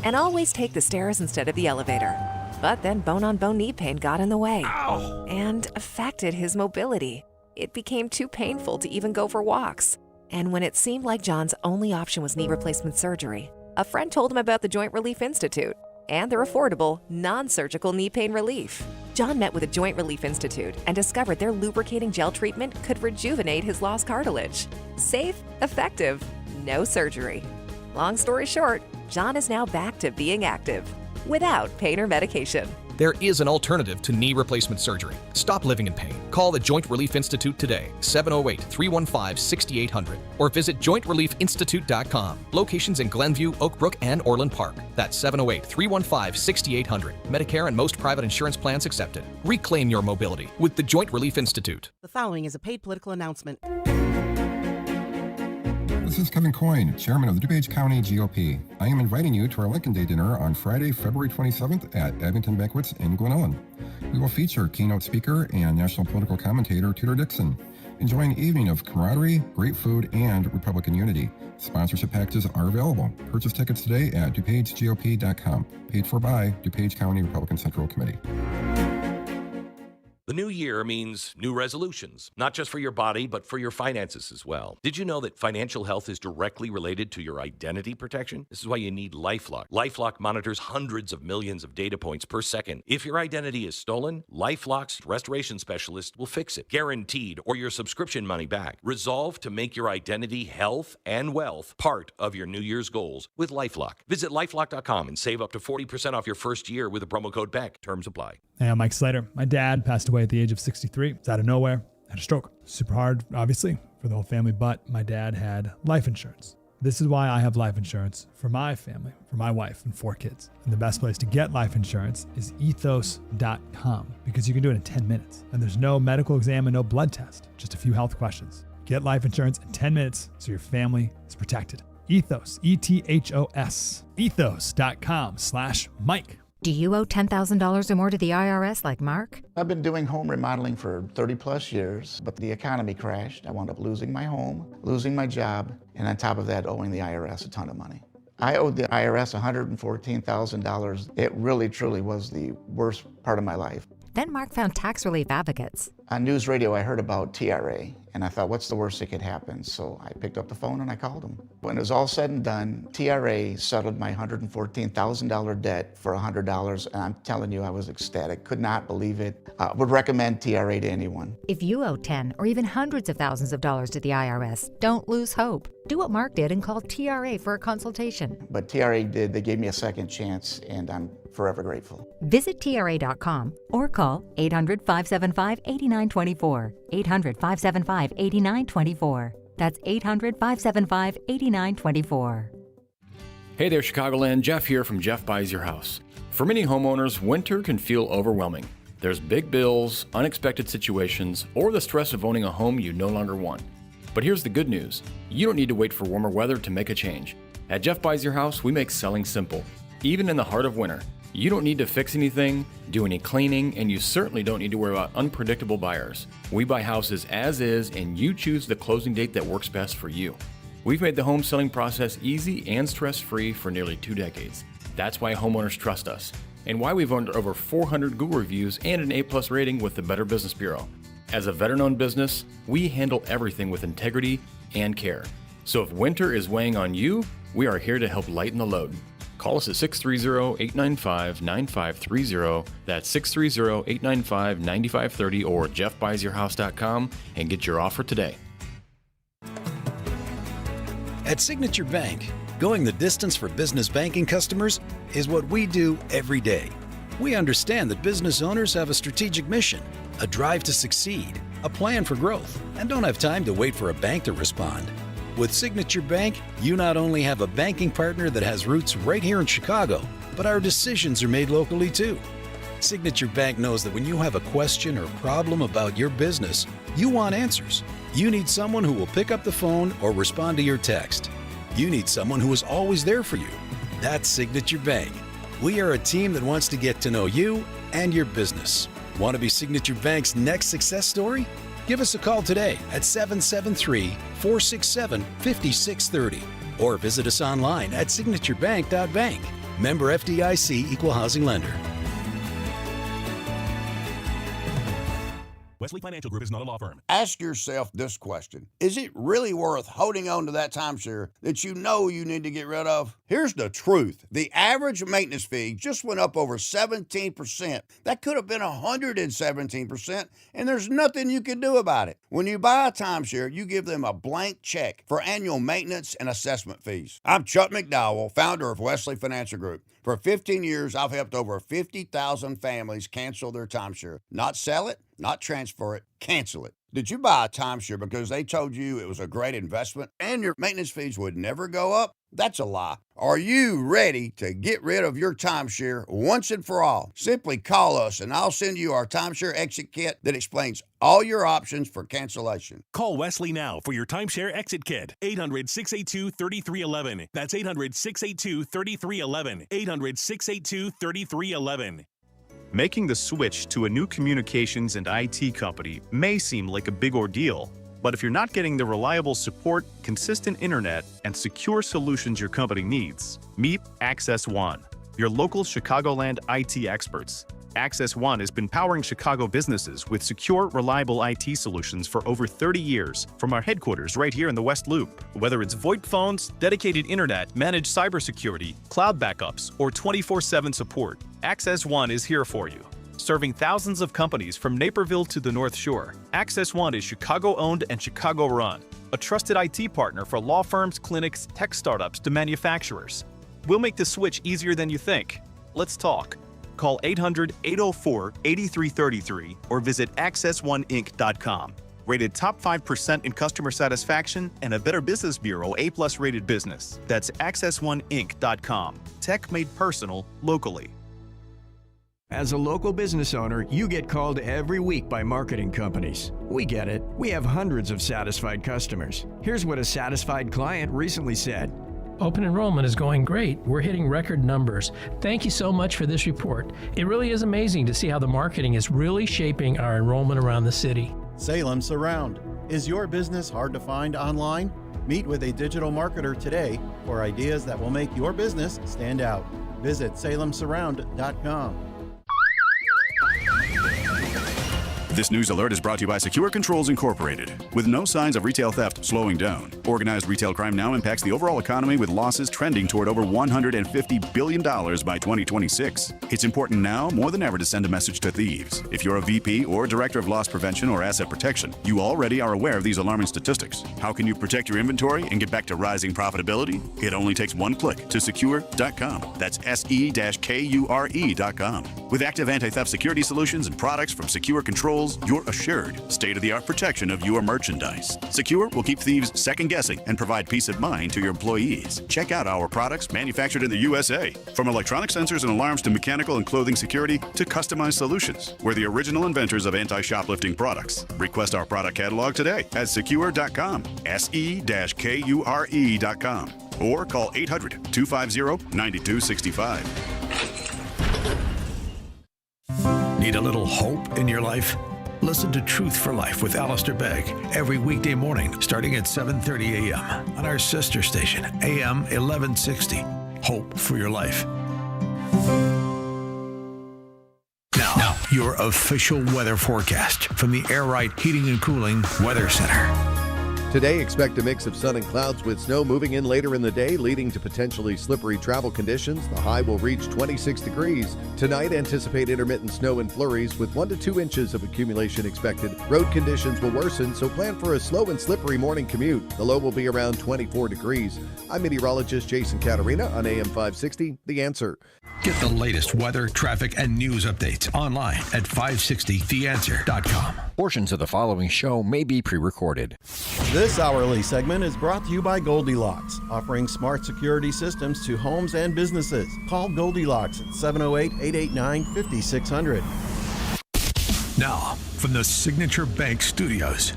and always take the stairs instead of the elevator. But then bone-on-bone knee pain got in the way and affected his mobility. It became too painful to even go for walks. And when it seemed like John's only option was knee replacement surgery, a friend told him about the Joint Relief Institute and their affordable, non-surgical knee pain relief. John met with the Joint Relief Institute and discovered their lubricating gel treatment could rejuvenate his lost cartilage. Safe, effective, no surgery. Long story short, John is now back to being active without pain or medication. There is an alternative to knee replacement surgery. Stop living in pain. Call the Joint Relief Institute today, 708-315-6800, or visit jointreliefinstitute.com. Locations in Glenview, Oak Brook, and Orland Park. That's 708-315-6800. Medicare and most private insurance plans accepted. Reclaim your mobility with the Joint Relief Institute. The following is a paid political announcement. This is Kevin Coyne, Chairman of the DuPage County GOP. I am inviting you to our Lincoln Day dinner on Friday, February 27th at Abington Banquets in Glen Ellen. We will feature keynote speaker and national political commentator Tudor Dixon. Enjoy an evening of camaraderie, great food, and Republican unity. Sponsorship packages are available. Purchase tickets today at DuPageGOP.com. Paid for by DuPage County Republican Central Committee. The new year means new resolutions, not just for your body, but for your finances as well. Did you know that financial health is directly related to your identity protection? This is why you need LifeLock. LifeLock monitors hundreds of millions of data points per second. If your identity is stolen, LifeLock's restoration specialist will fix it, guaranteed, or your subscription money back. Resolve to make your identity, health, and wealth part of your New Year's goals with LifeLock. Visit LifeLock.com and save up to 40% off your first year with the promo code BECK. Terms apply. Hey, I'm Mike Slater. My dad passed away at the age of 63. It's out of nowhere. Had a stroke. Super hard, obviously, for the whole family, but my dad had life insurance. This is why I have life insurance for my family, for my wife and 4 kids. And the best place to get life insurance is ethos.com because you can do it in 10 minutes. And there's no medical exam and no blood test, just a few health questions. Get life insurance in 10 minutes so your family is protected. Ethos, E-T-H-O-S, ethos.com/Mike. Do you owe $10,000 or more to the IRS like Mark? I've been doing home remodeling for 30 plus years, but the economy crashed. I wound up losing my home, losing my job, and on top of that, owing the IRS a ton of money. I owed the IRS $114,000. It really, truly was the worst part of my life. Then Mark found tax relief advocates. On news radio, I heard about TRA, and I thought, what's the worst that could happen? So I picked up the phone and I called them. When it was all said and done, TRA settled my $114,000 debt for $100, and I'm telling you, I was ecstatic. Could not believe it. Would recommend TRA to anyone. If you owe 10 or even hundreds of thousands of dollars to the IRS, don't lose hope. Do what Mark did and call TRA for a consultation. But TRA did. They gave me a second chance, and I'm forever grateful. Visit TRA.com or call 800-575-8924. 800-575-8924. That's 800-575-8924. Hey there, Chicagoland. Jeff here from Jeff Buys Your House. For many homeowners, winter can feel overwhelming. There's big bills, unexpected situations, or the stress of owning a home you no longer want. But here's the good news. You don't need to wait for warmer weather to make a change. At Jeff Buys Your House, we make selling simple. Even in the heart of winter, you don't need to fix anything, do any cleaning, and you certainly don't need to worry about unpredictable buyers. We buy houses as is, and you choose the closing date that works best for you. We've made the home selling process easy and stress-free for nearly 2 decades. That's why homeowners trust us, and why we've earned over 400 Google reviews and an A+ rating with the Better Business Bureau. As a veteran-owned business, we handle everything with integrity and care. So if winter is weighing on you, we are here to help lighten the load. Call us at 630-895-9530. That's 630-895-9530 or jeffbuysyourhouse.com and get your offer today. At Signature Bank, going the distance for business banking customers is what we do every day. We understand that business owners have a strategic mission, a drive to succeed, a plan for growth, and don't have time to wait for a bank to respond. With Signature Bank, you not only have a banking partner that has roots right here in Chicago, but our decisions are made locally too. Signature Bank knows that when you have a question or problem about your business, you want answers. You need someone who will pick up the phone or respond to your text. You need someone who is always there for you. That's Signature Bank. We are a team that wants to get to know you and your business. Want to be Signature Bank's next success story? Give us a call today at 773-467-5630 or visit us online at signaturebank.bank. Member FDIC, Equal Housing Lender. Wesley Financial Group is not a law firm. Ask yourself this question. Is it really worth holding on to that timeshare that you know you need to get rid of? Here's the truth. The average maintenance fee just went up over 17%. That could have been 117%, and there's nothing you can do about it. When you buy a timeshare, you give them a blank check for annual maintenance and assessment fees. I'm Chuck McDowell, founder of Wesley Financial Group. For 15 years, I've helped over 50,000 families cancel their timeshare. Not sell it, not transfer it, cancel it. Did you buy a timeshare because they told you it was a great investment and your maintenance fees would never go up? That's a lie. Are you ready to get rid of your timeshare once and for all? Simply call us and I'll send you our timeshare exit kit that explains all your options for cancellation. Call Wesley now for your timeshare exit kit. 800-682-3311. That's 800-682-3311. 800-682-3311. Making the switch to a new communications and IT company may seem like a big ordeal, but if you're not getting the reliable support, consistent internet, and secure solutions your company needs, meet Access One, your local Chicagoland IT experts. Access One has been powering Chicago businesses with secure, reliable IT solutions for over 30 years from our headquarters right here in the West Loop. Whether it's VoIP phones, dedicated internet, managed cybersecurity, cloud backups, or 24/7 support, Access One is here for you. Serving thousands of companies from Naperville to the North Shore, Access One is Chicago-owned and Chicago-run, a trusted IT partner for law firms, clinics, tech startups to manufacturers. We'll make the switch easier than you think. Let's talk. Call 800-804-8333 or visit accessoneinc.com. Rated top 5% in customer satisfaction and a Better Business Bureau A+ rated business. That's accessoneinc.com. Tech made personal, locally. As a local business owner, you get called every week by marketing companies. We get it. We have hundreds of satisfied customers. Here's what a satisfied client recently said. Open enrollment is going great. We're hitting record numbers. Thank you so much for this report. It really is amazing to see how the marketing is really shaping our enrollment around the city. Salem Surround. Is your business hard to find online? Meet with a digital marketer today for ideas that will make your business stand out. Visit salemsurround.com. This news alert is brought to you by Secure Controls Incorporated. With no signs of retail theft slowing down, organized retail crime now impacts the overall economy with losses trending toward over $150 billion by 2026. It's important now more than ever to send a message to thieves. If you're a VP or Director of Loss Prevention or Asset Protection, you already are aware of these alarming statistics. How can you protect your inventory and get back to rising profitability? It only takes one click to secure.com. That's SE-KURE.com. With active anti-theft security solutions and products from Secure Controls, you're assured state-of-the-art protection of your merchandise. Secure will keep thieves second-guessing and provide peace of mind to your employees. Check out our products manufactured in the USA. From electronic sensors and alarms to mechanical and clothing security to customized solutions, we're the original inventors of anti-shoplifting products. Request our product catalog today at secure.com, SE-KURE.com, or call 800-250-9265. Need a little hope in your life? Listen to Truth for Life with Alistair Begg every weekday morning starting at 7:30 a.m. on our sister station, AM 1160. Hope for your life. Now, your official weather forecast from the Air Right Heating and Cooling Weather Center. Today, expect a mix of sun and clouds with snow moving in later in the day, leading to potentially slippery travel conditions. The high will reach 26 degrees. Tonight, anticipate intermittent snow and flurries with 1 to 2 inches of accumulation expected. Road conditions will worsen, so plan for a slow and slippery morning commute. The low will be around 24 degrees. I'm meteorologist Jason Caterina on AM 560, The Answer. Get the latest weather, traffic, and news updates online at 560theanswer.com. Portions of the following show may be pre-recorded. This hourly segment is brought to you by Goldilocks, offering smart security systems to homes and businesses. Call Goldilocks at 708-889-5600. Now, from the Signature Bank Studios,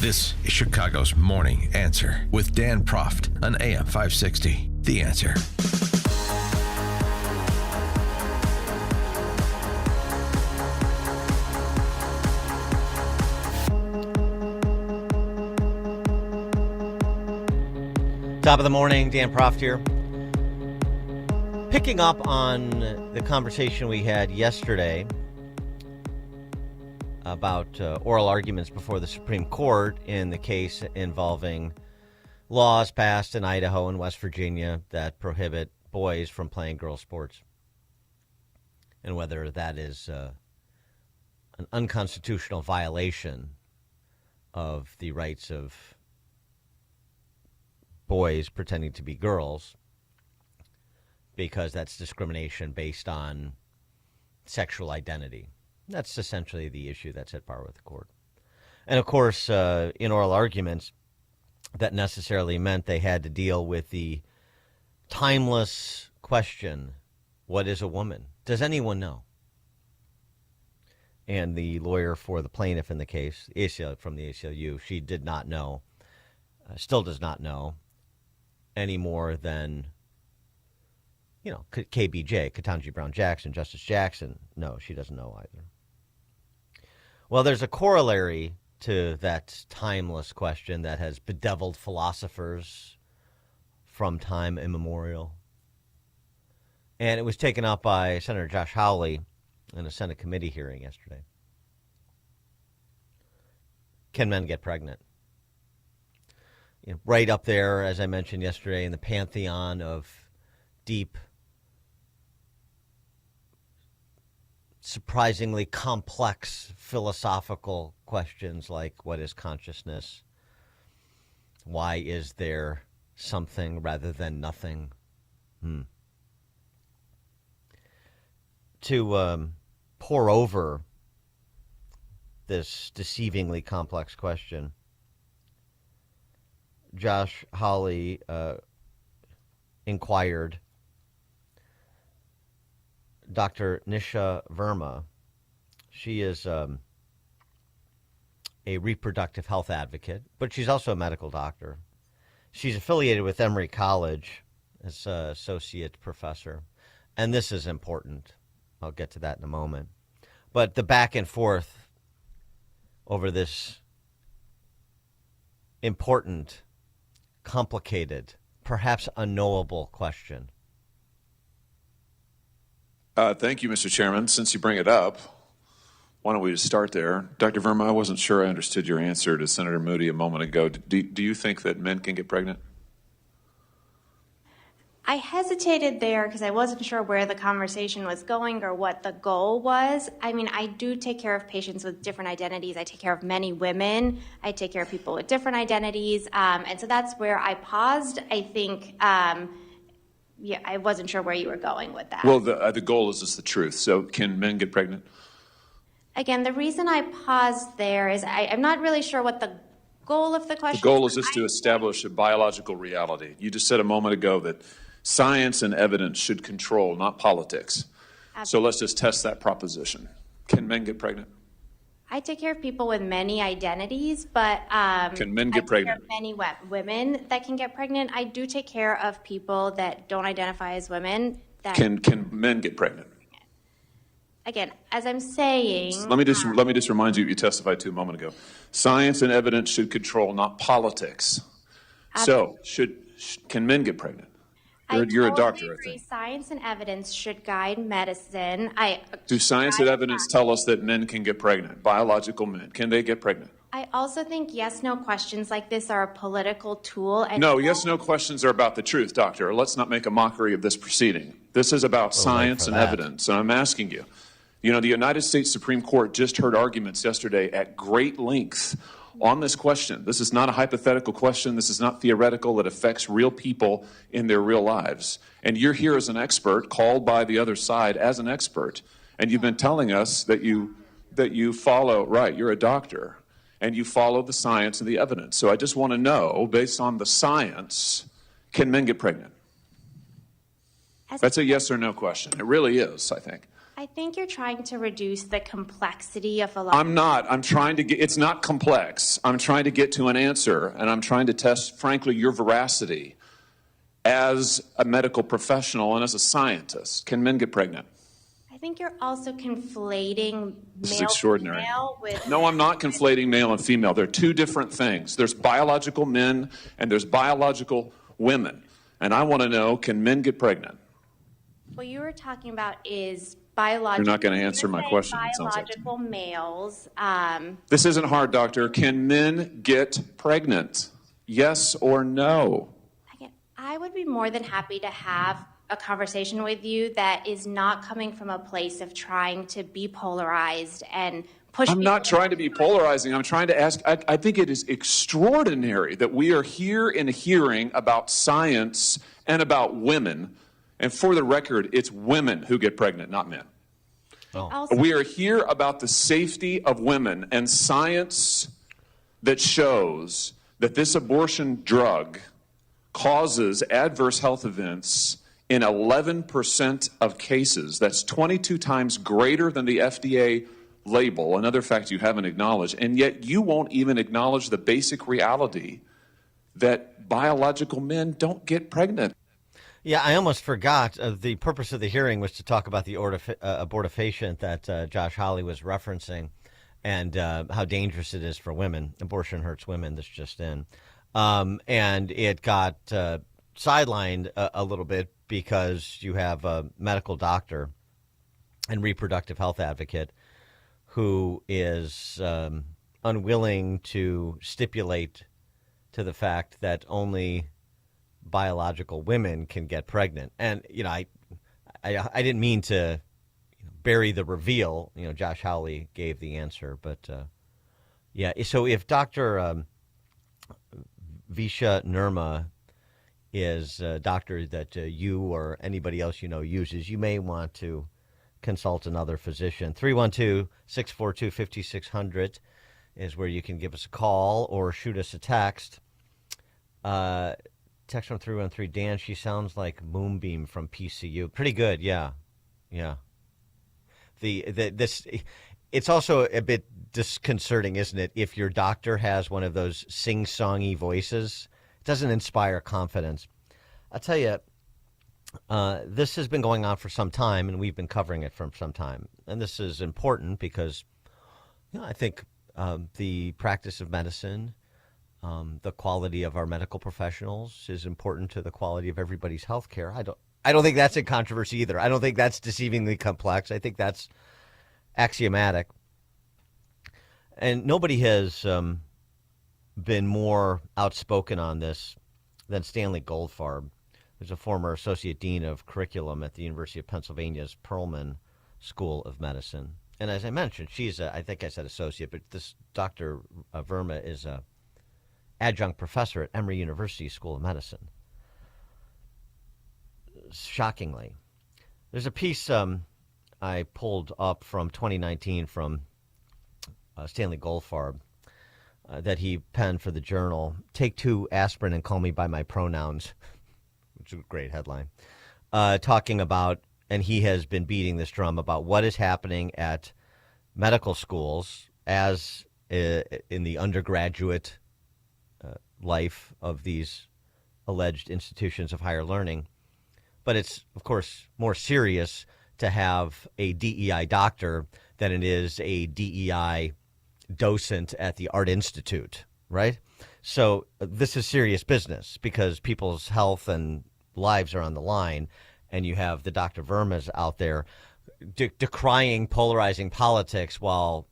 this is Chicago's Morning Answer with Dan Proft on AM 560. The Answer. Top of the morning, Dan Proft here. Picking up on the conversation we had yesterday about oral arguments before the Supreme Court in the case involving laws passed in Idaho and West Virginia that prohibit boys from playing girls' sports, and whether that is an unconstitutional violation of the rights of boys pretending to be girls, because that's discrimination based on sexual identity. That's essentially the issue that's at bar with the court. And of course, in oral arguments, that necessarily meant they had to deal with the timeless question, what is a woman? Does anyone know? And the lawyer for the plaintiff in the case, from the ACLU, she did not know, still does not know, any more than, KBJ, Ketanji Brown Jackson, Justice Jackson. No, she doesn't know either. Well, there's a corollary to that timeless question that has bedeviled philosophers from time immemorial. And it was taken up by Senator Josh Hawley in a Senate committee hearing yesterday. Can men get pregnant? Right up there, as I mentioned yesterday, in the pantheon of deep, surprisingly complex philosophical questions like, what is consciousness? Why is there something rather than nothing? To pour over this deceivingly complex question, Josh Hawley inquired Dr. Nisha Verma. She is a reproductive health advocate, but she's also a medical doctor. She's affiliated with Emory College as an associate professor, and this is important. I'll get to that in a moment. But the back and forth over this important, complicated, perhaps unknowable question. Thank you, Mr. Chairman. Since you bring it up, why don't we just start there? Dr. Verma, I wasn't sure I understood your answer to Senator Moody a moment ago. Do you think that men can get pregnant? I hesitated there because I wasn't sure where the conversation was going or what the goal was. I mean, I do take care of patients with different identities. I take care of many women. I take care of people with different identities. And so that's where I paused. I think, I wasn't sure where you were going with that. Well, the goal is just the truth. So can men get pregnant? Again, the reason I paused there is I'm not really sure what the goal of the question is. The goal is just to establish a biological reality. You just said a moment ago that science and evidence should control, not politics. Absolutely. So let's just test that proposition. Can men get pregnant? I take care of people with many identities, but can men get pregnant? There are many women that can get pregnant. I do take care of people that don't identify as women. Can men get pregnant? Again, as I'm saying, let me just remind you what you testified to a moment ago. Science and evidence should control, not politics. Absolutely. So can men get pregnant? You're a doctor, I think. Science and evidence should guide medicine. Do science and evidence tell us that men can get pregnant? Biological men, can they get pregnant? I also think yes/no questions like this are a political tool. And no, yes/no questions are about the truth, doctor. Let's not make a mockery of this proceeding. This is about science and evidence, and I'm asking you. The United States Supreme Court just heard arguments yesterday at great length on this question. This is not a hypothetical question. This is not theoretical. It affects real people in their real lives. And you're here as an expert, called by the other side as an expert. And you've been telling us that you follow, right, you're a doctor, and you follow the science and the evidence. So I just want to know, based on the science, can men get pregnant? That's a yes or no question. It really is, I think. I think you're trying to reduce the complexity of a lot. I'm not. I'm trying to get, it's not complex. I'm trying to get to an answer, and I'm trying to test, frankly, your veracity as a medical professional and as a scientist. Can men get pregnant? I think you're also conflating male with... No, I'm not conflating male and female. They're two different things. There's biological men and there's biological women. And I want to know, can men get pregnant? What you were talking about is biological. You're not going to answer my question. It sounds like. Biological males. This isn't hard, doctor. Can men get pregnant? Yes or no? I would be more than happy to have a conversation with you that is not coming from a place of trying to be polarized and push. I'm not trying to be polarizing. I'm trying to ask. I think it is extraordinary that we are here in a hearing about science and about women. And for the record, it's women who get pregnant, not men. We are here about the safety of women and science that shows that this abortion drug causes adverse health events in 11% of cases. That's 22 times greater than the FDA label, another fact you haven't acknowledged. And yet you won't even acknowledge the basic reality that biological men don't get pregnant. Yeah, I almost forgot. The purpose of the hearing was to talk about the abortifacient that Josh Hawley was referencing and how dangerous it is for women. Abortion hurts women. This just in. And it got sidelined a little bit because you have a medical doctor and reproductive health advocate who is unwilling to stipulate to the fact that only biological women can get pregnant. And, I didn't mean to bury the reveal. Josh Hawley gave the answer. But, so if Dr. Visha Nirma is a doctor that you or anybody else uses, you may want to consult another physician. 312-642-5600 is where you can give us a call or shoot us a text. Text from 313, Dan, she sounds like Moonbeam from PCU. Pretty good, yeah. It's also a bit disconcerting, isn't it, if your doctor has one of those sing-songy voices. It doesn't inspire confidence. I'll tell you, this has been going on for some time, and we've been covering it for some time. And this is important because I think the practice of medicine, the quality of our medical professionals is important to the quality of everybody's health care. I don't think that's in controversy either. I don't think that's deceivingly complex. I think that's axiomatic. And nobody has been more outspoken on this than Stanley Goldfarb, who's a former associate dean of curriculum at the University of Pennsylvania's Perelman School of Medicine. And as I mentioned, she's I think I said associate, but this Dr. Verma is a adjunct professor at Emory University School of Medicine. Shockingly. There's a piece I pulled up from 2019 from Stanley Goldfarb that he penned for the Journal. Take 2 aspirin and call me by my pronouns, which is a great headline. Talking about, and he has been beating this drum about what is happening at medical schools as in the undergraduate life of these alleged institutions of higher learning. But it's, of course, more serious to have a DEI doctor than it is a DEI docent at the Art Institute, right? So this is serious business because people's health and lives are on the line, and you have the Dr. Vermas out there decrying polarizing politics while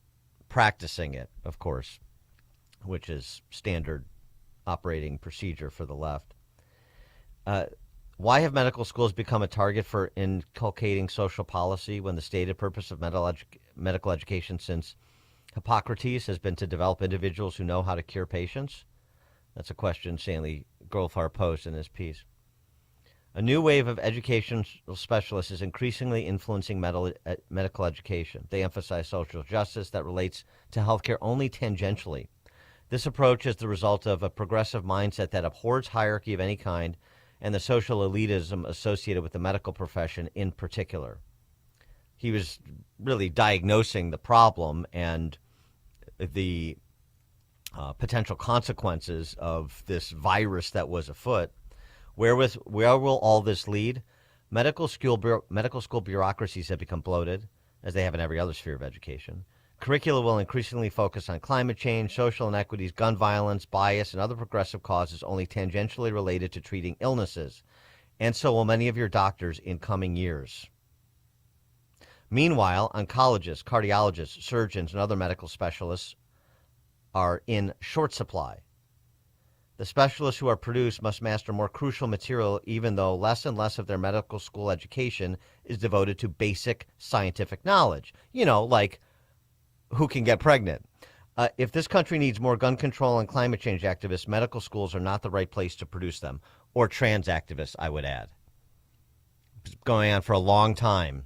practicing it, of course, which is standard operating procedure for the left. Why have medical schools become a target for inculcating social policy when the stated purpose of medical education since Hippocrates has been to develop individuals who know how to cure patients? That's a question Stanley Goldfarb posed in his piece. A new wave of educational specialists is increasingly influencing medical education. They emphasize social justice that relates to healthcare only tangentially. This approach is the result of a progressive mindset that abhors hierarchy of any kind and the social elitism associated with the medical profession in particular. He was really diagnosing the problem and the potential consequences of this virus that was afoot. Where will all this lead? Medical school bureaucracies have become bloated, as they have in every other sphere of education. Curricula will increasingly focus on climate change, social inequities, gun violence, bias, and other progressive causes only tangentially related to treating illnesses. and so will many of your doctors in coming years. Meanwhile, oncologists, cardiologists, surgeons, and other medical specialists are in short supply. The specialists who are produced must master more crucial material, even though less and less of their medical school education is devoted to basic scientific knowledge. You know, like who can get pregnant. If this country needs more gun control and climate change activists, medical schools are not the right place to produce them. Or trans activists, I would add. It's going on for a long time.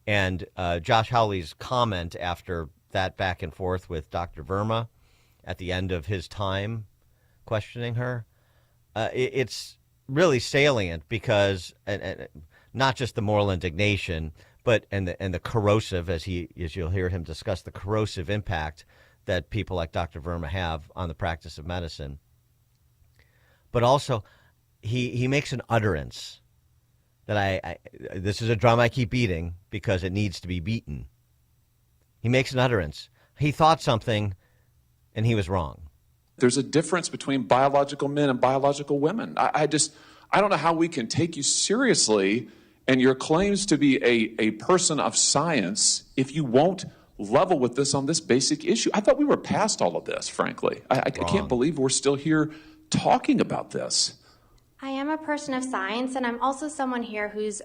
And Josh Hawley's comment after that back and forth with Dr. Verma at the end of his time questioning her, it's really salient because and not just the moral indignation, but and the corrosive, as you'll hear him discuss, the corrosive impact that people like Dr. Verma have on the practice of medicine. But also, he makes an utterance that I this is a drum I keep beating because it needs to be beaten. He makes an utterance. He thought something, and he was wrong. There's a difference between biological men and biological women. I don't know how we can take you seriously and your claims to be a person of science if you won't level with this on this basic issue. I thought we were past all of this, frankly. I can't believe we're still here talking about this. I am a person of science, and I'm also someone here who's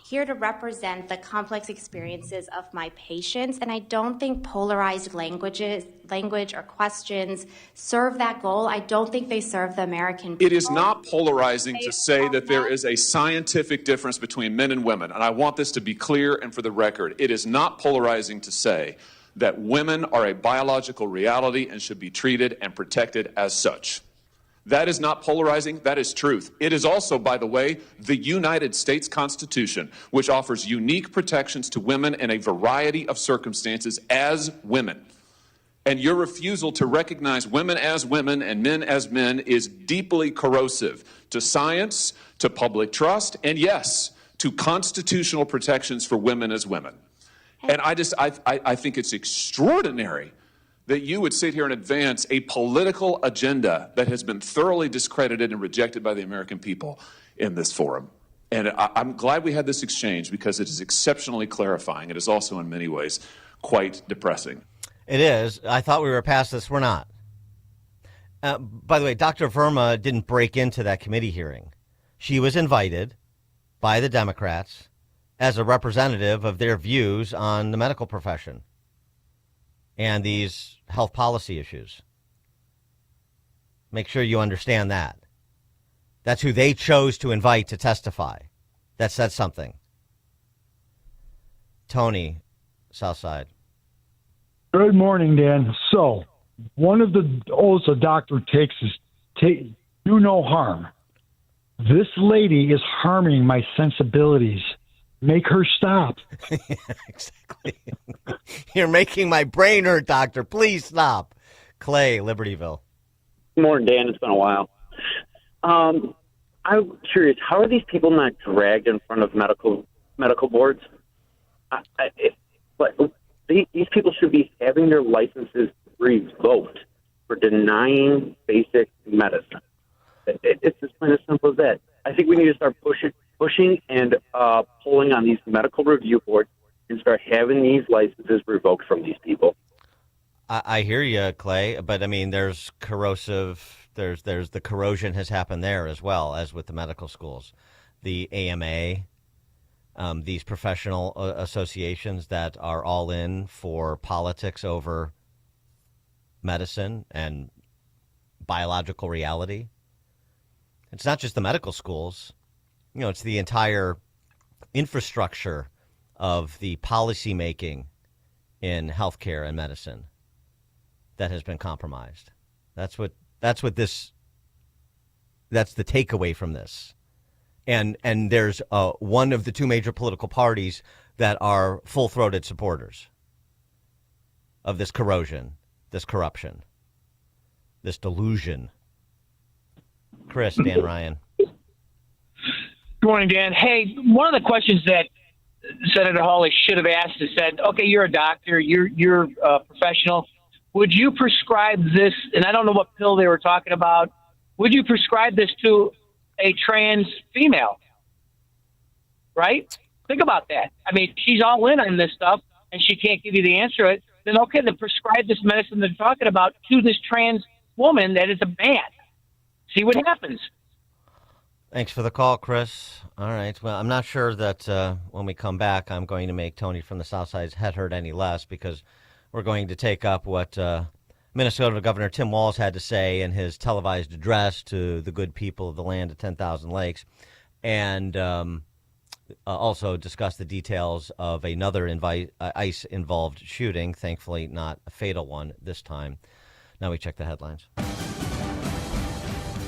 here to represent the complex experiences of my patients, and I don't think polarized language or questions serve that goal. I don't think they serve the American people. It is not polarizing to say that there is a scientific difference between men and women, and I want this to be clear and for the record. It is not polarizing to say that women are a biological reality and should be treated and protected as such. That is not polarizing. That is truth. It is also, by the way, the United States Constitution, which offers unique protections to women in a variety of circumstances as women. And your refusal to recognize women as women and men as men is deeply corrosive to science, to public trust, and yes, to constitutional protections for women as women. And I think it's extraordinary that you would sit here and advance a political agenda that has been thoroughly discredited and rejected by the American people in this forum. And I'm glad we had this exchange because it is exceptionally clarifying. It is also in many ways quite depressing. It is. I thought we were past this. We're not. By the way, Dr. Verma didn't break into that committee hearing. She was invited by the Democrats as a representative of their views on the medical profession and these health policy issues. Make sure you understand that. That's who they chose to invite to testify. That said something. Tony, Southside. Good morning, Dan. So, one of the oaths a doctor takes is do no harm. This lady is harming my sensibilities. Make her stop. Exactly. You're making my brain hurt, doctor. Please stop. Clay, Libertyville. Good morning, Dan. It's been a while. I'm curious, how are these people not dragged in front of medical boards? These people should be having their licenses revoked for denying basic medicine. It's as plain as simple as that. I think we need to start pushing and pulling on these medical review boards and start having these licenses revoked from these people. I hear you, Clay, but I mean, there's corrosive. There's the corrosion has happened there as well as with the medical schools, the AMA, these professional associations that are all in for politics over medicine and biological reality. It's not just the medical schools. You know, it's the entire infrastructure of the policy making in healthcare and medicine that has been compromised. That's the takeaway from this. And there's one of the two major political parties that are full-throated supporters of this corrosion, this corruption, this delusion. Chris, Dan Ryan. Good morning, Dan. Hey, one of the questions that Senator Hawley should have asked is said, okay, you're a doctor, you're a professional. Would you prescribe this, and I don't know what pill they were talking about, would you prescribe this to a trans female? right? Think about that. I mean, she's all in on this stuff, and she can't give you the answer to it. Then, okay, then prescribe this medicine they're talking about to this trans woman that is a man. See what happens. Thanks for the call, Chris. All right. Well, I'm not sure that when we come back, I'm going to make Tony from the South Side's head hurt any less, because we're going to take up what Minnesota Governor Tim Walz had to say in his televised address to the good people of the land of 10,000 lakes, and also discuss the details of another ICE-involved shooting, thankfully not a fatal one this time. Now we check the headlines.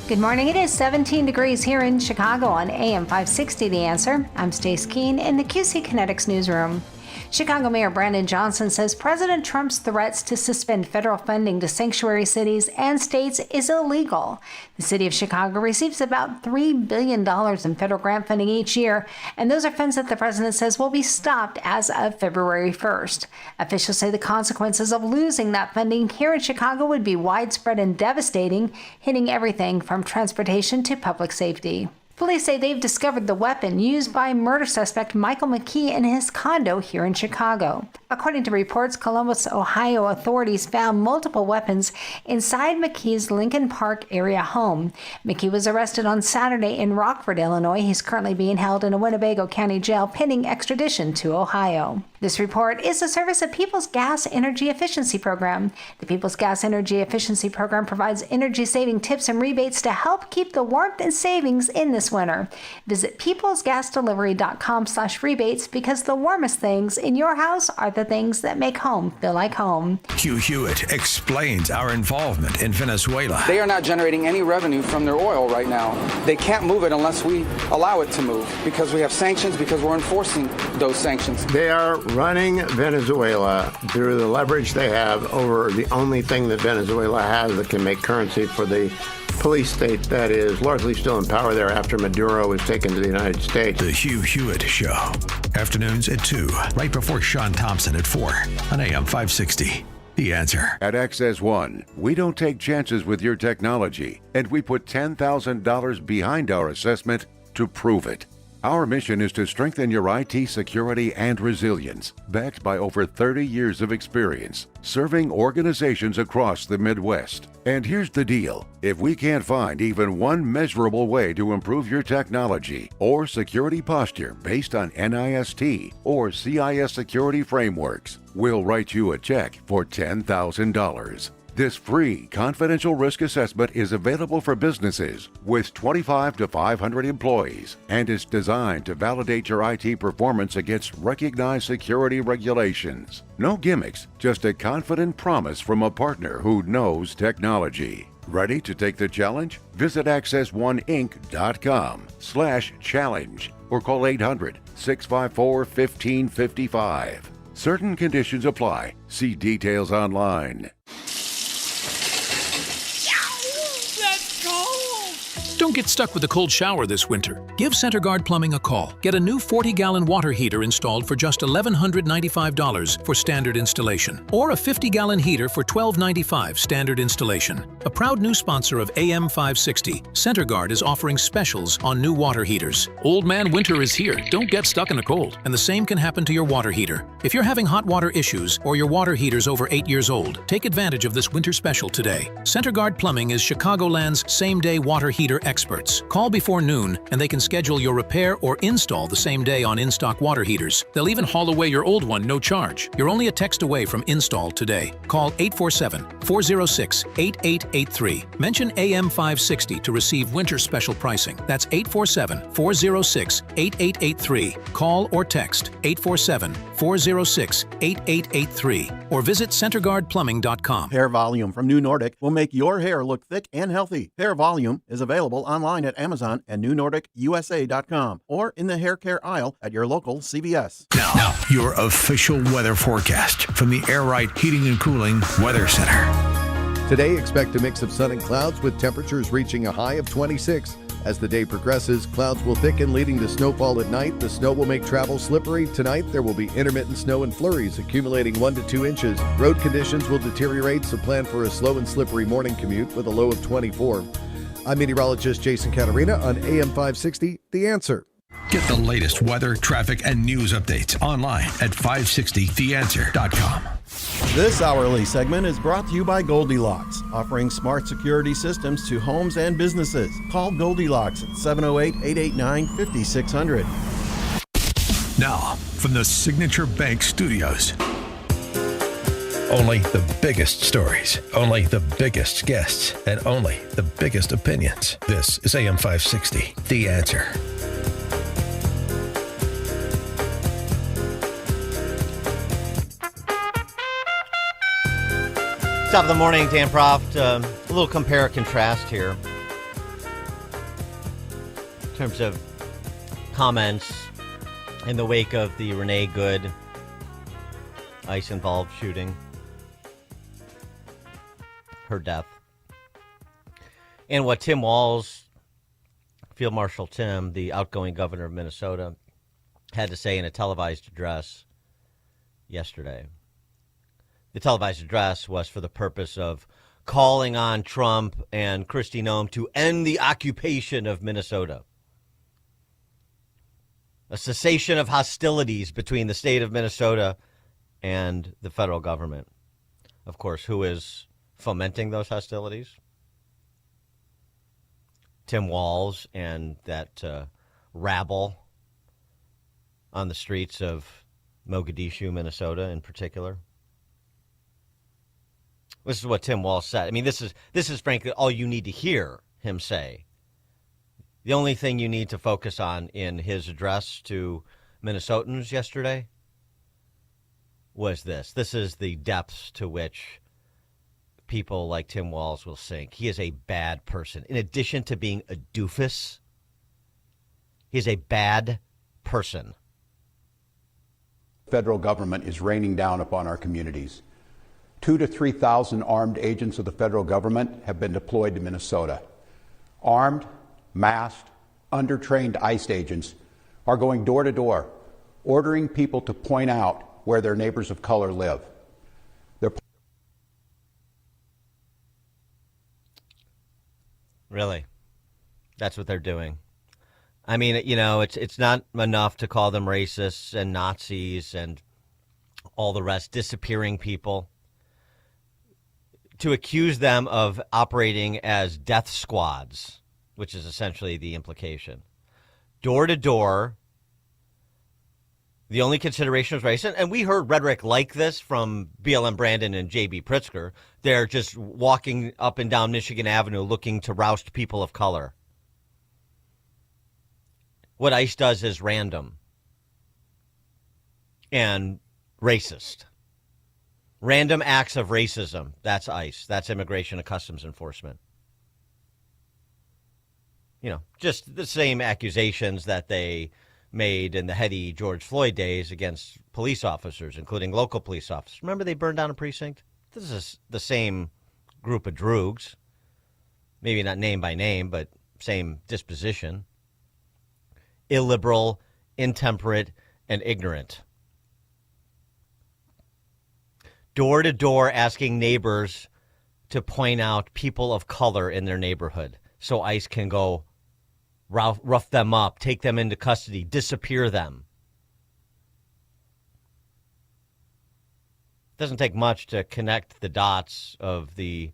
Good morning. It is 17 degrees here in Chicago on AM 560 The Answer. I'm Stace Keene in the QC Kinetics newsroom. Chicago Mayor Brandon Johnson says President Trump's threats to suspend federal funding to sanctuary cities and states is illegal. The city of Chicago receives about $3 billion in federal grant funding each year, and those are funds that the president says will be stopped as of February 1st. Officials say the consequences of losing that funding here in Chicago would be widespread and devastating, hitting everything from transportation to public safety. Police say they've discovered the weapon used by murder suspect Michael McKee in his condo here in Chicago. According to reports, Columbus, Ohio authorities found multiple weapons inside McKee's Lincoln Park area home. McKee was arrested on Saturday in Rockford, Illinois. He's currently being held in a Winnebago County jail pending extradition to Ohio. This report is a service of People's Gas Energy Efficiency Program. The People's Gas Energy Efficiency Program provides energy-saving tips and rebates to help keep the warmth and savings in this winter. Visit peoplesgasdelivery.com/rebates because the warmest things in your house are the things that make home feel like home. Hugh Hewitt explains our involvement in Venezuela. They are not generating any revenue from their oil right now. They can't move it unless we allow it to move because we have sanctions, because we're enforcing those sanctions. They are running Venezuela through the leverage they have over the only thing that Venezuela has that can make currency for the police state that is largely still in power there after Maduro was taken to the United States. The Hugh Hewitt Show. Afternoons at 2, right before Sean Thompson at 4 on AM 560. The Answer. At Access One, we don't take chances with your technology, and we put $10,000 behind our assessment to prove it. Our mission is to strengthen your IT security and resilience, backed by over 30 years of experience, serving organizations across the Midwest. And here's the deal. If we can't find even one measurable way to improve your technology or security posture based on NIST or CIS security frameworks, we'll write you a check for $10,000. This free, confidential risk assessment is available for businesses with 25 to 500 employees and is designed to validate your IT performance against recognized security regulations. No gimmicks, just a confident promise from a partner who knows technology. Ready to take the challenge? Visit accessoneInc.com/challenge or call 800-654-1555. Certain conditions apply. See details online. Don't get stuck with a cold shower this winter. Give CenterGuard Plumbing a call. Get a new 40-gallon water heater installed for just $1,195 for standard installation, or a 50-gallon heater for $1,295 standard installation. A proud new sponsor of AM 560, CenterGuard is offering specials on new water heaters. Old man winter is here. Don't get stuck in the cold. And the same can happen to your water heater. If you're having hot water issues or your water heater's over 8 years old, take advantage of this winter special today. CenterGuard Plumbing is Chicagoland's same-day water heater experts. Call before noon and they can schedule your repair or install the same day on in-stock water heaters. They'll even haul away your old one, no charge. You're only a text away from install today. Call 847-406-8883. Mention AM 560 to receive winter special pricing. That's 847-406-8883. Call or text 847-406-8883 or visit CenterGuardPlumbing.com. Hair Volume from New Nordic will make your hair look thick and healthy. Hair Volume is available online at Amazon and NewNordicUSA.com or in the hair care aisle at your local CVS. Now, your official weather forecast from the Air Right Heating and Cooling Weather Center. Today, expect a mix of sun and clouds with temperatures reaching a high of 26. As the day progresses, clouds will thicken, leading to snowfall at night. The snow will make travel slippery. Tonight, there will be intermittent snow and flurries, accumulating 1 to 2 inches. Road conditions will deteriorate, so plan for a slow and slippery morning commute with a low of 24. I'm meteorologist Jason Catarina on AM 560, The Answer. Get the latest weather, traffic, and news updates online at 560theanswer.com. This hourly segment is brought to you by Goldilocks, offering smart security systems to homes and businesses. Call Goldilocks at 708-889-5600. Now, from the Signature Bank Studios. Only the biggest stories, only the biggest guests, and only the biggest opinions. This is AM 560, The Answer. Top of the morning, Dan Proft. A little compare contrast here in terms of comments in the wake of the Renee Good ICE-involved shooting, her death, and what Tim Walz, Field Marshal Tim, the outgoing governor of Minnesota, had to say in a televised address yesterday. The televised address was for the purpose of calling on Trump and Kristi Noem to end the occupation of Minnesota. A cessation of hostilities between the state of Minnesota and the federal government. Of course, who is fomenting those hostilities? Tim Walz and that rabble on the streets of Mogadishu, Minnesota in particular. This is what Tim Walz said. I mean, this is frankly all you need to hear him say. The only thing you need to focus on in his address to Minnesotans yesterday was this. This is the depths to which people like Tim Walz will sink. He is a bad person. In addition to being a doofus, he is a bad person. Federal government is raining down upon our communities. 2,000 to 3,000 armed agents of the federal government have been deployed to Minnesota. Armed, masked, undertrained ICE agents are going door to door, ordering people to point out where their neighbors of color live. Really? That's what they're doing. I mean, you know, it's not enough to call them racists and Nazis and all the rest, disappearing people. To accuse them of operating as death squads, which is essentially the implication. Door to door, the only consideration was race. And we heard rhetoric like this from BLM Brandon and J.B. Pritzker. They're just walking up and down Michigan Avenue looking to roust people of color. What ICE does is random and racist. Random acts of racism, that's ICE. That's Immigration and Customs Enforcement. You know, just the same accusations that they made in the heady George Floyd days against police officers, including local police officers. Remember they burned down a precinct? This is the same group of droogs. Maybe not name by name, but same disposition. Illiberal, intemperate, and ignorant. Door to door asking neighbors to point out people of color in their neighborhood so ICE can go rough them up, take them into custody, disappear them. It doesn't take much to connect the dots of the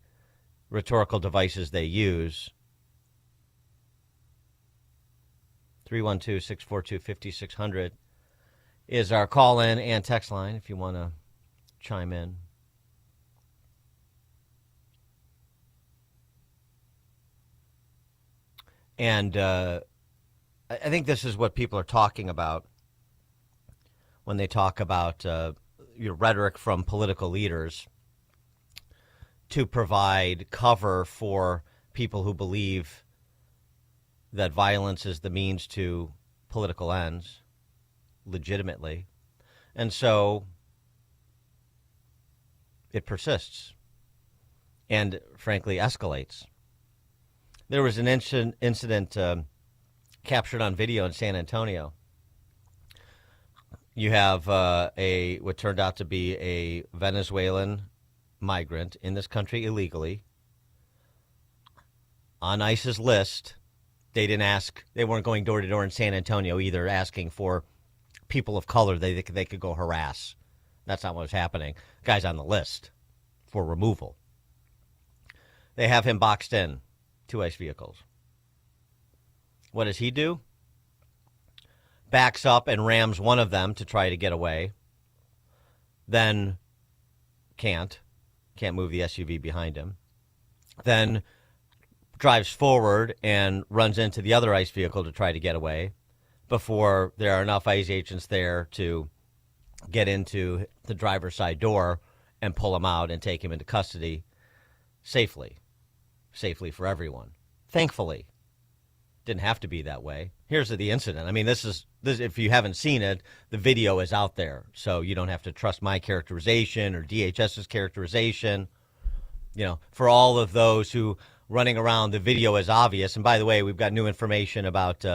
rhetorical devices they use. 312-642-5600 is our call-in and text line if you want to chime in. And I think this is what people are talking about when they talk about rhetoric from political leaders to provide cover for people who believe that violence is the means to political ends, legitimately. And so it persists and, frankly, escalates. There was an incident captured on video in San Antonio. You have what turned out to be a Venezuelan migrant in this country illegally on ICE's list They didn't ask. They weren't going door to door in San Antonio either, asking for people of color they could go harass. That's not what was happening. Guy's on the list for removal. They have him boxed in, 2 ICE vehicles. What does he do? Backs up and rams one of them to try to get away. Then can't move the SUV behind him. Then drives forward and runs into the other ICE vehicle to try to get away before there are enough ICE agents there to get into the driver's side door and pull him out and take him into custody safely for everyone. Thankfully, didn't have to be that way. Here's the incident. I mean, this if you haven't seen it, the video is out there, so you don't have to trust my characterization or DHS's characterization. You know, for all of those who running around, the video is obvious. And by the way, we've got new information about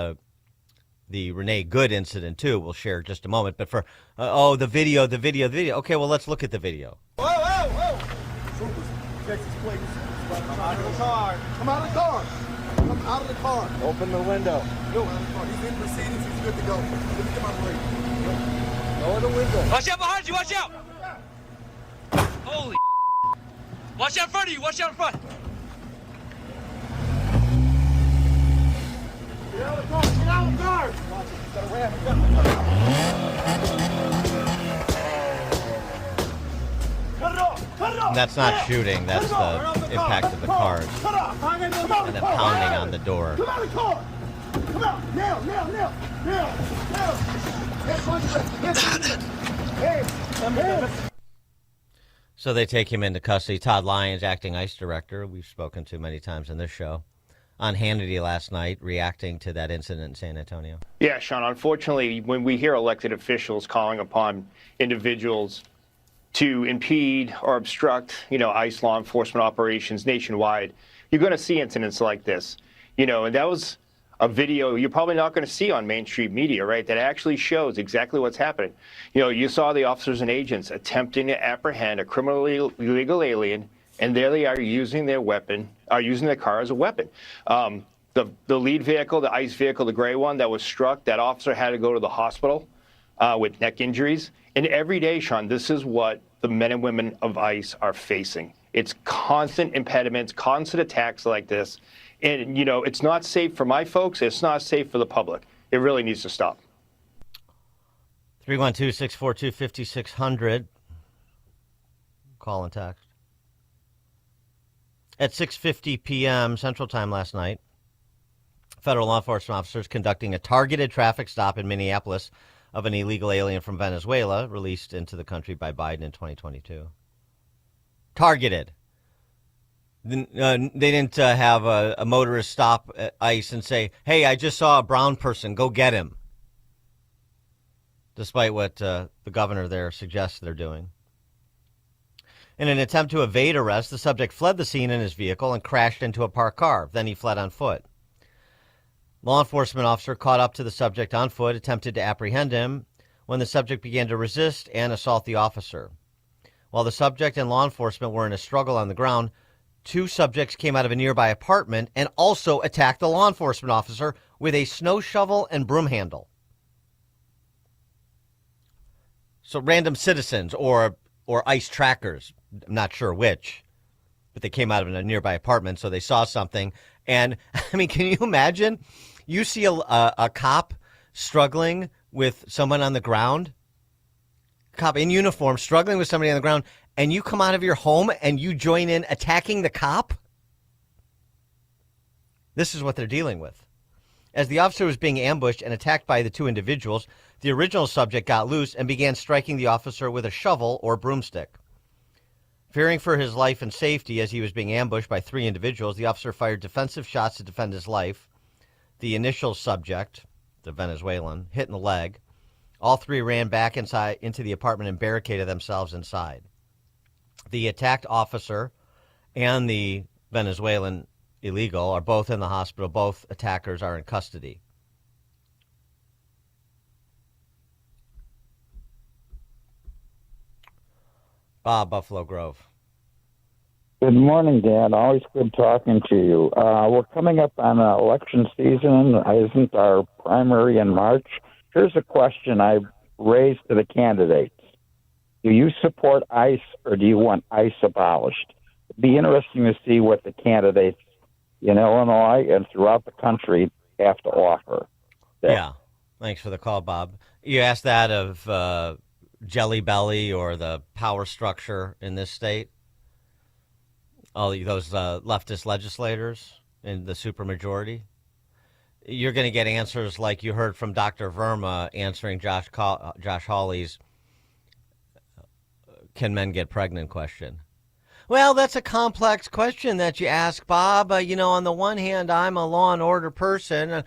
the Renee Good incident too. We'll share in just a moment. But for the video. Okay, well, let's look at the video. Whoa! Troopers, Texas police. Come out of the car. Come out of the car. Come out of the car. Open the window. Yo, he's in proceedings. He's good to go. Let me get my break. Lower the window. Watch out behind you. Watch out. Holy. Watch out in front of you. Watch out in front. Get out of the car. Get out of the car. Watch it. He's got a That's not shooting. That's the impact of the cars. And then pounding on the door. Come out of the car. Come out. Now. So they take him into custody. Todd Lyons, acting ICE director, we've spoken to many times in this show, on Hannity last night, reacting to that incident in San Antonio. Yeah, Sean, unfortunately, when we hear elected officials calling upon individuals to impede or obstruct, ICE law enforcement operations nationwide, you're going to see incidents like this. And that was a video you're probably not going to see on mainstream media, right, that actually shows exactly what's happening. You saw the officers and agents attempting to apprehend a criminally illegal alien, and there they are using their car as a weapon. The lead vehicle, the ICE vehicle, the gray one that was struck, that officer had to go to the hospital with neck injuries. And every day, Sean, this is what the men and women of ICE are facing. It's constant impediments, constant attacks like this. And, it's not safe for my folks. It's not safe for the public. It really needs to stop. 312-642-5600. Call and text. At 6:50 p.m. Central Time last night, federal law enforcement officers conducting a targeted traffic stop in Minneapolis of an illegal alien from Venezuela released into the country by Biden in 2022. Targeted. They didn't have a motorist stop at ICE and say, hey, I just saw a brown person, go get him. Despite what the governor there suggests they're doing. In an attempt to evade arrest, the subject fled the scene in his vehicle and crashed into a parked car. Then he fled on foot. Law enforcement officer caught up to the subject on foot, attempted to apprehend him when the subject began to resist and assault the officer. While the subject and law enforcement were in a struggle on the ground, 2 subjects came out of a nearby apartment and also attacked the law enforcement officer with a snow shovel and broom handle. So random citizens or ICE trackers, I'm not sure which, but they came out of a nearby apartment, so they saw something. And, I mean, can you imagine? You see a cop struggling with someone on the ground, cop in uniform struggling with somebody on the ground, and you come out of your home and you join in attacking the cop? This is what they're dealing with. As the officer was being ambushed and attacked by the 2 individuals, the original subject got loose and began striking the officer with a shovel or broomstick. Fearing for his life and safety as he was being ambushed by 3 individuals, the officer fired defensive shots to defend his life. The initial subject, the Venezuelan, hit in the leg. All 3 ran back inside into the apartment and barricaded themselves inside. The attacked officer and the Venezuelan illegal are both in the hospital. Both attackers are in custody. Bob, Buffalo Grove. Good morning, Dan. Always good talking to you. We're coming up on election season. Isn't our primary in March? Here's a question I raised to the candidates. Do you support ICE or do you want ICE abolished? It'd be interesting to see what the candidates in Illinois and throughout the country have to offer. Yeah. Thanks for the call, Bob. You asked that of Jelly Belly or the power structure in this state? All those leftist legislators in the supermajority? You're going to get answers like you heard from Dr. Verma answering Josh Hawley's "Can men get pregnant?" question. Well, that's a complex question that you ask, Bob. On the one hand, I'm a law and order person,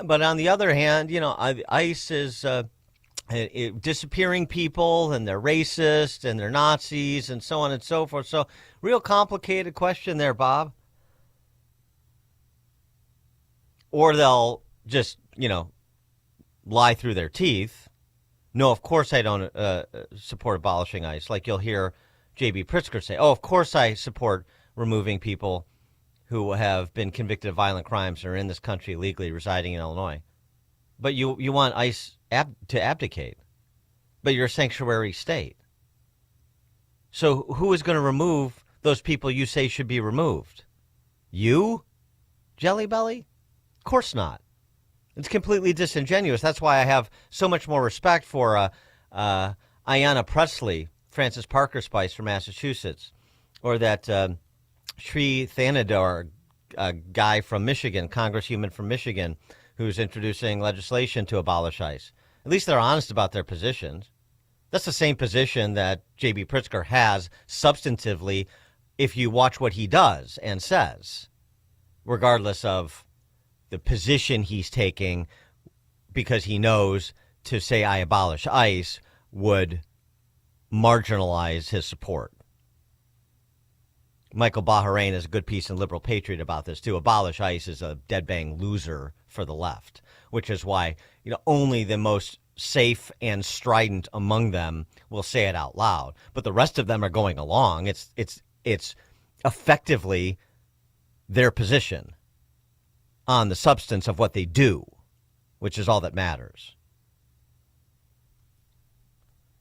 but on the other hand, ICE is disappearing people, and they're racist, and they're Nazis, and so on and so forth. So, real complicated question there, Bob. Or they'll just, lie through their teeth. No, of course I don't support abolishing ICE. Like you'll hear J.B. Pritzker say, oh, of course I support removing people who have been convicted of violent crimes and are in this country legally residing in Illinois. But you want ICE to abdicate. But you're a sanctuary state. So who is going to remove those people you say should be removed? You, Jelly Belly? Of course not. It's completely disingenuous. That's why I have so much more respect for Ayanna Pressley, Francis Parker Spice from Massachusetts, or that Sri Thanador guy from Michigan, congresswoman from Michigan, who's introducing legislation to abolish ICE. At least they're honest about their positions. That's the same position that J.B. Pritzker has substantively if you watch what he does and says, regardless of the position he's taking, because he knows to say I abolish ICE would marginalize his support. Michael Bahrain has a good piece in Liberal Patriot about this, too. Abolish ICE is a dead-bang loser for the left, which is why only the most safe and strident among them will say it out loud. But the rest of them are going along. It's effectively their position on the substance of what they do, which is all that matters.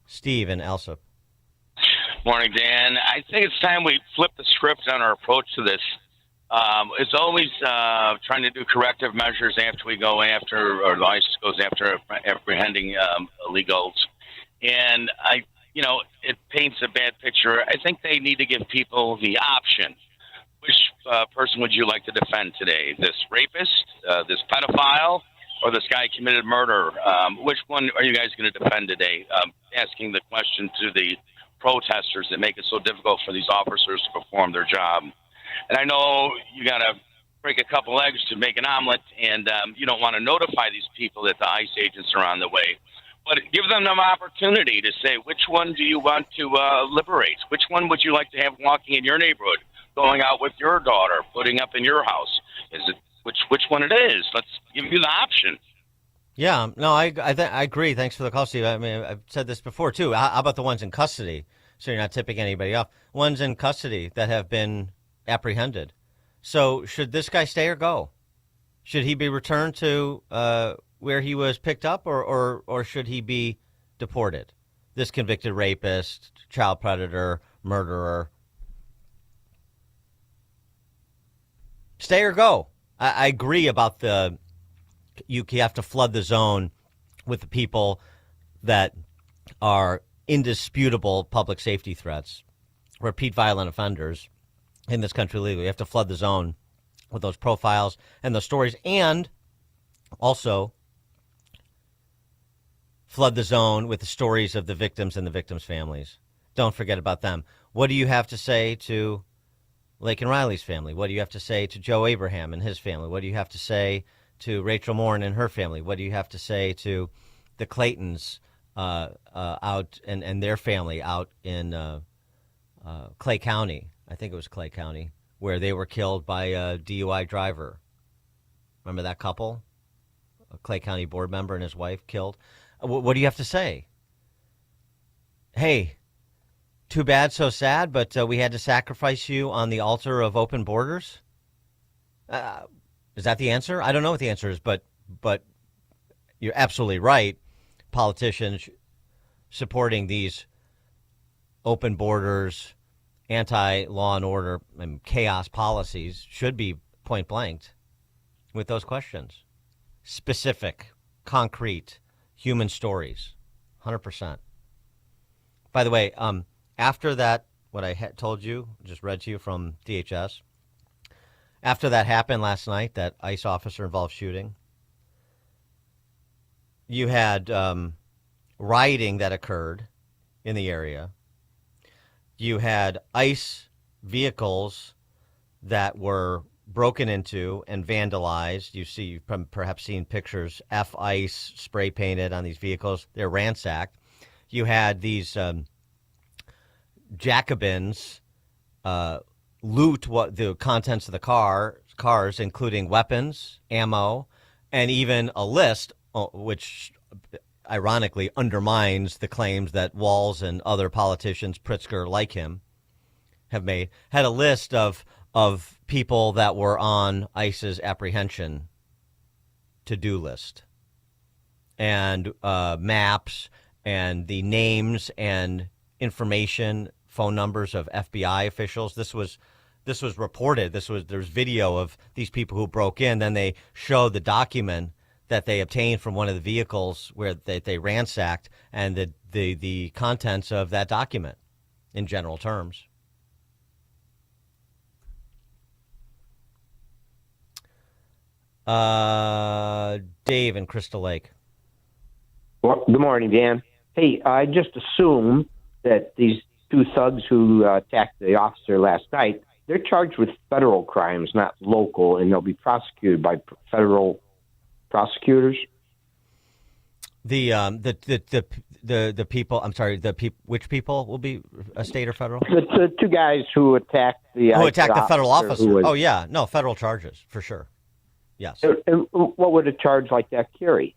Steve and Elsa. Morning, Dan. I think it's time we flip the script on our approach to this. It's always trying to do corrective measures after we go after, or the ICE goes after apprehending illegals. And it paints a bad picture. I think they need to give people the option. Which person would you like to defend today? This rapist, this pedophile, or this guy committed murder? Which one are you guys going to defend today? Asking the question to the protesters that make it so difficult for these officers to perform their job. And I know you got to break a couple eggs to make an omelet, and you don't want to notify these people that the ICE agents are on the way. But give them an opportunity to say, which one do you want to liberate? Which one would you like to have walking in your neighborhood, going out with your daughter, putting up in your house? Is it which one it is? Let's give you the option. Yeah, no, I agree. Thanks for the call, Steve. I mean, I've said this before, too. How about the ones in custody? So you're not tipping anybody off. Ones in custody that have been apprehended. So should this guy stay or go? Should he be returned to where he was picked up, or should he be deported? This convicted rapist, child predator, murderer. Stay or go. I agree about you have to flood the zone with the people that are indisputable public safety threats, repeat violent offenders in this country legally. You have to flood the zone with those profiles and those stories, and also flood the zone with the stories of the victims and the victims' families. Don't forget about them. What do you have to say to Laken Riley's family? What do you have to say to Joe Abraham and his family? What do you have to say to Rachel Morin and her family? What do you have to say to the Claytons out and their family out in Clay County? I think it was Clay County, where they were killed by a DUI driver. Remember that couple? A Clay County board member and his wife killed. What do you have to say? Hey, too bad, so sad, but we had to sacrifice you on the altar of open borders? Is that the answer? I don't know what the answer is, but you're absolutely right. Politicians supporting these open borders, anti-law and order, and chaos policies should be point blanked with those questions. Specific, concrete, human stories, 100%. By the way, after that, what I told you, just read to you from DHS, after that happened last night, that ICE officer-involved shooting, you had rioting that occurred in the area. You had ICE vehicles that were broken into and vandalized. You've perhaps seen pictures, F-ICE spray painted on these vehicles. They're ransacked. You had these Jacobins loot what the contents of the cars, including weapons, ammo, and even a list, which ironically undermines the claims that Walz and other politicians, Pritzker like him, have made, had a list of people that were on ICE's apprehension to-do list, and maps and the names and information, phone numbers of FBI officials. This was reported. There's video of these people who broke in. Then they showed the document that they obtained from one of the vehicles where they ransacked, and the contents of that document in general terms. Dave in Crystal Lake. Well, good morning, Dan. Hey, I just assume that these two thugs who attacked the officer last night, they're charged with federal crimes, not local, and they'll be prosecuted by federal prosecutors. The people. I'm sorry. Which people will be state or federal? The two guys who attacked the federal officer. Oh yeah, no, federal charges for sure. Yes. And what would a charge like that carry?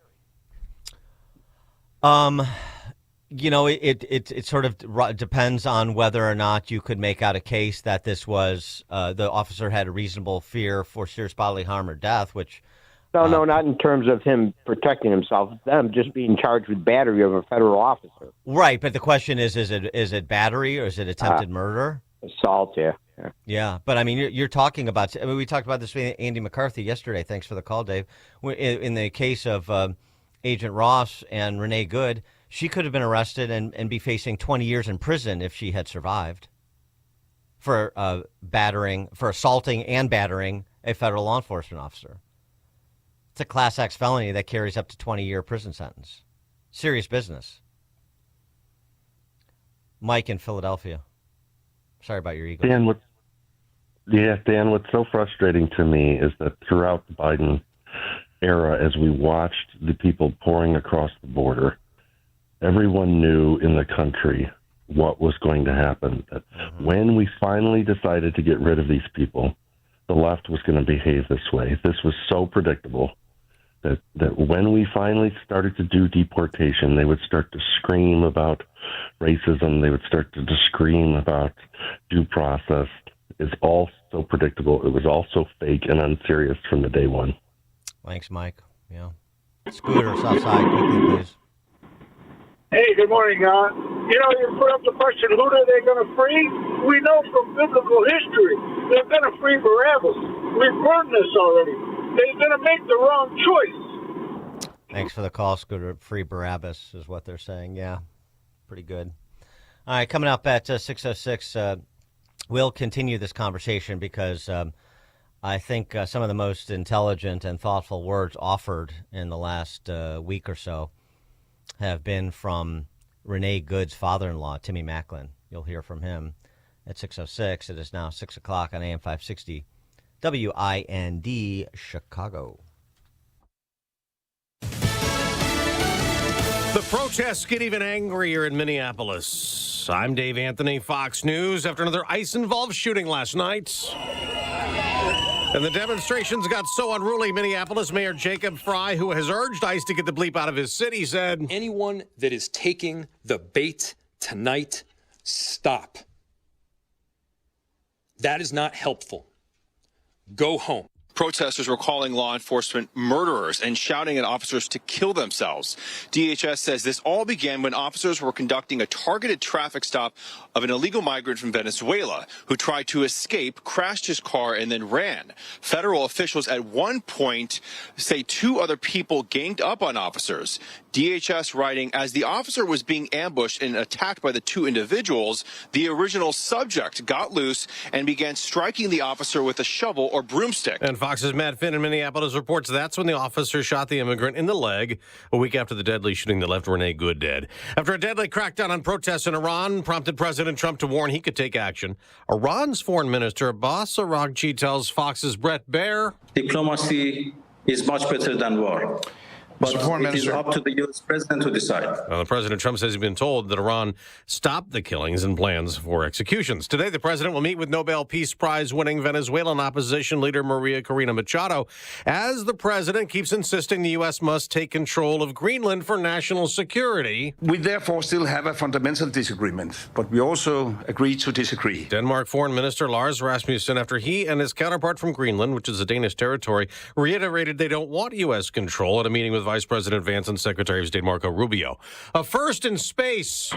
It sort of depends on whether or not you could make out a case that this was the officer had a reasonable fear for serious bodily harm or death, which. No, not in terms of him protecting himself. Them just being charged with battery of a federal officer. Right, but the question is it battery or is it attempted murder? Assault, yeah. Yeah, but I mean, you're talking about. I mean, we talked about this with Andy McCarthy yesterday. Thanks for the call, Dave. In the case of Agent Ross and Renee Good, she could have been arrested and be facing 20 years in prison if she had survived for assaulting and battering a federal law enforcement officer. It's a Class X felony that carries up to 20-year prison sentence. Serious business. Mike in Philadelphia. Sorry about your ego. Dan, what's so frustrating to me is that throughout the Biden era, as we watched the people pouring across the border, everyone knew in the country what was going to happen. That when we finally decided to get rid of these people, the left was going to behave this way. This was so predictable. That when we finally started to do deportation, they would start to scream about racism. They would start to scream about due process. It's all so predictable. It was all so fake and unserious from the day one. Thanks, Mike. Yeah. Scooter, Southside, quickly, please. Hey, good morning, you put up the question, who are they going to free? We know from biblical history, they're going to free Barabbas. We've learned this already. They're going to make the wrong choice. Thanks for the call, Scooter. Free Barabbas is what they're saying. Yeah, pretty good. All right, coming up at 6:06, we'll continue this conversation because I think some of the most intelligent and thoughtful words offered in the last week or so have been from Renee Good's father-in-law, Timmy Macklin. You'll hear from him at 6:06. It is now 6 o'clock on AM 560. WIND Chicago. The protests get even angrier in Minneapolis. I'm Dave Anthony, Fox News. After another ICE-involved shooting last night, and the demonstrations got so unruly, Minneapolis Mayor Jacob Frey, who has urged ICE to get the bleep out of his city, said, anyone that is taking the bait tonight, Stop. That is not helpful. Go home. Protesters were calling law enforcement murderers and shouting at officers to kill themselves. DHS says this all began when officers were conducting a targeted traffic stop of an illegal migrant from Venezuela who tried to escape, crashed his car, and then ran. Federal officials at one point say 2 other people ganged up on officers. DHS writing, as the officer was being ambushed and attacked by the 2 individuals, the original subject got loose and began striking the officer with a shovel or broomstick. And Fox's Matt Finn in Minneapolis reports that's when the officer shot the immigrant in the leg a week after the deadly shooting that left Renee Good dead. After a deadly crackdown on protests in Iran prompted President Trump to warn he could take action, Iran's foreign minister Abbas Araghchi tells Fox's Brett Baer, diplomacy is much better than war. But it is up to the U.S. president to decide. Well, President Trump says he's been told that Iran stopped the killings and plans for executions. Today, the president will meet with Nobel Peace Prize winning Venezuelan opposition leader Maria Corina Machado as the president keeps insisting the U.S. must take control of Greenland for national security. We therefore still have a fundamental disagreement, but we also agree to disagree. Denmark Foreign Minister Lars Rasmussen, after he and his counterpart from Greenland, which is a Danish territory, reiterated they don't want U.S. control at a meeting with Vice President Vance and Secretary of State Marco Rubio. A first in space.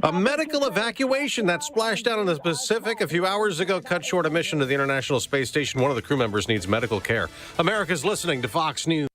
A medical evacuation that splashed down in the Pacific a few hours ago cut short a mission to the International Space Station. One of the crew members needs medical care. America's listening to Fox News.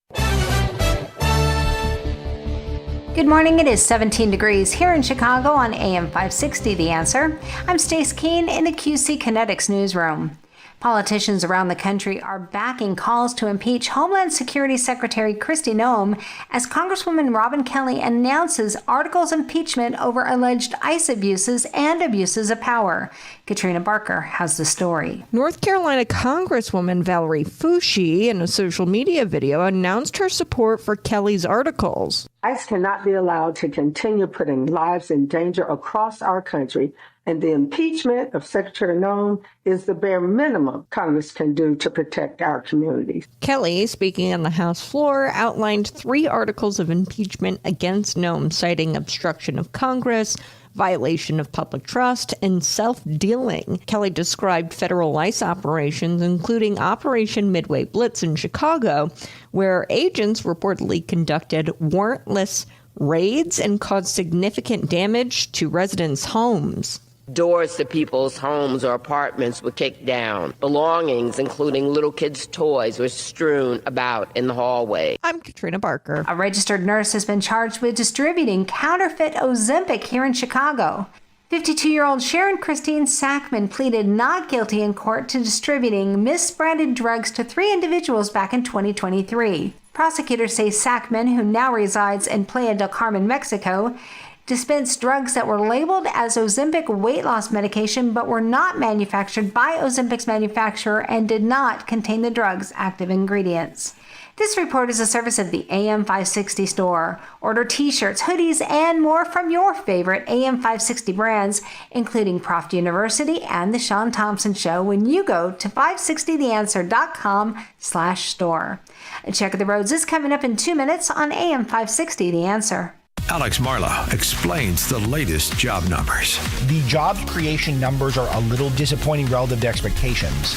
Good morning. It is 17 degrees here in Chicago on AM 560 The Answer. I'm Stace Keene in the QC Kinetics newsroom. Politicians around the country are backing calls to impeach Homeland Security Secretary Kristi Noem as Congresswoman Robin Kelly announces articles of impeachment over alleged ICE abuses and abuses of power. Katrina Barker has the story. North Carolina Congresswoman Valerie Foushee, in a social media video, announced her support for Kelly's articles. ICE cannot be allowed to continue putting lives in danger across our country, and the impeachment of Secretary Noem is the bare minimum Congress can do to protect our communities. Kelly, speaking on the House floor, outlined 3 articles of impeachment against Noem, citing obstruction of Congress, violation of public trust, and self-dealing. Kelly described federal ICE operations, including Operation Midway Blitz in Chicago, where agents reportedly conducted warrantless raids and caused significant damage to residents' homes. Doors to people's homes or apartments were kicked down. Belongings, including little kids' toys, were strewn about in the hallway. I'm Katrina Barker. A registered nurse has been charged with distributing counterfeit Ozempic here in Chicago. 52-year-old Sharon Christine Sackman pleaded not guilty in court to distributing misbranded drugs to 3 individuals back in 2023. Prosecutors say Sackman, who now resides in Playa del Carmen, Mexico, dispensed drugs that were labeled as Ozempic weight loss medication but were not manufactured by Ozempic's manufacturer and did not contain the drug's active ingredients. This report is a service of the AM 560 store. Order t-shirts, hoodies, and more from your favorite AM 560 brands, including Proft University and The Sean Thompson Show, when you go to 560theanswer.com/store. A check of the roads is coming up in 2 minutes on AM 560 The Answer. Alex Marlow explains the latest job numbers. The jobs creation numbers are a little disappointing relative to expectations,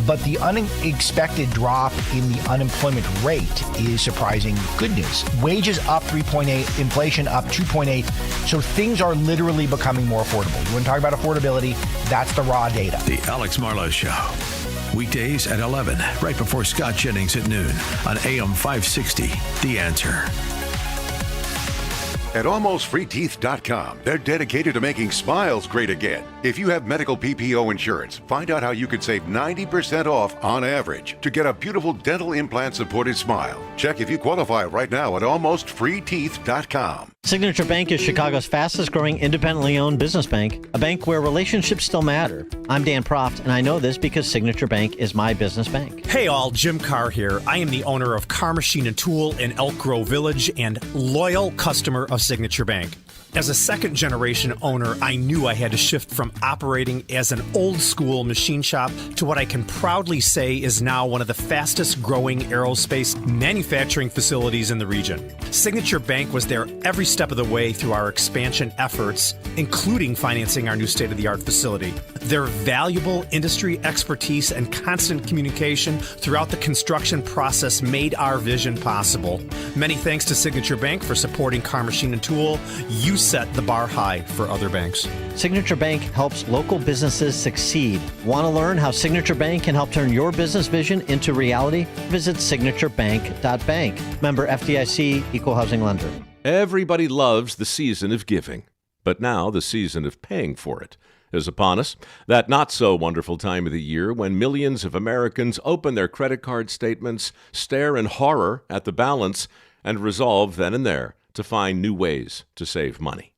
but the unexpected drop in the unemployment rate is surprising good news. Wages up 3.8, inflation up 2.8, so things are literally becoming more affordable. You want to talk about affordability? That's the raw data. The Alex Marlow Show. Weekdays at 11, right before Scott Jennings at noon on AM 560, The Answer. At AlmostFreeTeeth.com, they're dedicated to making smiles great again. If you have medical PPO insurance, find out how you could save 90% off on average to get a beautiful dental implant-supported smile. Check if you qualify right now at AlmostFreeTeeth.com. Signature Bank is Chicago's fastest growing independently owned business bank, a bank where relationships still matter. I'm Dan Proft, and I know this because Signature Bank is my business bank. Hey all, Jim Carr here. I am the owner of Car Machine and Tool in Elk Grove Village and loyal customer of love Signature Bank. As a second-generation owner, I knew I had to shift from operating as an old-school machine shop to what I can proudly say is now one of the fastest-growing aerospace manufacturing facilities in the region. Signature Bank was there every step of the way through our expansion efforts, including financing our new state-of-the-art facility. Their valuable industry expertise and constant communication throughout the construction process made our vision possible. Many thanks to Signature Bank for supporting Car Machine and Tool. You set the bar high for other banks. Signature Bank helps local businesses succeed. Want to learn how Signature Bank can help turn your business vision into reality? Visit signaturebank.bank. Member FDIC, Equal Housing Lender. Everybody loves the season of giving, but now the season of paying for it is upon us. That not-so-wonderful time of the year when millions of Americans open their credit card statements, stare in horror at the balance, and resolve then and there to find new ways to save money.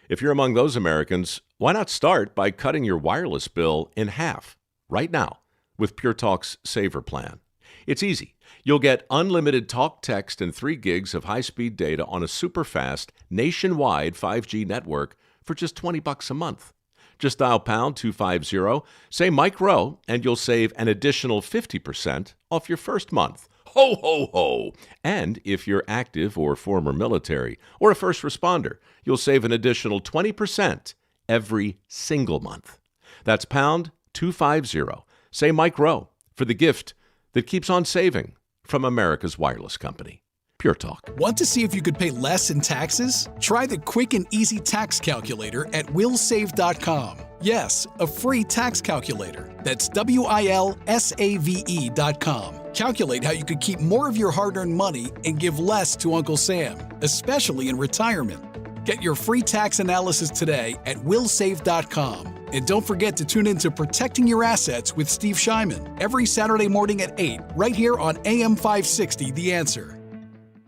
If you're among those Americans, why not start by cutting your wireless bill in half right now with Pure Talk's Saver Plan? It's easy. You'll get unlimited talk, text, and 3 gigs of high-speed data on a super-fast, nationwide 5G network for just $20 a month. Just dial pound 250, say Mike Rowe, and you'll save an additional 50% off your first month. Ho, ho, ho! And if you're active or former military or a first responder, you'll save an additional 20% every single month. That's pound 250. Say Mike Rowe for the gift that keeps on saving from America's wireless company. Pure Talk. Want to see if you could pay less in taxes? Try the quick and easy tax calculator at willsave.com. Yes, a free tax calculator. That's WILSAVE.com. Calculate how you could keep more of your hard-earned money and give less to Uncle Sam, especially in retirement. Get your free tax analysis today at willsave.com. And don't forget to tune in to Protecting Your Assets with Steve Shyman every Saturday morning at 8, right here on AM 560, The Answer.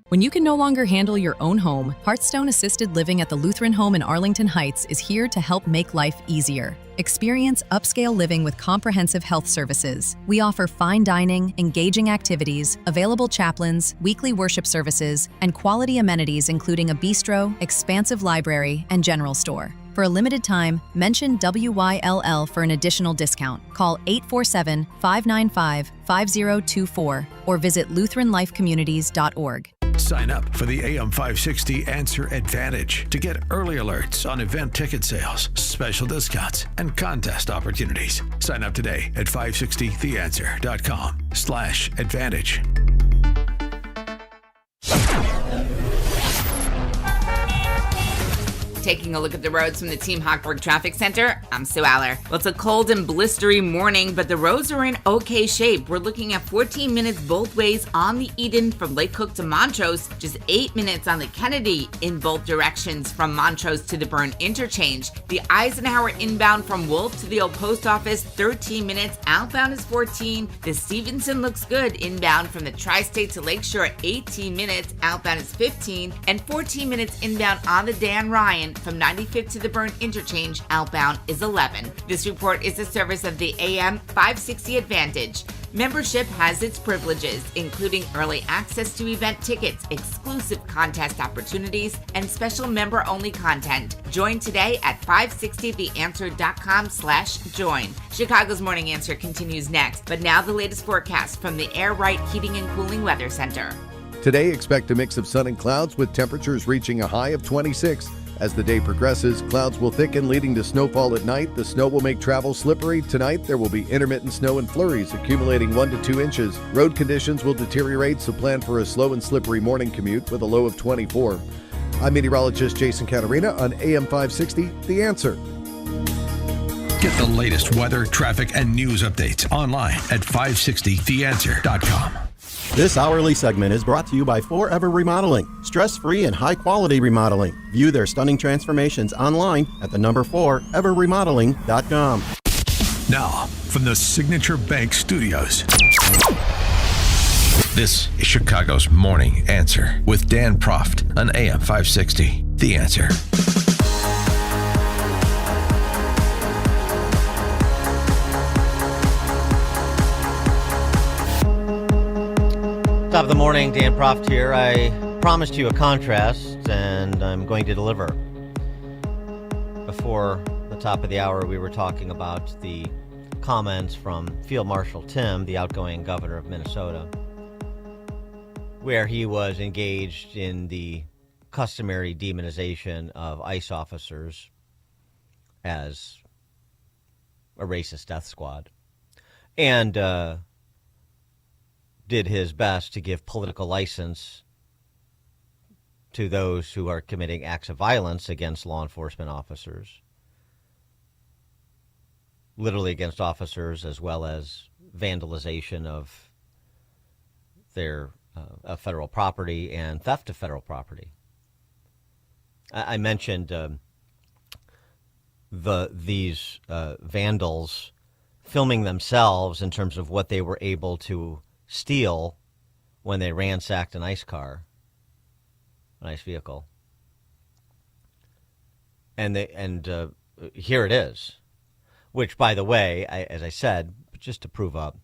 When you can no longer handle your own home, Hearthstone Assisted Living at the Lutheran Home in Arlington Heights is here to help make life easier. Experience upscale living with comprehensive health services. We offer fine dining, engaging activities, available chaplains, weekly worship services, and quality amenities including a bistro, expansive library, and general store. For a limited time, mention WYLL for an additional discount. Call 847-595-5024 or visit LutheranLifeCommunities.org. Sign up for the AM 560 Answer Advantage to get early alerts on event ticket sales, special discounts, and contest opportunities. Sign up today at 560theanswer.com/advantage. Taking a look at the roads from the Team Hochberg Traffic Center, I'm Sue Aller. Well, it's a cold and blistery morning, but the roads are in okay shape. We're looking at 14 minutes both ways on the Eden from Lake Cook to Montrose, just 8 minutes on the Kennedy in both directions from Montrose to the Byrne Interchange. The Eisenhower inbound from Wolf to the old post office, 13 minutes. Outbound is 14. The Stevenson looks good inbound from the Tri-State to Lakeshore, 18 minutes. Outbound is 15. And 14 minutes inbound on the Dan Ryan from 95th to the Byrne Interchange. Outbound is 11. This report is a service of the AM 560 Advantage. Membership has its privileges, including early access to event tickets, exclusive contest opportunities, and special member-only content. Join today at 560theanswer.com/join. Chicago's Morning Answer continues next, but now the latest forecast from the Air Right Heating and Cooling Weather Center. Today, expect a mix of sun and clouds with temperatures reaching a high of 26. As the day progresses, clouds will thicken, leading to snowfall at night. The snow will make travel slippery. Tonight, there will be intermittent snow and flurries, accumulating 1 to 2 inches. Road conditions will deteriorate, so plan for a slow and slippery morning commute with a low of 24. I'm meteorologist Jason Catarina on AM 560, The Answer. Get the latest weather, traffic, and news updates online at 560theanswer.com. This hourly segment is brought to you by Forever Remodeling, stress-free and high-quality remodeling. View their stunning transformations online at the number 4everremodeling.com. Now, from the Signature Bank Studios, this is Chicago's Morning Answer with Dan Proft on AM 560, The Answer. Top of the morning, Dan Proft here. I promised you a contrast and I'm going to deliver. Before the top of the hour, we were talking about the comments from Field Marshal Tim, the outgoing governor of Minnesota, where he was engaged in the customary demonization of ICE officers as a racist death squad, and did his best to give political license to those who are committing acts of violence against law enforcement officers, literally against officers, as well as vandalization of their federal property and theft of federal property. I mentioned these vandals filming themselves in terms of what they were able to steal when they ransacked an ICE car, an ICE vehicle. And here it is, which, by the way, as I said, just to prove up,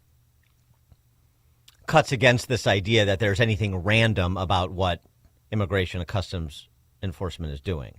cuts against this idea that there's anything random about what Immigration and Customs Enforcement is doing.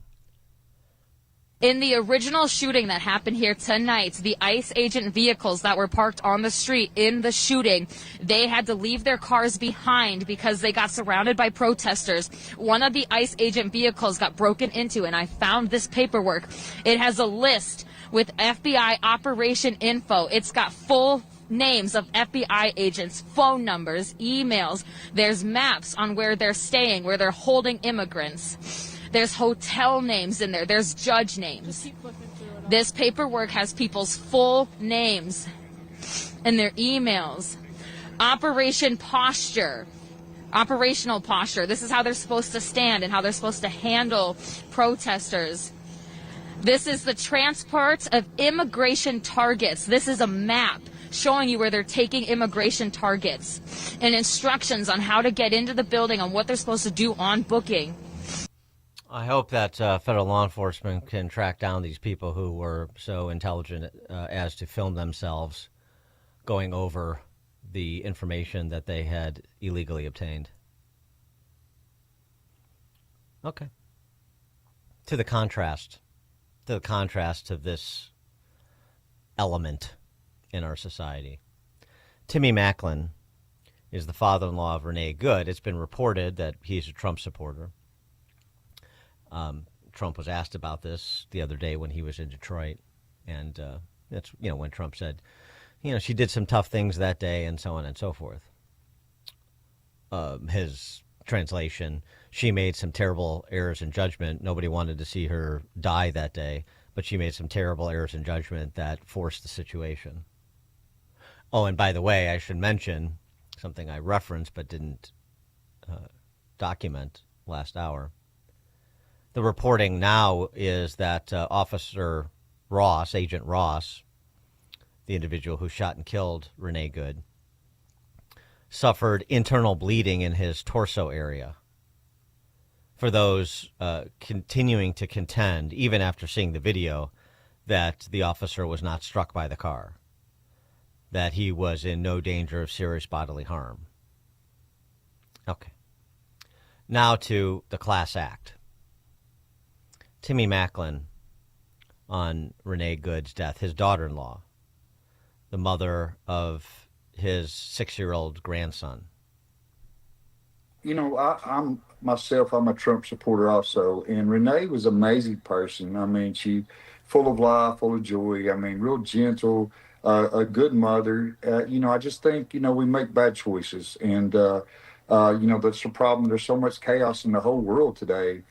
In the original shooting that happened here tonight, the ICE agent vehicles that were parked on the street in the shooting, they had to leave their cars behind because they got surrounded by protesters. One of the ICE agent vehicles got broken into, and I found this paperwork. It has a list with FBI operation info. It's got full names of FBI agents, phone numbers, emails. There's maps on where they're staying, where they're holding immigrants. There's hotel names in there. There's judge names. This paperwork has people's full names and their emails. Operational posture. This is how they're supposed to stand and how they're supposed to handle protesters. This is the transport of immigration targets. This is a map showing you where they're taking immigration targets and instructions on how to get into the building, on what they're supposed to do on booking. I hope that federal law enforcement can track down these people who were so intelligent as to film themselves going over the information that they had illegally obtained. Okay. To the contrast of this element in our society. Timmy Macklin is the father-in-law of Renee Good. It's been reported that he's a Trump supporter. Trump was asked about this the other day when he was in Detroit, and that's when Trump said, she did some tough things that day, and so on and so forth. His translation: she made some terrible errors in judgment. Nobody wanted to see her die that day, but she made some terrible errors in judgment that forced the situation. Oh, and by the way, I should mention something I referenced but didn't document last hour. The reporting now is that Officer Ross, Agent Ross, the individual who shot and killed Renee Good, suffered internal bleeding in his torso area. For those continuing to contend, even after seeing the video, that the officer was not struck by the car, that he was in no danger of serious bodily harm. Okay. Now to the class act. Timmy Macklin on Renee Good's death, his daughter-in-law, the mother of his 6-year-old grandson. I'm a Trump supporter also, and Renee was an amazing person. I mean, she full of life, full of joy. I mean, real gentle, a good mother. I just think, we make bad choices, and that's the problem. There's so much chaos in the whole world today.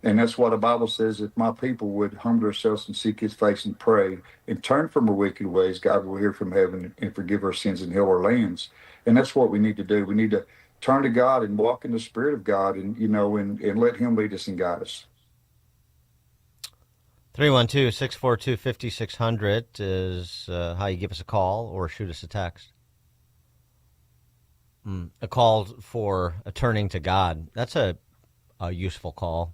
And that's what the Bible says: if my people would humble themselves and seek his face and pray and turn from our wicked ways, God will hear from heaven and forgive our sins and heal our lands. And that's what we need to do. We need to turn to God and walk in the Spirit of God and let him lead us and guide us. 312-642-5600 is how you give us a call or shoot us a text. A call for a turning to God. That's a useful call,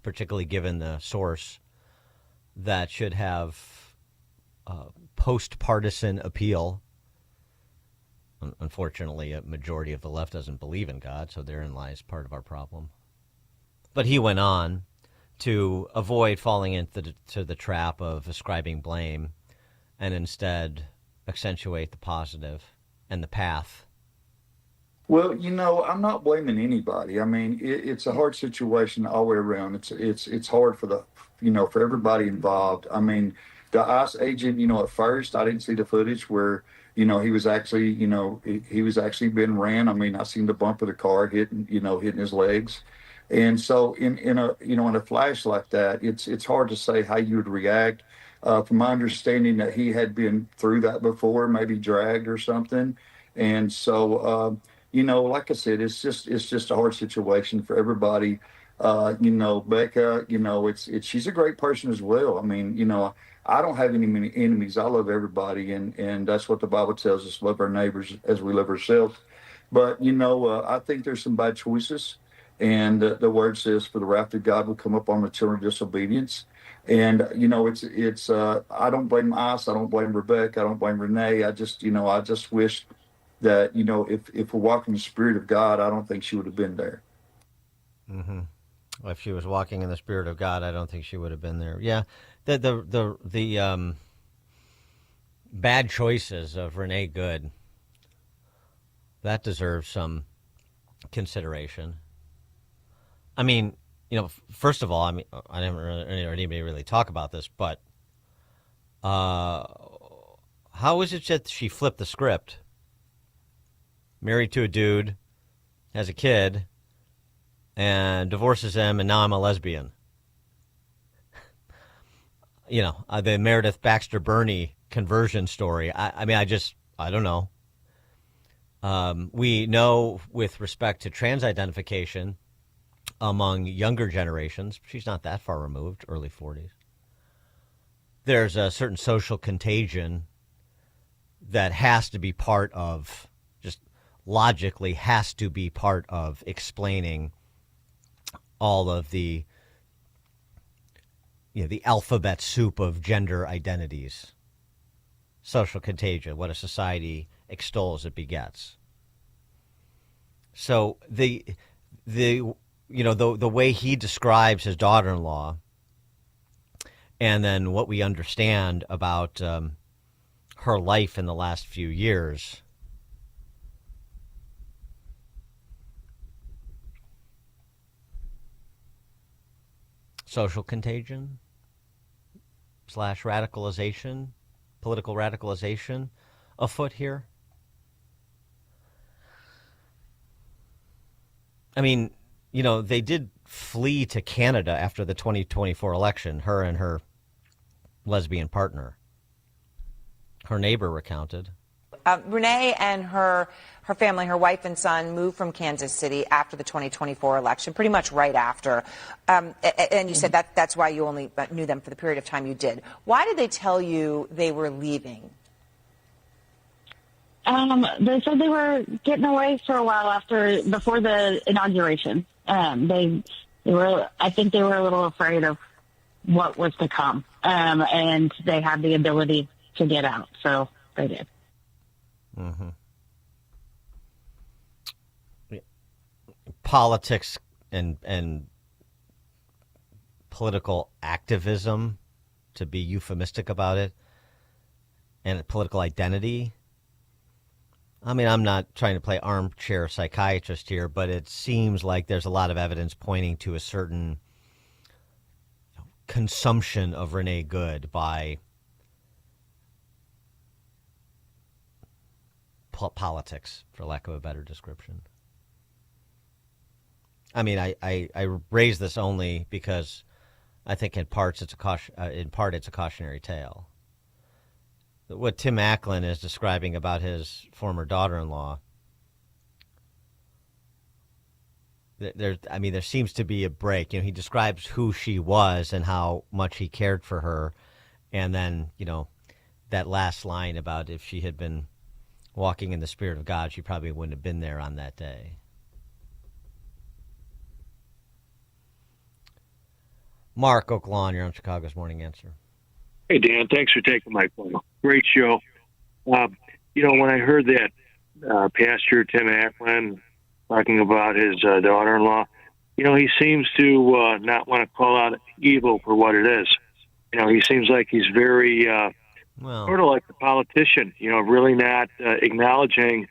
particularly given the source that should have post-partisan appeal. Unfortunately, a majority of the left doesn't believe in God, so therein lies part of our problem. But he went on to avoid falling into the trap of ascribing blame and instead accentuate the positive and the path. Well, I'm not blaming anybody. I mean, it's a hard situation all the way around. It's hard for for everybody involved. I mean, the ICE agent, at first I didn't see the footage where, he was actually, he was actually being ran. I mean, I seen the bump of the car hitting his legs. And so in a flash like that, it's hard to say how you would react. From my understanding that he had been through that before, maybe dragged or something. And so, like I said, it's just a hard situation for everybody. Becca, she's a great person as well. I mean, I don't have any many enemies. I love everybody, and that's what the Bible tells us: love our neighbors as we love ourselves. But I think there's some bad choices, and the word says, "For the wrath of God will come upon the children of disobedience." And it's I don't blame ICE, I don't blame Rebecca, I don't blame Renee. I just wish that if we're walking the Spirit of God, I don't think she would have been there. Mm-hmm. Well, if she was walking in the Spirit of God, I don't think she would have been there. Yeah, the bad choices of Renee Good, that deserves some consideration. I mean, first of all, I mean, I didn't hear anybody really talk about this, but how is it that she flipped the script? Married to a dude, has a kid, and divorces him, and now I'm a lesbian. The Meredith Baxter Birney conversion story. I don't know. We know with respect to trans identification among younger generations, she's not that far removed, early 40s. There's a certain social contagion that has to be part of, just logically has to be part of explaining all of the alphabet soup of gender identities. Social contagion, what a society extols, it begets. So the way he describes his daughter-in-law, and then what we understand about her life in the last few years, social contagion / radicalization, political radicalization afoot here. I mean, they did flee to Canada after the 2024 election, her and her lesbian partner. Her neighbor recounted. Renee and her family, her wife and son, moved from Kansas City after the 2024 election, pretty much right after. And you said that's why you only knew them for the period of time you did. Why did they tell you they were leaving? They said they were getting away for a while before the inauguration. They were, I think they were a little afraid of what was to come. And they had the ability to get out, so they did. Mm-hmm. Politics and political activism, to be euphemistic about it, and political identity. I mean, I'm not trying to play armchair psychiatrist here, but it seems like there's a lot of evidence pointing to a certain consumption of Renee Good by politics, for lack of a better description. I mean, I raise this only because I think in part it's a cautionary tale. What Tim Acklin is describing about his former daughter-in-law, there seems to be a break. He describes who she was and how much he cared for her, and then that last line about if she had been walking in the Spirit of God, she probably wouldn't have been there on that day. Mark Oaklawn, you're on Chicago's Morning Answer. Hey, Dan, thanks for taking my call. Great show. When I heard that Pastor Tim Acklin talking about his daughter-in-law, he seems to not want to call out evil for what it is. He seems like he's very sort of like the politician, really not acknowledging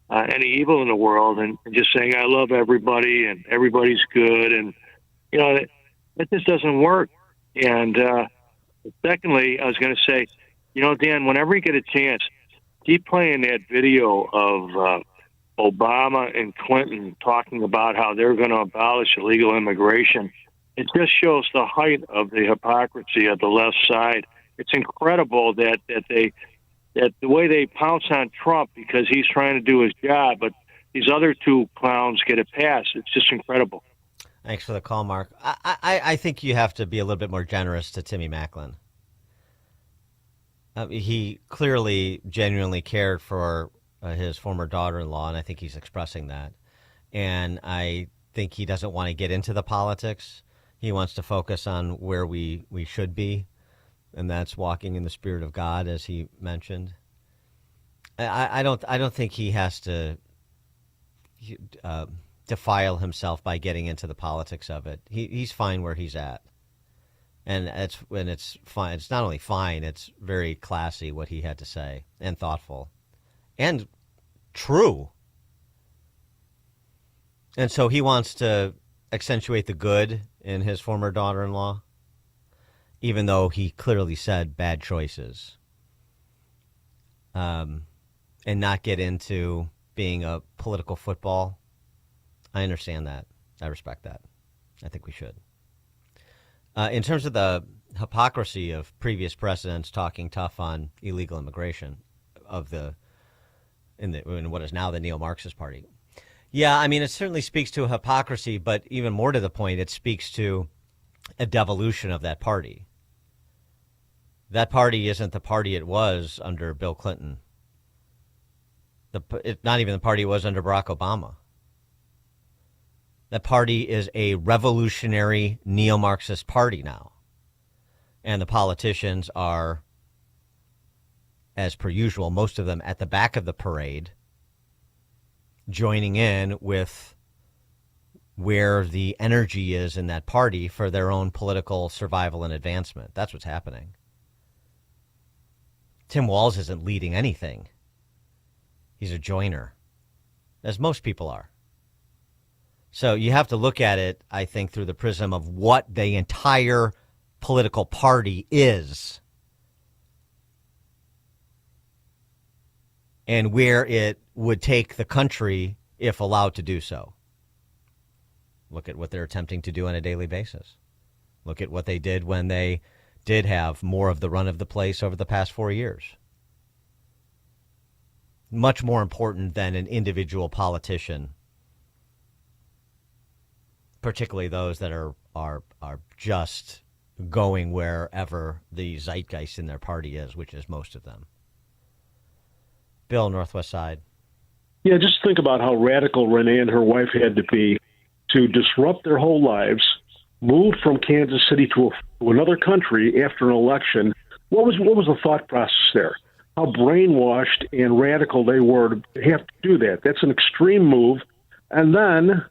any evil in the world and just saying, I love everybody and everybody's good. And, that just doesn't work. And secondly, I was going to say, Dan, whenever you get a chance, keep playing that video of Obama and Clinton talking about how they're going to abolish illegal immigration. It just shows the height of the hypocrisy of the left side. It's incredible that the way they pounce on Trump because he's trying to do his job, but these other two clowns get a pass. It's just incredible. Thanks for the call, Mark. I think you have to be a little bit more generous to Timmy Macklin. He clearly genuinely cared for his former daughter-in-law, and I think he's expressing that. And I think he doesn't want to get into the politics. He wants to focus on where we should be, and that's walking in the Spirit of God, as he mentioned. I don't think he has to defile himself by getting into the politics of it. He's fine where he's at, and it's fine. It's not only fine; it's very classy what he had to say, and thoughtful, and true. And so he wants to accentuate the good in his former daughter-in-law, even though he clearly said bad choices, and not get into being a political football. I understand that. I respect that. I think we should. In terms of the hypocrisy of previous presidents talking tough on illegal immigration in what is now the neo-Marxist party. Yeah, I mean, it certainly speaks to a hypocrisy, but even more to the point, it speaks to a devolution of that party. That party isn't the party it was under Bill Clinton. Not even the party it was under Barack Obama. That party is a revolutionary neo-Marxist party now. And the politicians are, as per usual, most of them at the back of the parade, joining in with where the energy is in that party for their own political survival and advancement. That's what's happening. Tim Walz isn't leading anything. He's a joiner, as most people are. So you have to look at it, I think, through the prism of what the entire political party is and where it would take the country if allowed to do so. Look at what they're attempting to do on a daily basis. Look at what they did when they did have more of the run of the place over the past 4 years. Much more important than an individual politician, particularly those that are just going wherever the zeitgeist in their party is, which is most of them. Bill, Northwest Side. Yeah, just think about how radical Renee and her wife had to be to disrupt their whole lives, move from Kansas City to another country after an election. What was the thought process there? How brainwashed and radical they were to have to do that. That's an extreme move. And then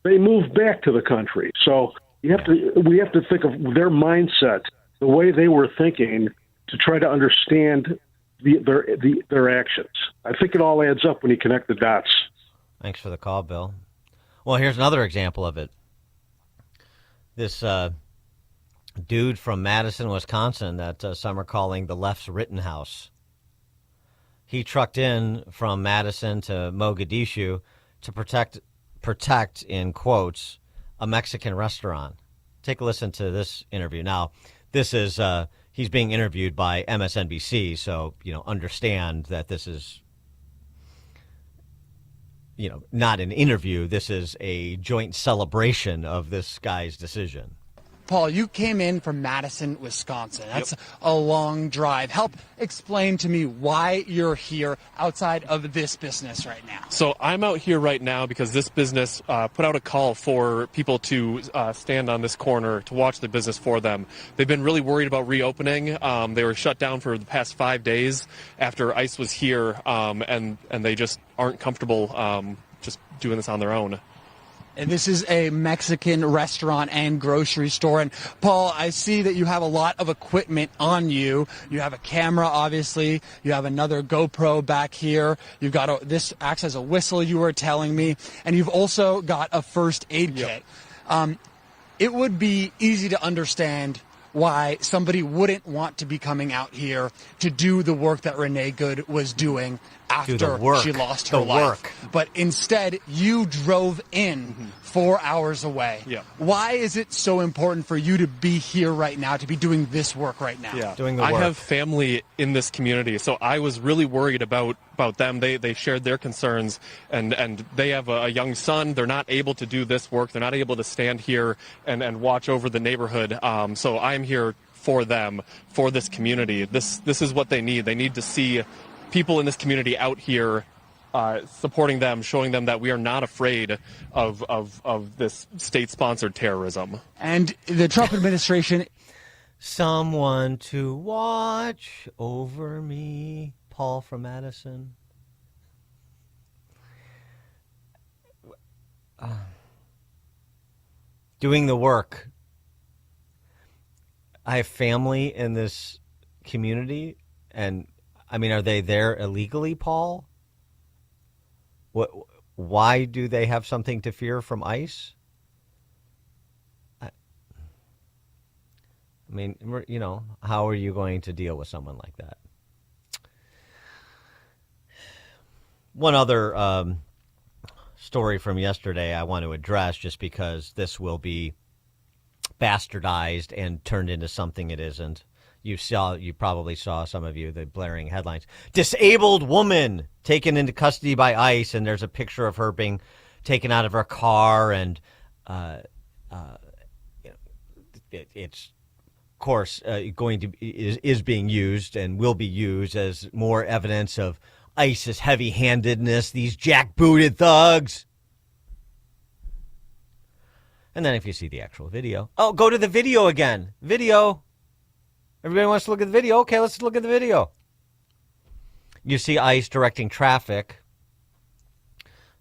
they moved back to the country. So we have to think of their mindset, the way they were thinking, to try to understand their actions. I think it all adds up when you connect the dots. Thanks for the call, Bill. Well, here's another example of it. This dude from Madison, Wisconsin, that some are calling the left's Rittenhouse. He trucked in from Madison to Mogadishu to protect, in quotes, a Mexican restaurant. Take a listen to this interview. Now, this is he's being interviewed by MSNBC, so understand that this is not an interview. This is a joint celebration of this guy's decision. Paul, you came in from Madison, Wisconsin. That's a long drive. Help explain to me why you're here outside of this business right now. So I'm out here right now because this business put out a call for people to stand on this corner to watch the business for them. They've been really worried about reopening. They were shut down for the past 5 days after ICE was here, and they just aren't comfortable just doing this on their own. And this is a Mexican restaurant and grocery store. And Paul, I see that you have a lot of equipment on you. You have a camera, obviously. You have another GoPro back here. You've got this acts as a whistle, you were telling me. And you've also got a first aid kit. It would be easy to understand why somebody wouldn't want to be coming out here to do the work that Renee Good was doing after she lost her life. But instead, you drove in 4 hours away. Why is it so important for you to be here right now, to be doing this work right now? Doing the work. I have family in this community, so I was really worried about them. They shared their concerns, and they have a young son. They're not able to do this work. They're not able to stand here and watch over the neighborhood. So I'm here for them, for this community. This is what they need. They need to see people in this community out here supporting them, showing them that we are not afraid of this state-sponsored terrorism. And the Trump administration... Someone to watch over me. Paul from Madison. Doing the work. I have family in this community, and I mean, are they there illegally, Paul? Why do they have something to fear from ICE? I mean, you know, how are you going to deal with someone like that? One other story from yesterday I want to address, just because this will be bastardized and turned into something it isn't. You probably saw, some of you, the blaring headlines. Disabled woman taken into custody by ICE, and there's a picture of her being taken out of her car, and it's, of course, is being used and will be used as more evidence of ICE's heavy-handedness, these jackbooted thugs. And then if you see the actual video, go to the video again. Video. Everybody wants to look at the video. Okay, let's look at the video. You see ICE directing traffic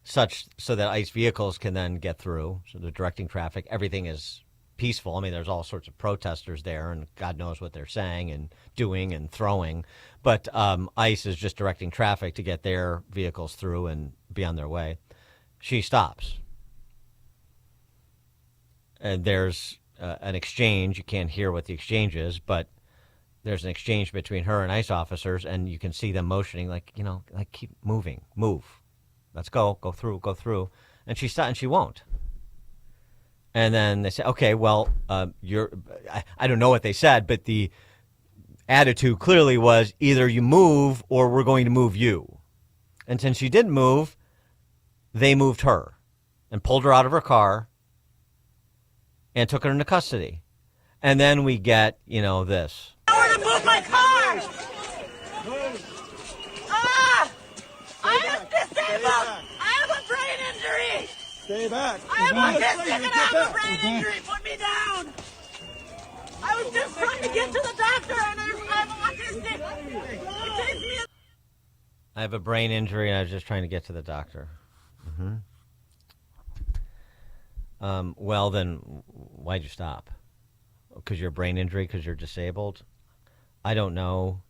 so that ICE vehicles can then get through. So they're directing traffic. Everything is peaceful. I mean, there's all sorts of protesters there, and God knows what they're saying and doing and throwing. But ICE is just directing traffic to get their vehicles through and be on their way. She stops. And there's an exchange. You can't hear what the exchange is, but there's an exchange between her and ICE officers, and you can see them motioning, like keep moving, move. Let's go through. And she stopped, and she won't. And then they say, okay, well, I don't know what they said, but the attitude clearly was either you move or we're going to move you. And since she didn't move, they moved her and pulled her out of her car and took her into custody. And then we get, this. I want to move my car! I am disabled! I have a brain injury! Stay back. I am autistic and I have a brain injury! Put me down! I was just trying to get to the doctor and I'm autistic! It takes me I have a brain injury and I was just trying to get to the doctor. Well, then, why'd you stop? Because you're a brain injury, because you're disabled? I don't know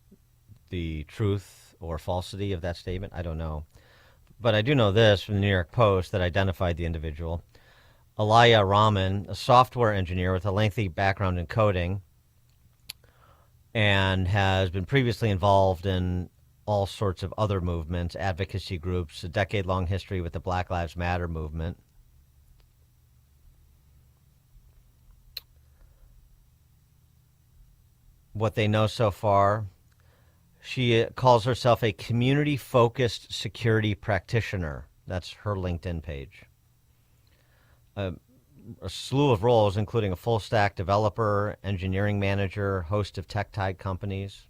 the truth or falsity of that statement. I don't know. But I do know this from the New York Post that identified the individual. Alaya Rahman, a software engineer with a lengthy background in coding, and has been previously involved in all sorts of other movements, advocacy groups, a decade-long history with the Black Lives Matter movement. What they know so far, she calls herself a community-focused security practitioner. That's her LinkedIn page. A slew of roles, including a full-stack developer, engineering manager, host of tech-tied companies.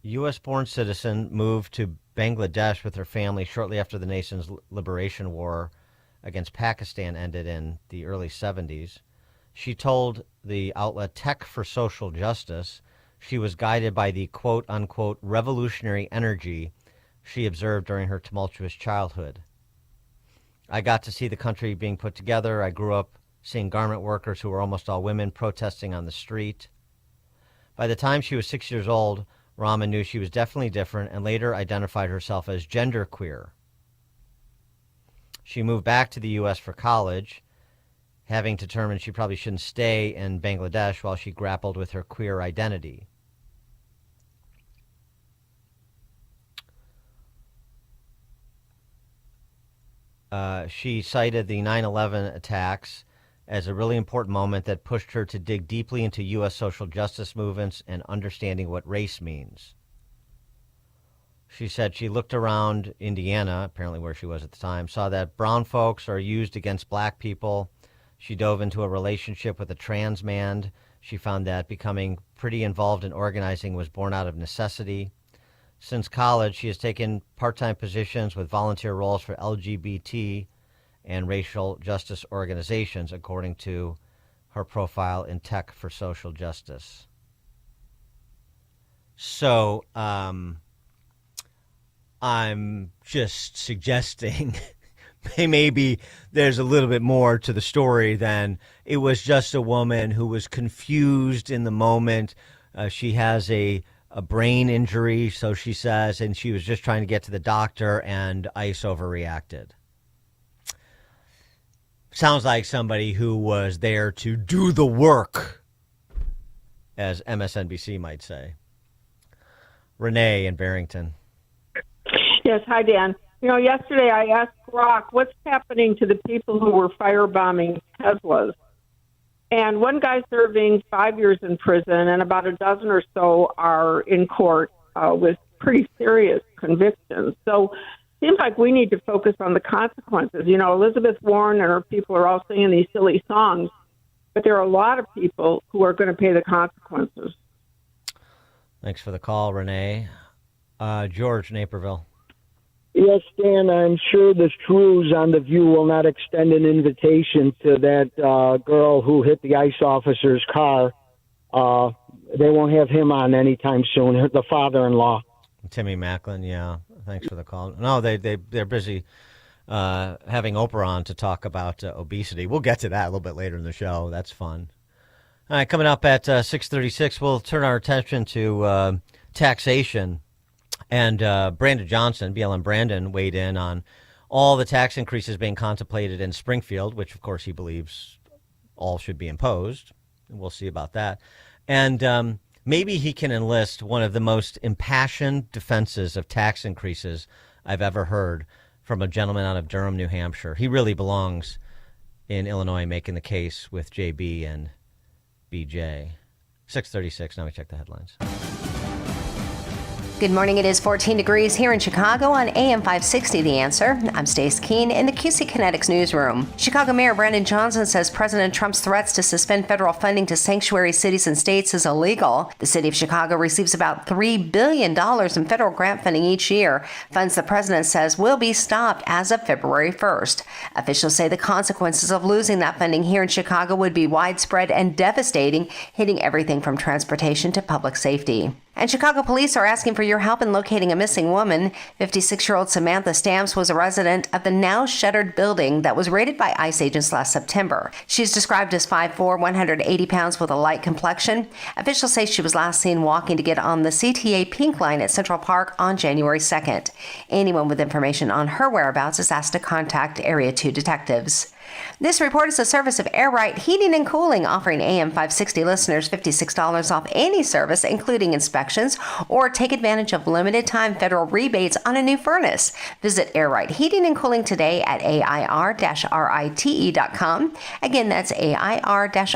U.S.-born citizen moved to Bangladesh with her family shortly after the nation's liberation war against Pakistan ended in the early 70s. She told the outlet Tech for Social Justice She was guided by the quote-unquote revolutionary energy she observed during her tumultuous childhood. I got to see the country being put together. I grew up seeing garment workers, who were almost all women, protesting on the street. By the time she was 6 years old, Rama knew she was definitely different and later identified herself as genderqueer. She moved back to the U.S. for college, having determined she probably shouldn't stay in Bangladesh while she grappled with her queer identity. She cited the 9/11 attacks as a really important moment that pushed her to dig deeply into U.S. social justice movements and understanding what race means. She said she looked around Indiana, apparently where she was at the time, saw that brown folks are used against black people. She dove into a relationship with a trans man. She found that becoming pretty involved in organizing was born out of necessity. Since college, she has taken part-time positions with volunteer roles for LGBT and racial justice organizations, according to her profile in Tech for Social Justice. So, I'm just suggesting maybe there's a little bit more to the story than it was just a woman who was confused in the moment. She has a brain injury, so she says, and she was just trying to get to the doctor, and ICE overreacted. Sounds like somebody who was there to do the work, as MSNBC might say. Renee in Barrington. Yes, hi, Dan. You know, yesterday I asked Brock, what's happening to the people who were firebombing Teslas? And one guy's serving 5 years in prison, and about a dozen or so are in court with pretty serious convictions. So it seems like we need to focus on the consequences. You know, Elizabeth Warren and her people are all singing these silly songs, but there are a lot of people who are going to pay the consequences. Thanks for the call, Renee. George, Naperville. Yes, Dan, I'm sure the Shrews on The View will not extend an invitation to that girl who hit the ICE officer's car. They won't have him on anytime soon, the father-in-law. Timmy Macklin, yeah. Thanks for the call. No, they're busy having Oprah on to talk about obesity. We'll get to that a little bit later in the show. That's fun. All right, coming up at 6:36, we'll turn our attention to taxation. And Brandon Johnson, BLM Brandon, weighed in on all the tax increases being contemplated in Springfield, which, of course, he believes all should be imposed. We'll see about that. And maybe he can enlist one of the most impassioned defenses of tax increases I've ever heard from a gentleman out of Durham, New Hampshire. He really belongs in Illinois making the case with JB and BJ. 6:36, now we check the headlines. Good morning. It is 14 degrees here in Chicago on AM 560 The Answer. I'm Stace Keene in the QC Kinetics newsroom. Chicago Mayor Brandon Johnson says President Trump's threats to suspend federal funding to sanctuary cities and states is illegal. The city of Chicago receives about $3 billion in federal grant funding each year, funds the president says will be stopped as of February 1st. Officials say the consequences of losing that funding here in Chicago would be widespread and devastating, hitting everything from transportation to public safety. And Chicago police are asking for your help in locating a missing woman. 56-year-old Samantha Stamps was a resident of the now shuttered building that was raided by ICE agents last September. She's described as 5'4", 180 pounds with a light complexion. Officials say she was last seen walking to get on the CTA Pink Line at Central Park on January 2nd. Anyone with information on her whereabouts is asked to contact Area 2 detectives. This report is a service of Air Right Heating and Cooling, offering AM 560 listeners $56 off any service, including inspections, or take advantage of limited-time federal rebates on a new furnace. Visit Air Right Heating and Cooling today at AIR-RITE.com. Again, that's AIR-RITE.com.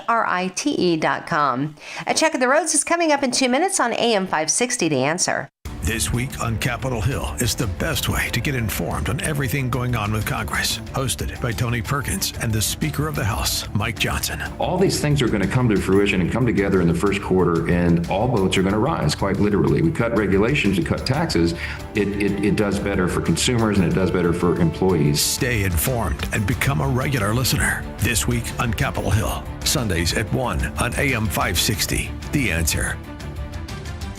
A check of the roads is coming up in 2 minutes on AM 560 The Answer. This week on Capitol Hill is the best way to get informed on everything going on with Congress. Hosted by Tony Perkins and the Speaker of the House, Mike Johnson. All these things are going to come to fruition and come together in the first quarter, and all boats are going to rise, quite literally. We cut regulations, we cut taxes. It does better for consumers, and it does better for employees. Stay informed and become a regular listener. This week on Capitol Hill. Sundays at 1 on AM 560. The Answer.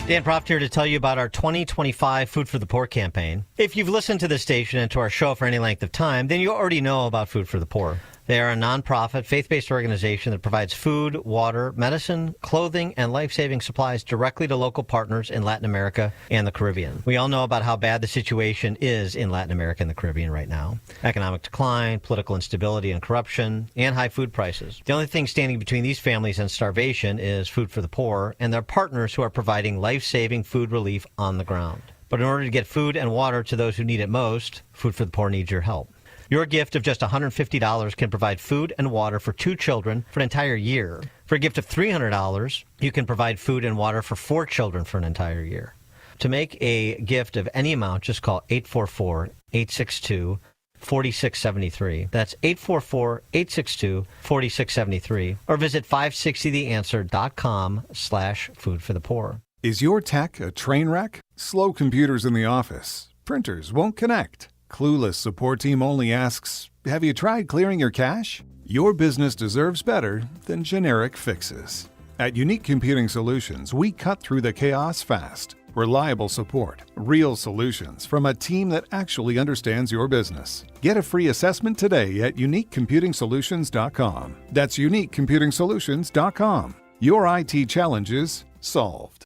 Dan Proft here to tell you about our 2025 Food for the Poor campaign. If you've listened to this station and to our show for any length of time, then you already know about Food for the Poor. They are a nonprofit, faith-based organization that provides food, water, medicine, clothing, and life-saving supplies directly to local partners in Latin America and the Caribbean. We all know about how bad the situation is in Latin America and the Caribbean right now. Economic decline, political instability and corruption, and high food prices. The only thing standing between these families and starvation is Food for the Poor and their partners who are providing life-saving food relief on the ground. But in order to get food and water to those who need it most, Food for the Poor needs your help. Your gift of just $150 can provide food and water for 2 children for an entire year. For a gift of $300, you can provide food and water for 4 children for an entire year. To make a gift of any amount, just call 844-862-4673. That's 844-862-4673. Or visit 560theanswer.com/foodforthepoor. Is your tech a train wreck? Slow computers in the office. Printers won't connect. Clueless support team only asks, have you tried clearing your cache? Your business deserves better than generic fixes. At Unique Computing Solutions, we cut through the chaos fast. Reliable support, real solutions from a team that actually understands your business. Get a free assessment today at uniquecomputing-solutions.com. That's uniquecomputing-solutions.com. Your IT challenges solved.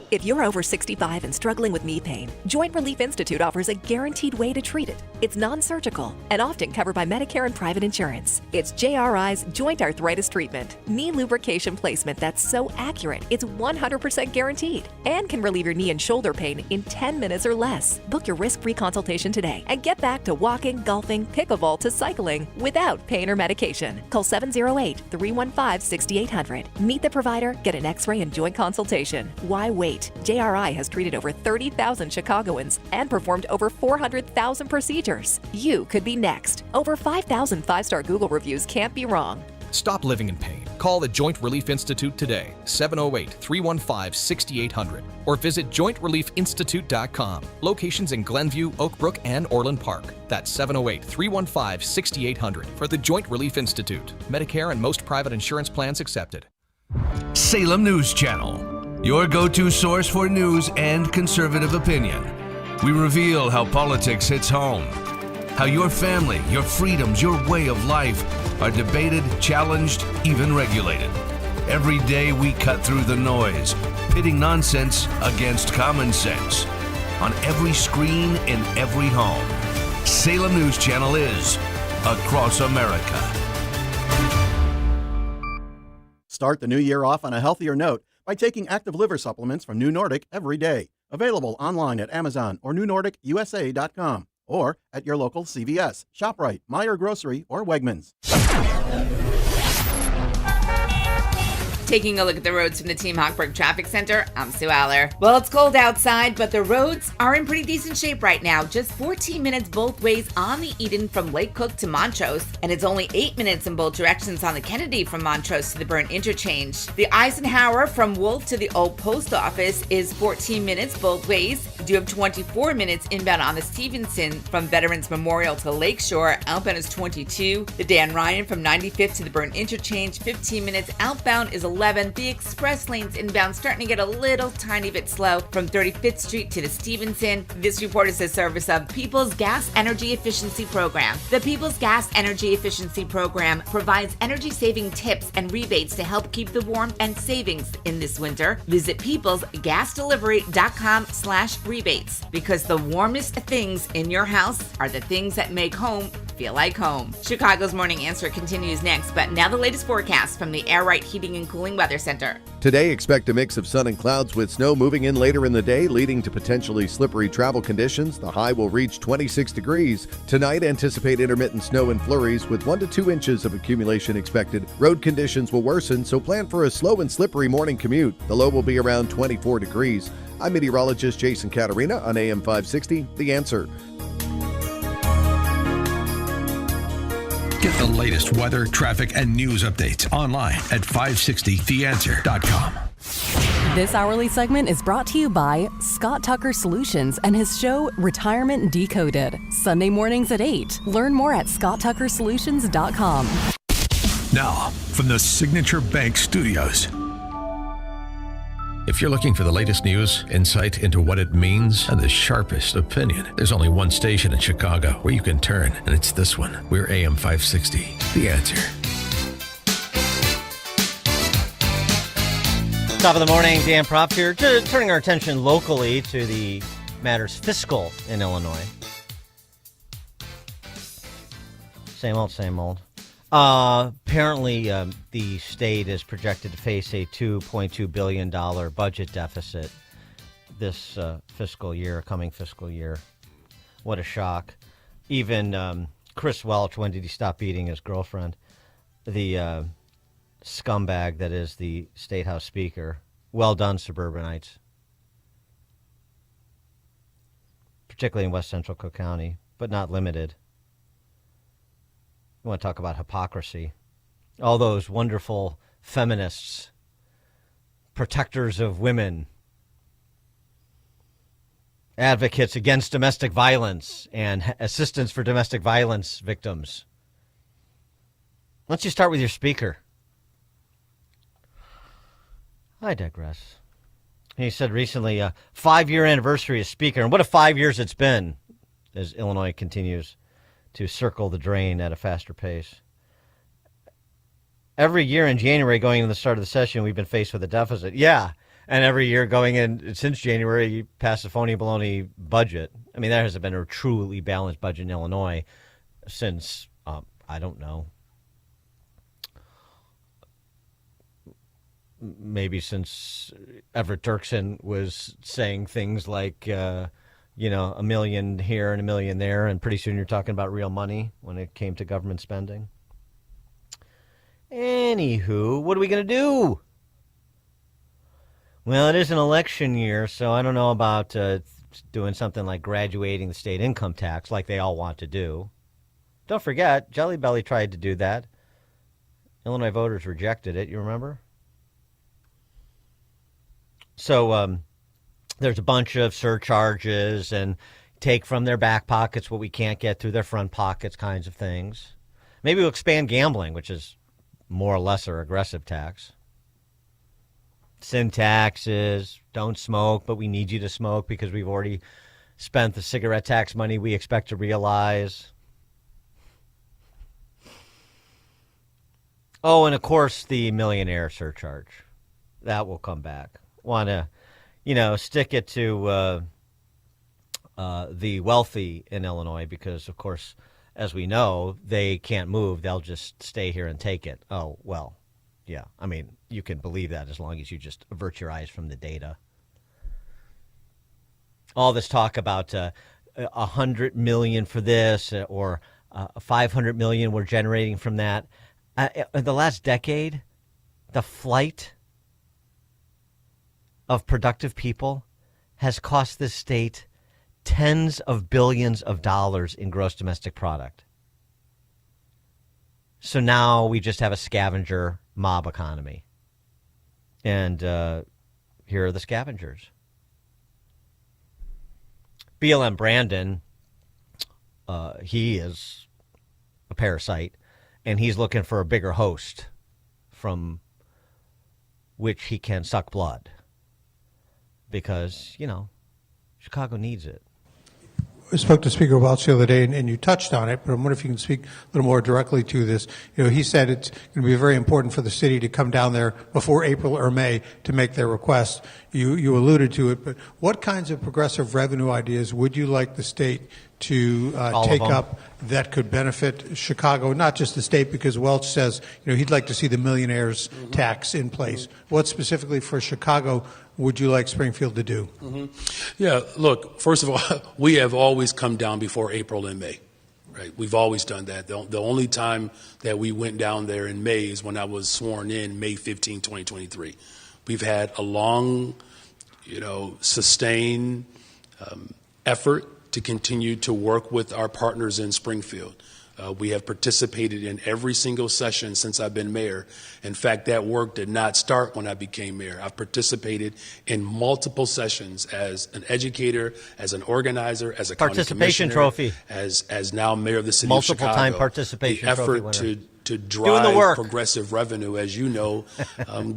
If you're over 65 and struggling with knee pain, Joint Relief Institute offers a guaranteed way to treat it. It's non-surgical and often covered by Medicare and private insurance. It's JRI's Joint Arthritis Treatment, knee lubrication placement that's so accurate it's 100% guaranteed and can relieve your knee and shoulder pain in 10 minutes or less. Book your risk-free consultation today and get back to walking, golfing, pickleball to cycling without pain or medication. Call 708-315-6800. Meet the provider, get an x-ray and joint consultation. Why wait? JRI has treated over 30,000 Chicagoans and performed over 400,000 procedures. You could be next. Over 5,000 5-star Google reviews can't be wrong. Stop living in pain. Call the Joint Relief Institute today, 708-315-6800, or visit jointreliefinstitute.com. Locations in Glenview, Oak Brook, and Orland Park. That's 708-315-6800 for the Joint Relief Institute. Medicare and most private insurance plans accepted. Salem News Channel, your go-to source for news and conservative opinion. We reveal how politics hits home, how your family, your freedoms, your way of life are debated, challenged, even regulated. Every day we cut through the noise, pitting nonsense against common sense. On every screen, in every home, Salem News Channel is across America. Start the new year off on a healthier note by taking active liver supplements from New Nordic every day. Available online at Amazon or NewNordicUSA.com or at your local CVS, ShopRite, Meijer Grocery, or Wegmans. Taking a look at the roads from the Team Hochberg Traffic Center, I'm Sue Aller. Well, it's cold outside, but the roads are in pretty decent shape right now. Just 14 minutes both ways on the Eden from Lake Cook to Montrose, and it's only 8 minutes in both directions on the Kennedy from Montrose to the Burn Interchange. The Eisenhower from Wolf to the Old Post Office is 14 minutes both ways. You have 24 minutes inbound on the Stevenson from Veterans Memorial to Lakeshore. Outbound is 22. The Dan Ryan from 95th to the Burn Interchange, 15 minutes. Outbound is 11. The express lanes inbound starting to get a little tiny bit slow from 35th Street to the Stevenson. This report is a service of People's Gas Energy Efficiency Program. The People's Gas Energy Efficiency Program provides energy-saving tips and rebates to help keep the warmth and savings in this winter. Visit peoplesgasdelivery.com/rebates because the warmest things in your house are the things that make home feel like home. Chicago's Morning Answer continues next, but now the latest forecast from the Air Right Heating and Cooling Weather Center. Today, expect a mix of sun and clouds with snow moving in later in the day, leading to potentially slippery travel conditions. The high will reach 26 degrees. Tonight, anticipate intermittent snow and flurries with 1 to 2 inches of accumulation expected. Road conditions will worsen, so plan for a slow and slippery morning commute. The low will be around 24 degrees. I'm meteorologist Jason Caterina on AM 560, The Answer. Get the latest weather, traffic, and news updates online at 560theanswer.com. This hourly segment is brought to you by Scott Tucker Solutions and his show Retirement Decoded. Sunday mornings at 8. Learn more at scotttuckersolutions.com. Now, from the Signature Bank Studios. If you're looking for the latest news, insight into what it means, and the sharpest opinion, there's only one station in Chicago where you can turn, and it's this one. We're AM 560, The Answer. Top of the morning, Dan Proft here. Turning our attention locally to the matters fiscal in Illinois. Same old, same old. Apparently, the state is projected to face a $2.2 billion budget deficit this coming fiscal year. What a shock. Even Chris Welch, when did he stop beating his girlfriend? The scumbag that is the State House Speaker. Well done, suburbanites. Particularly in West Central Cook County, but not limited. You want to talk about hypocrisy. All those wonderful feminists, protectors of women, advocates against domestic violence and assistance for domestic violence victims. Why don't you start with your speaker? I digress. He said recently, 5-year anniversary of Speaker. And what a 5 years it's been as Illinois continues to circle the drain at a faster pace. Every year in January, going into the start of the session, we've been faced with a deficit. Yeah, and every year going in since January, you pass a phony baloney budget. I mean, there hasn't been a truly balanced budget in Illinois since, I don't know, maybe since Everett Dirksen was saying things like, $1 million here and $1 million there, and pretty soon you're talking about real money when it came to government spending. Anywho, what are we going to do? Well, it is an election year, so I don't know about doing something like graduating the state income tax like they all want to do. Don't forget, Jelly Belly tried to do that. Illinois voters rejected it, you remember? So there's a bunch of surcharges and take from their back pockets what we can't get through their front pockets kinds of things. Maybe we'll expand gambling, which is more or less a regressive tax. Sin taxes, don't smoke, but we need you to smoke because we've already spent the cigarette tax money we expect to realize. Oh, and of course the millionaire surcharge. That will come back. Want to, stick it to the wealthy in Illinois because, of course, as we know, they can't move. They'll just stay here and take it. Oh, well, yeah. I mean, you can believe that as long as you just avert your eyes from the data. All this talk about $100 million for this or $500 million we're generating from that. In the last decade, the flight of productive people has cost this state tens of billions of dollars in gross domestic product. So now we just have a scavenger mob economy. And here are the scavengers. BLM Brandon, he is a parasite, and he's looking for a bigger host from which he can suck blood. Because, Chicago needs it. I spoke to Speaker Welch the other day, and you touched on it, but I'm wondering if you can speak a little more directly to this. He said it's going to be very important for the city to come down there before April or May to make their request. You alluded to it, but what kinds of progressive revenue ideas would you like the state to take up that could benefit Chicago, not just the state, because Welch says he'd like to see the millionaires tax in place. What specifically for Chicago would you like Springfield to do? Yeah, look, first of all, we have always come down before April and May, right? We've always done that. The only time that we went down there in May is when I was sworn in May 15, 2023. We've had a long, sustained effort to continue to work with our partners in Springfield. We have participated in every single session since I've been mayor. In fact, that work did not start when I became mayor. I've participated in multiple sessions as an educator, as an organizer, as a county commissioner, participation trophy, as now mayor of the city multiple of Chicago. Multiple time participation the effort trophy winner. to drive the work. progressive revenue, as you know,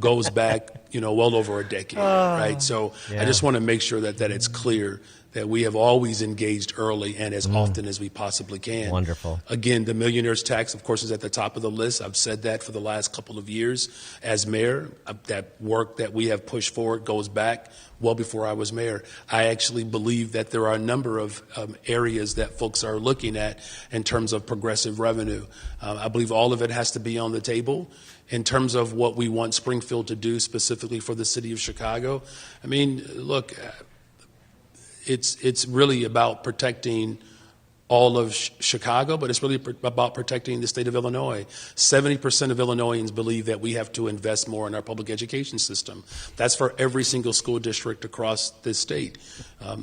goes back, well over a decade, right? So I just want to make sure that it's clear that we have always engaged early and as often as we possibly can. Wonderful. Again, the millionaire's tax, of course, is at the top of the list. I've said that for the last couple of years as mayor. That work that we have pushed forward goes back well before I was mayor. I actually believe that there are a number of areas that folks are looking at in terms of progressive revenue. I believe all of it has to be on the table. In terms of what we want Springfield to do specifically for the city of Chicago, I mean, look, it's really about protecting all of Chicago, but it's really about protecting the state of Illinois. 70% of Illinoisans believe that we have to invest more in our public education system. That's for every single school district across this state.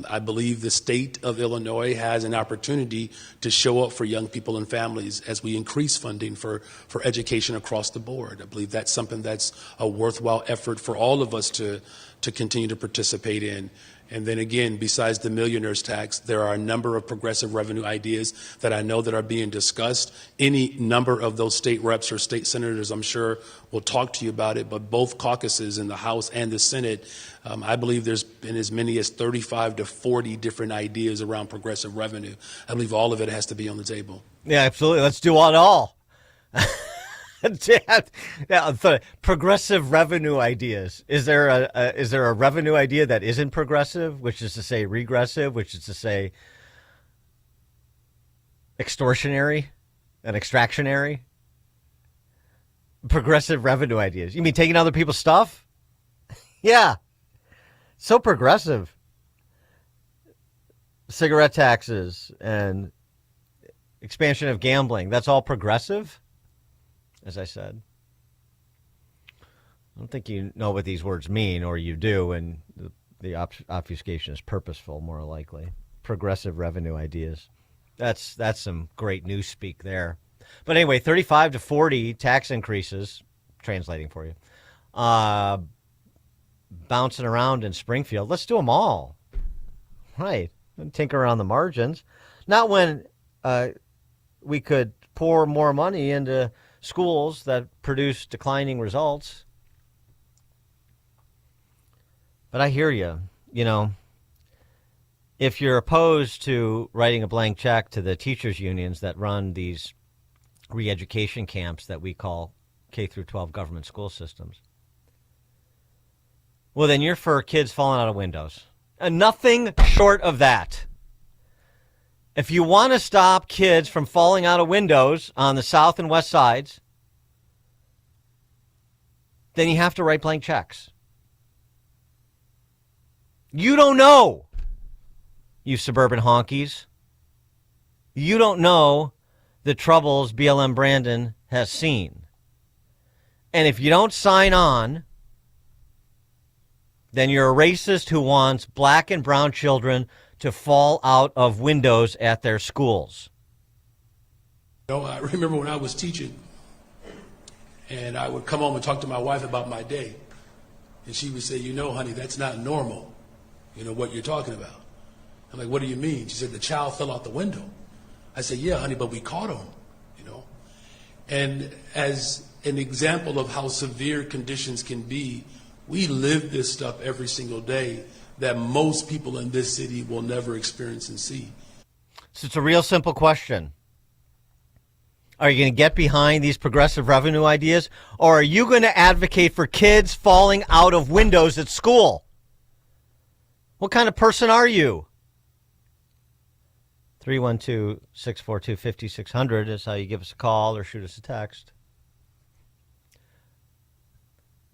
I believe the state of Illinois has an opportunity to show up for young people and families as we increase funding for education across the board. I believe that's something that's a worthwhile effort for all of us to continue to participate in. And then again, besides the millionaire's tax, there are a number of progressive revenue ideas that I know that are being discussed. Any number of those state reps or state senators, I'm sure, will talk to you about it. But both caucuses in the House and the Senate, I believe there's been as many as 35 to 40 different ideas around progressive revenue. I believe all of it has to be on the table. Yeah, absolutely. Let's do it all. Progressive revenue ideas. Is there a revenue idea that isn't progressive, which is to say regressive, which is to say extortionary and extractionary? Progressive revenue ideas. You mean taking other people's stuff? Yeah. So progressive. Cigarette taxes and expansion of gambling. That's all progressive? As I said, I don't think you know what these words mean, or you do, and the obfuscation is purposeful, more likely. Progressive revenue ideas. That's some great newspeak there. But anyway, 35 to 40 tax increases, translating for you, bouncing around in Springfield. Let's do them all. Right. Tinker around the margins. Not when we could pour more money into schools that produce declining results. But I hear you. If you're opposed to writing a blank check to the teachers' unions that run these re-education camps that we call K through 12 government school systems, well, then you're for kids falling out of windows. And nothing short of that. If you want to stop kids from falling out of windows on the south and west sides, then you have to write blank checks. You don't know, you suburban honkies. You don't know the troubles BLM Brandon has seen. And if you don't sign on, then you're a racist who wants black and brown children to fall out of windows at their schools. I remember when I was teaching, and I would come home and talk to my wife about my day, and she would say, honey, that's not normal, what you're talking about. I'm like, what do you mean? She said, the child fell out the window. I said, yeah, honey, but we caught him, And as an example of how severe conditions can be, we live this stuff every single day that most people in this city will never experience and see. So it's a real simple question. Are you going to get behind these progressive revenue ideas, or are you going to advocate for kids falling out of windows at school? What kind of person are you? 312-642-5600 is how you give us a call or shoot us a text.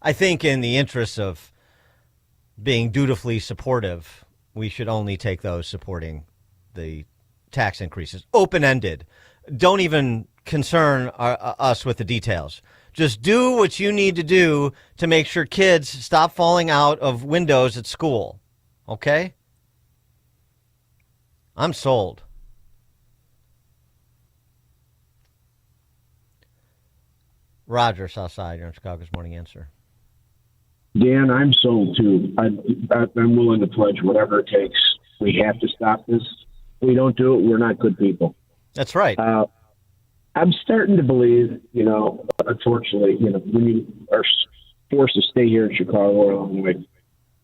I think in the interest of being dutifully supportive, we should only take those supporting the tax increases. Open-ended. Don't even concern us with the details. Just do what you need to do to make sure kids stop falling out of windows at school. Okay? I'm sold. Roger, Southside, you're on Chicago's Morning Answer. Dan, I'm sold too. I'm willing to pledge whatever it takes. We have to stop this. If we don't do it, we're not good people. That's right. I'm starting to believe, unfortunately, when you are forced to stay here in Chicago or Illinois,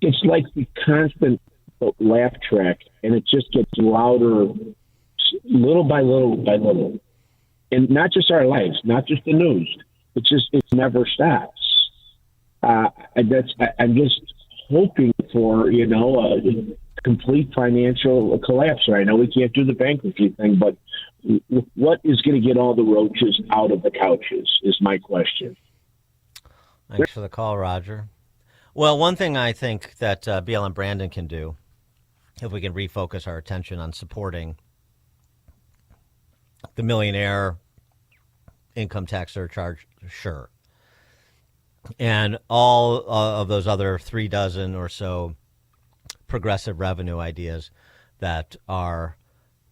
it's like the constant laugh track, and it just gets louder little by little by little. And not just our lives, not just the news. It never stops. I'm just hoping for, a complete financial collapse. I know we can't do the bankruptcy thing, but what is going to get all the roaches out of the couches is my question. Thanks for the call, Roger. Well, one thing I think that BLM Brandon can do, if we can refocus our attention on supporting the millionaire income tax surcharge, sure. And all of those other 36 or so progressive revenue ideas that our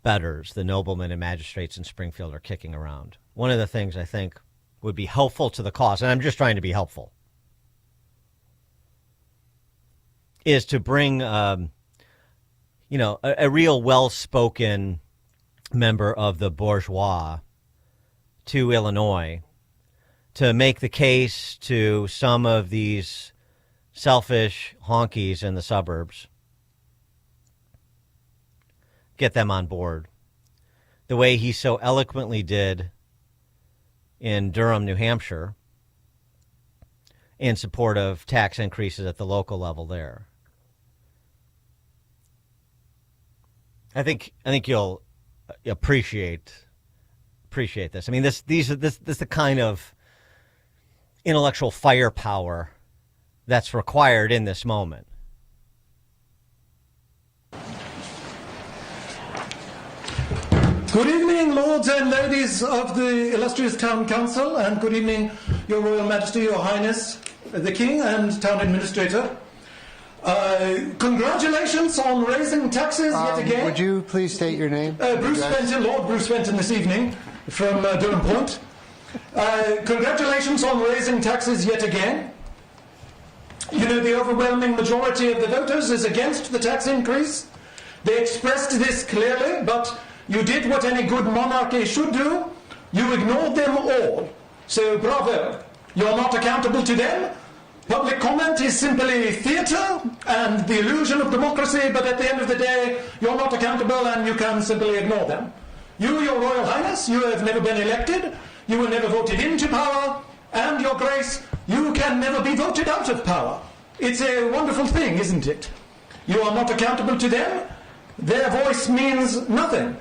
betters, the noblemen and magistrates in Springfield, are kicking around. One of the things I think would be helpful to the cause, and I'm just trying to be helpful, is to bring, a real well-spoken member of the bourgeois to Illinois to make the case to some of these selfish honkies in the suburbs, get them on board, the way he so eloquently did in Durham, New Hampshire, in support of tax increases at the local level there. I think you'll appreciate this. I mean, this is the kind of intellectual firepower that's required in this moment. Good evening, lords and ladies of the illustrious Town Council, and good evening, Your Royal Majesty, Your Highness, the King and Town Administrator. Congratulations on raising taxes yet again. Would you please state your name? Bruce Fenton, Lord Bruce Fenton this evening from Durham Point. Congratulations on raising taxes yet again. The overwhelming majority of the voters is against the tax increase. They expressed this clearly, but you did what any good monarchy should do. You ignored them all. So bravo. You're not accountable to them. Public comment is simply theatre and the illusion of democracy, but at the end of the day, you're not accountable and you can simply ignore them. You, Your Royal Highness, you have never been elected, you were never voted into power, and Your Grace, you can never be voted out of power. It's a wonderful thing, isn't it? You are not accountable to them, their voice means nothing.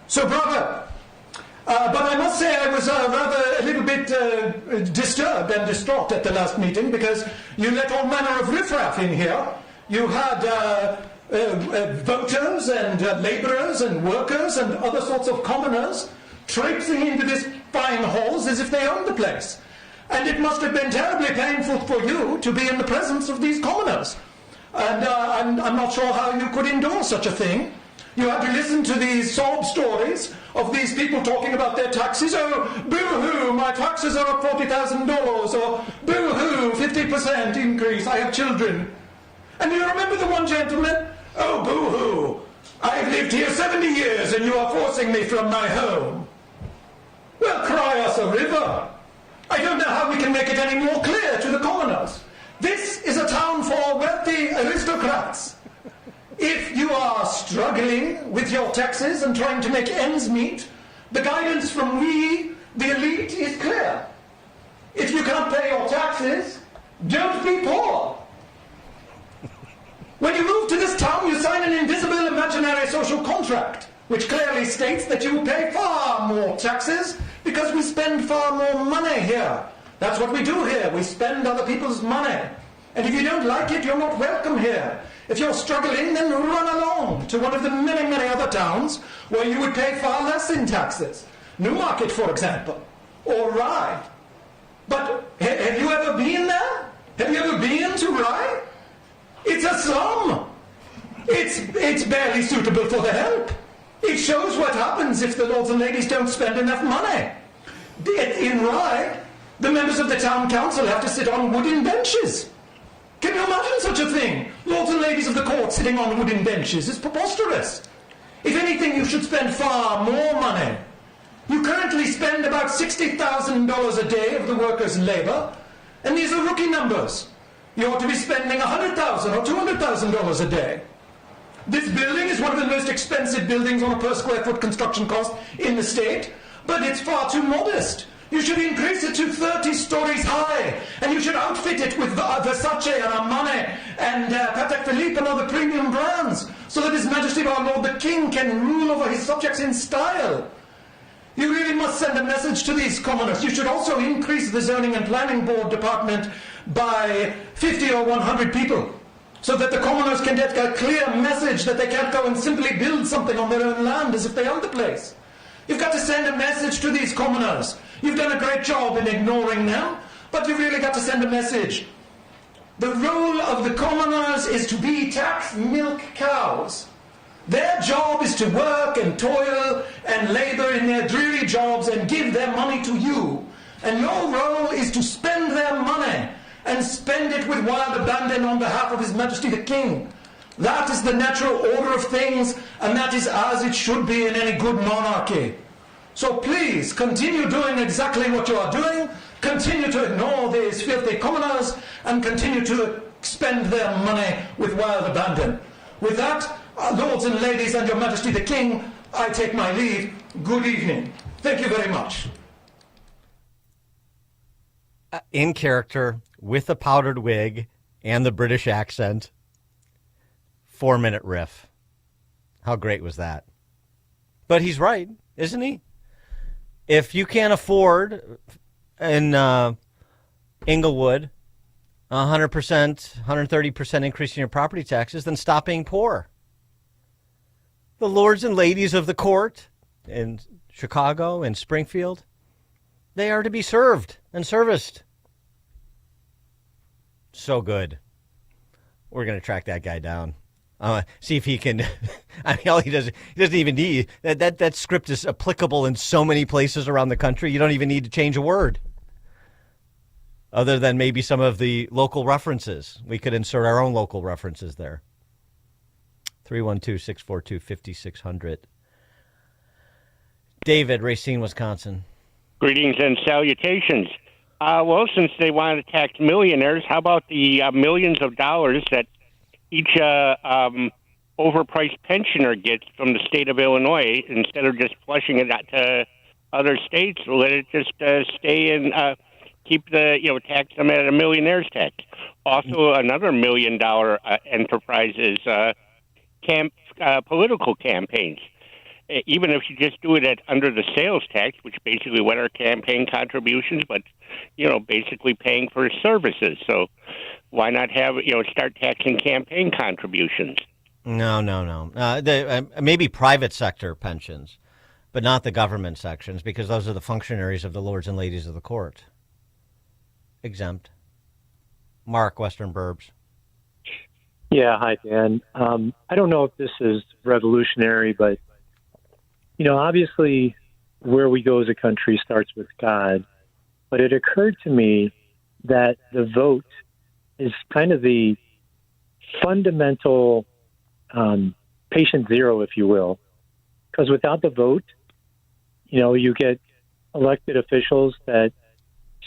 So bravo. But I must say I was rather a little bit disturbed and distraught at the last meeting because you let all manner of riffraff in here. You had voters and labourers and workers and other sorts of commoners traipsing into this fine halls as if they owned the place. And it must have been terribly painful for you to be in the presence of these commoners. And I'm not sure how you could endure such a thing. You had to listen to these sob stories of these people talking about their taxes. Oh, boo-hoo, my taxes are up $40,000. Or boo-hoo, 50% increase, I have children. And you remember the one gentleman? Oh, boo-hoo, I've lived here 70 years and you are forcing me from my home. Well, cry us a river. I don't know how we can make it any more clear to the commoners. This is a town for wealthy aristocrats. If you are struggling with your taxes and trying to make ends meet, the guidance from we, the elite, is clear. If you can't pay your taxes, don't be poor. When you move to this town, you sign an invisible imaginary social contract, which clearly states that you will pay far more taxes because we spend far more money here. That's what we do here. We spend other people's money. And if you don't like it, you're not welcome here. If you're struggling, then run along to one of the many, many other towns where you would pay far less in taxes. Newmarket, for example, or Rye. But have you ever been there? Have you ever been to Rye? It's a slum. It's barely suitable for the help. It shows what happens if the lords and ladies don't spend enough money. In Rye, the members of the town council have to sit on wooden benches. Can you imagine such a thing? Lords and ladies of the court sitting on wooden benches. It's preposterous. If anything, you should spend far more money. You currently spend about $60,000 a day of the workers' labor, and these are rookie numbers. You ought to be spending $100,000 or $200,000 a day. This building is one of the most expensive buildings on a per square foot construction cost in the state, but it's far too modest. You should increase it to 30 stories high, and you should outfit it with Versace and Armani and Patek Philippe and other premium brands, so that His Majesty our Lord the King can rule over his subjects in style. You really must send a message to these commoners. You should also increase the Zoning and Planning Board department by 50 or 100 people, so that the commoners can get a clear message that they can't go and simply build something on their own land as if they own the place. You've got to send a message to these commoners. You've done a great job in ignoring them, but you've really got to send a message. The role of the commoners is to be tax milk cows. Their job is to work and toil and labor in their dreary jobs and give their money to you. And your role is to spend their money and spend it with wild abandon on behalf of His Majesty the King. That is the natural order of things, and that is as it should be in any good monarchy. So please, continue doing exactly what you are doing, continue to ignore these filthy commoners, and continue to spend their money with wild abandon. With that, lords and ladies and Your Majesty the King, I take my leave. Good evening. Thank you very much. In character, with the powdered wig and the British accent, 4-minute riff. How great was that? But he's right, isn't he? If you can't afford in Inglewood 100%, 130% increase in your property taxes, then stop being poor. The lords and ladies of the court in Chicago and Springfield, they are to be served and serviced. So good. We're going to track that guy down. See if he can. I mean, all he doesn't even need that script is applicable in so many places around the country. You don't even need to change a word, other than maybe some of the local references. We could insert our own local references there. 312-642-5600. David, Racine, Wisconsin. Greetings and salutations. Well, since they want to tax millionaires, how about the millions of dollars that each overpriced pensioner gets from the state of Illinois, instead of just flushing it out to other states? Let it just stay and keep the, tax them at a millionaire's tax. Also, another $1 million enterprise is political campaigns. Even if you just do it under the sales tax, which basically what are campaign contributions, but, basically paying for services. So why not have, start taxing campaign contributions? No. Maybe private sector pensions, but not the government sections, because those are the functionaries of the lords and ladies of the court. Exempt. Mark, Western Burbs. Yeah, hi, Dan. I don't know if this is revolutionary, but, obviously where we go as a country starts with God. But it occurred to me that the vote is kind of the fundamental patient zero, if you will. Because without the vote, you get elected officials that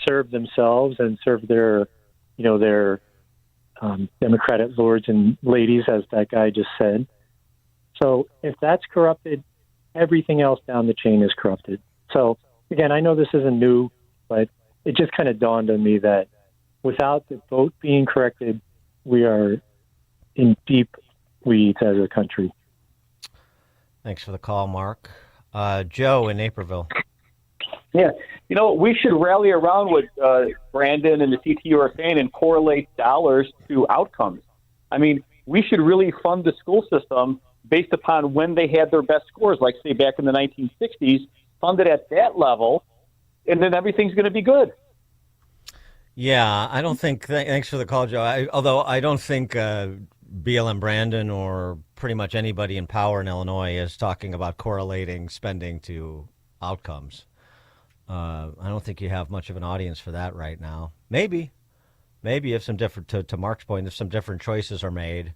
serve themselves and serve their Democratic lords and ladies, as that guy just said. So if that's corrupted, everything else down the chain is corrupted. So, again, I know this isn't new, but it just kind of dawned on me that without the vote being corrected, we are in deep weeds as a country. Thanks for the call, Mark. Joe in Naperville. Yeah, we should rally around what Brandon and the CTU are saying and correlate dollars to outcomes. I mean, we should really fund the school system based upon when they had their best scores, like, say, back in the 1960s, fund it at that level, and then everything's going to be good. Yeah, I don't think, thanks for the call, Joe, although I don't think BLM Brandon or pretty much anybody in power in Illinois is talking about correlating spending to outcomes. I don't think you have much of an audience for that right now. Maybe if some different, to Mark's point, if some different choices are made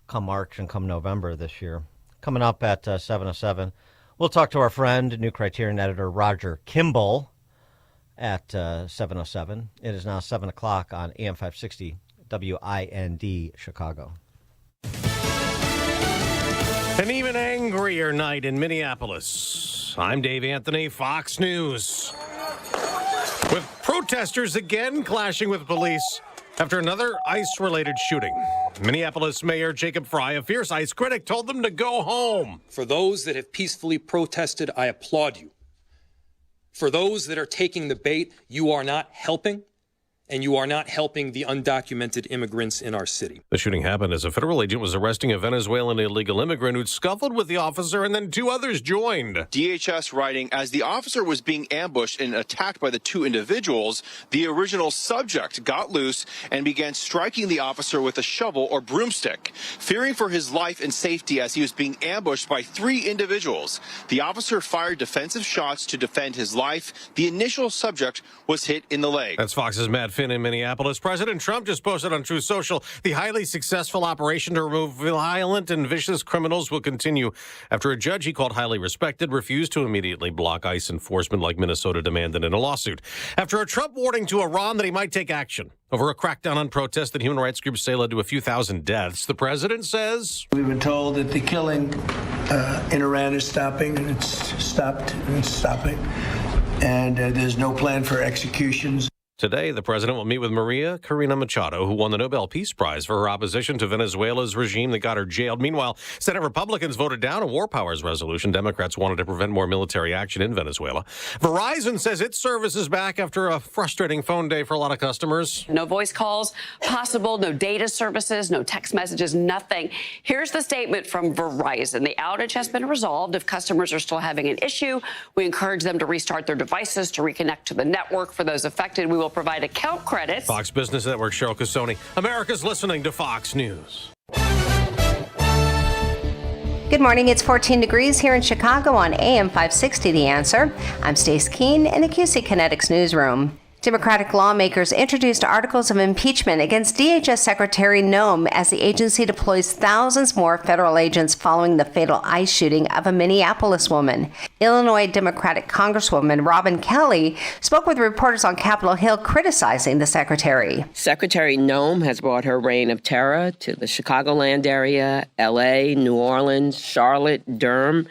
come March and come November this year. Coming up at 7:07, We'll talk to our friend, New Criterion editor Roger Kimball at 7:07. It is now 7 o'clock on AM 560 WIND Chicago. An even angrier night in Minneapolis. I'm Dave Anthony, Fox News. With protesters again clashing with police after another ICE-related shooting. Minneapolis Mayor Jacob Frey, a fierce ICE critic, told them to go home. For those that have peacefully protested, I applaud you. For those that are taking the bait, you are not helping, and you are not helping the undocumented immigrants in our city. The shooting happened as a federal agent was arresting a Venezuelan illegal immigrant who'd scuffled with the officer, and then two others joined. DHS writing, as the officer was being ambushed and attacked by the two individuals, the original subject got loose and began striking the officer with a shovel or broomstick. Fearing for his life and safety as he was being ambushed by three individuals, the officer fired defensive shots to defend his life. The initial subject was hit in the leg. That's Fox's Matt Finn in Minneapolis. President Trump just posted on Truth Social, the highly successful operation to remove violent and vicious criminals will continue after a judge he called highly respected refused to immediately block ICE enforcement like Minnesota demanded in a lawsuit. After a Trump warning to Iran that he might take action over a crackdown on protests that human rights groups say led to a few thousand deaths, the president says, "We've been told that the killing in Iran is stopping, and it's stopped, and it's stopping, and there's no plan for executions." Today, the president will meet with Maria Corina Machado, who won the Nobel Peace Prize for her opposition to Venezuela's regime that got her jailed. Meanwhile, Senate Republicans voted down a war powers resolution. Democrats wanted to prevent more military action in Venezuela. Verizon says its service is back after a frustrating phone day for a lot of customers. No voice calls possible, no data services, no text messages, nothing. Here's the statement from Verizon. The outage has been resolved. If customers are still having an issue, we encourage them to restart their devices to reconnect to the network. For those affected, we will provide account credits. Fox Business Network, Cheryl Casoni. America's listening to Fox News. Good morning. It's 14 degrees here in Chicago on AM 560 The Answer. I'm Stace Keene in the QC Kinetics newsroom. Democratic lawmakers introduced articles of impeachment against DHS Secretary Noem as the agency deploys thousands more federal agents following the fatal ICE shooting of a Minneapolis woman. Illinois Democratic Congresswoman Robin Kelly spoke with reporters on Capitol Hill criticizing the secretary. Secretary Noem has brought her reign of terror to the Chicagoland area, L.A., New Orleans, Charlotte, Durham,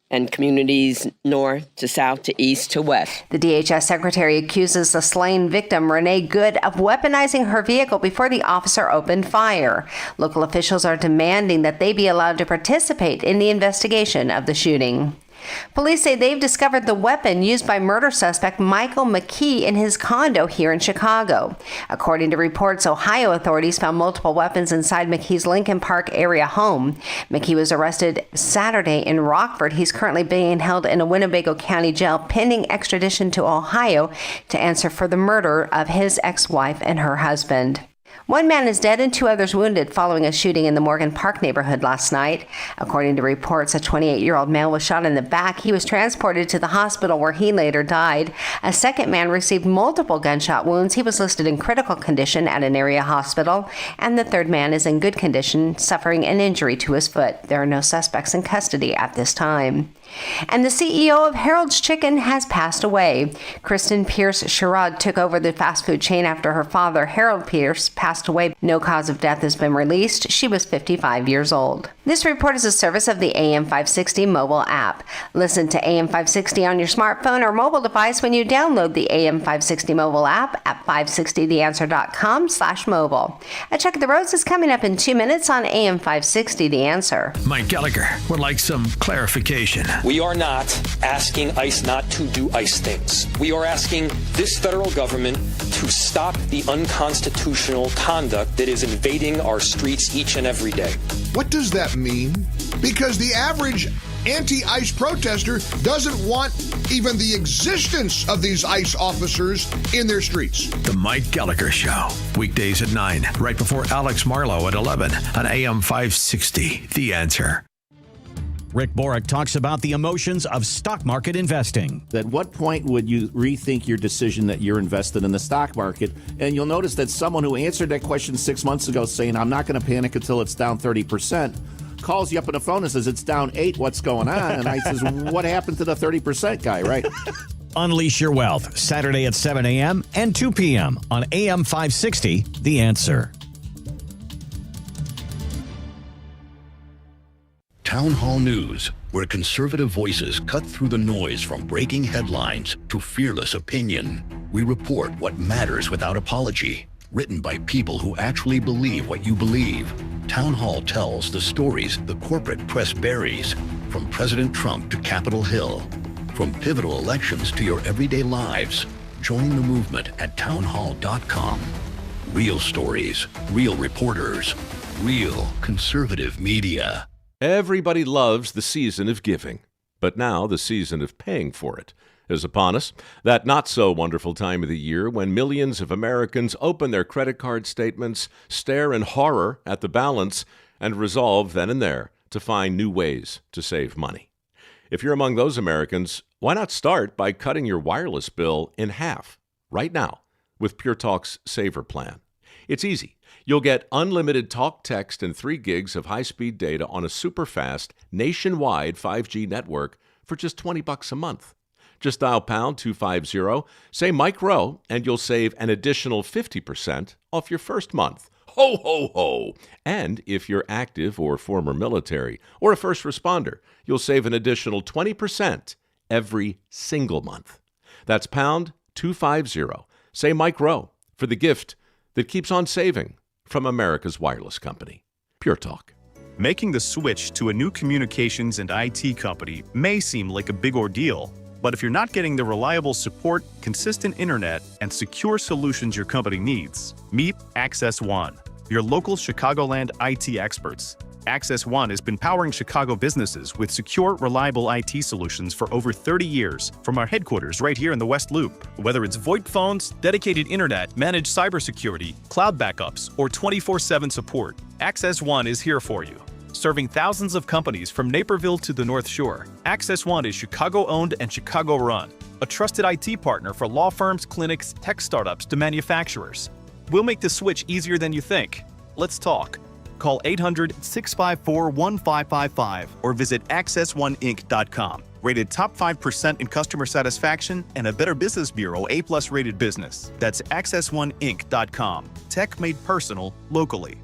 and communities north to south to east to west. The DHS secretary accuses the slain victim, Renee Good, of weaponizing her vehicle before the officer opened fire. Local officials are demanding that they be allowed to participate in the investigation of the shooting. Police say they've discovered the weapon used by murder suspect Michael McKee in his condo here in Chicago. According to reports, Ohio authorities found multiple weapons inside McKee's Lincoln Park area home. McKee was arrested Saturday in Rockford. He's currently being held in a Winnebago County jail pending extradition to Ohio to answer for the murder of his ex-wife and her husband. One man is dead and two others wounded following a shooting in the Morgan Park neighborhood last night. According to reports, a 28-year-old male was shot in the back. He was transported to the hospital where he later died. A second man received multiple gunshot wounds. He was listed in critical condition at an area hospital. And the third man is in good condition, suffering an injury to his foot. There are no suspects in custody at this time. And the CEO of Harold's Chicken has passed away. Kristen Pierce Sherrod took over the fast food chain after her father, Harold Pierce, passed away. No cause of death has been released. She was 55 years old. This report is a service of the AM 560 mobile app. Listen to AM 560 on your smartphone or mobile device when you download the AM 560 mobile app at 560theanswer.com/mobile. A check of the roads is coming up in 2 minutes on AM 560 The Answer. Mike Gallagher would like some clarification. We are not asking ICE not to do ICE things. We are asking this federal government to stop the unconstitutional conduct that is invading our streets each and every day. What does that mean? Because the average anti-ICE protester doesn't want even the existence of these ICE officers in their streets. The Mike Gallagher Show, weekdays at 9, right before Alex Marlowe at 11 on AM 560, The Answer. Rick Borick talks about the emotions of stock market investing. At what point would you rethink your decision that you're invested in the stock market? And you'll notice that someone who answered that question 6 months ago saying, I'm not going to panic until it's down 30%, calls you up on the phone and says, it's down 8, what's going on? And I says, what happened to the 30% guy, right? Unleash your wealth, Saturday at 7 a.m. and 2 p.m. on AM 560, The Answer. Town Hall News, where conservative voices cut through the noise from breaking headlines to fearless opinion. We report what matters without apology. Written by people who actually believe what you believe. Town Hall tells the stories the corporate press buries, from President Trump to Capitol Hill. From pivotal elections to your everyday lives. Join the movement at townhall.com. Real stories, real reporters, real conservative media. Everybody loves the season of giving, but now the season of paying for it is upon us. That not-so-wonderful time of the year when millions of Americans open their credit card statements, stare in horror at the balance, and resolve then and there to find new ways to save money. If you're among those Americans, why not start by cutting your wireless bill in half right now with Pure Talk's Saver Plan? It's easy. You'll get unlimited talk, text, and 3 gigs of high-speed data on a super-fast, nationwide 5G network for just $20 a month. Just dial pound 250, say Mike Rowe, and you'll save an additional 50% off your first month. Ho, ho, ho! And if you're active or former military or a first responder, you'll save an additional 20% every single month. That's pound 250. Say Mike Rowe for the gift that keeps on saving from America's wireless company, Pure Talk. Making the switch to a new communications and IT company may seem like a big ordeal, but if you're not getting the reliable support, consistent internet, and secure solutions your company needs, meet Access One, your local Chicagoland IT experts. Access One has been powering Chicago businesses with secure, reliable IT solutions for over 30 years from our headquarters right here in the West Loop. Whether it's VoIP phones, dedicated internet, managed cybersecurity, cloud backups, or 24/7 support, Access One is here for you. Serving thousands of companies from Naperville to the North Shore, Access One is Chicago-owned and Chicago-run, a trusted IT partner for law firms, clinics, tech startups to manufacturers. We'll make the switch easier than you think. Let's talk. Call 800-654-1555 or visit accessoneInc.com. Rated top 5% in customer satisfaction and a Better Business Bureau A+ rated business. That's accessoneInc.com. Tech made personal locally.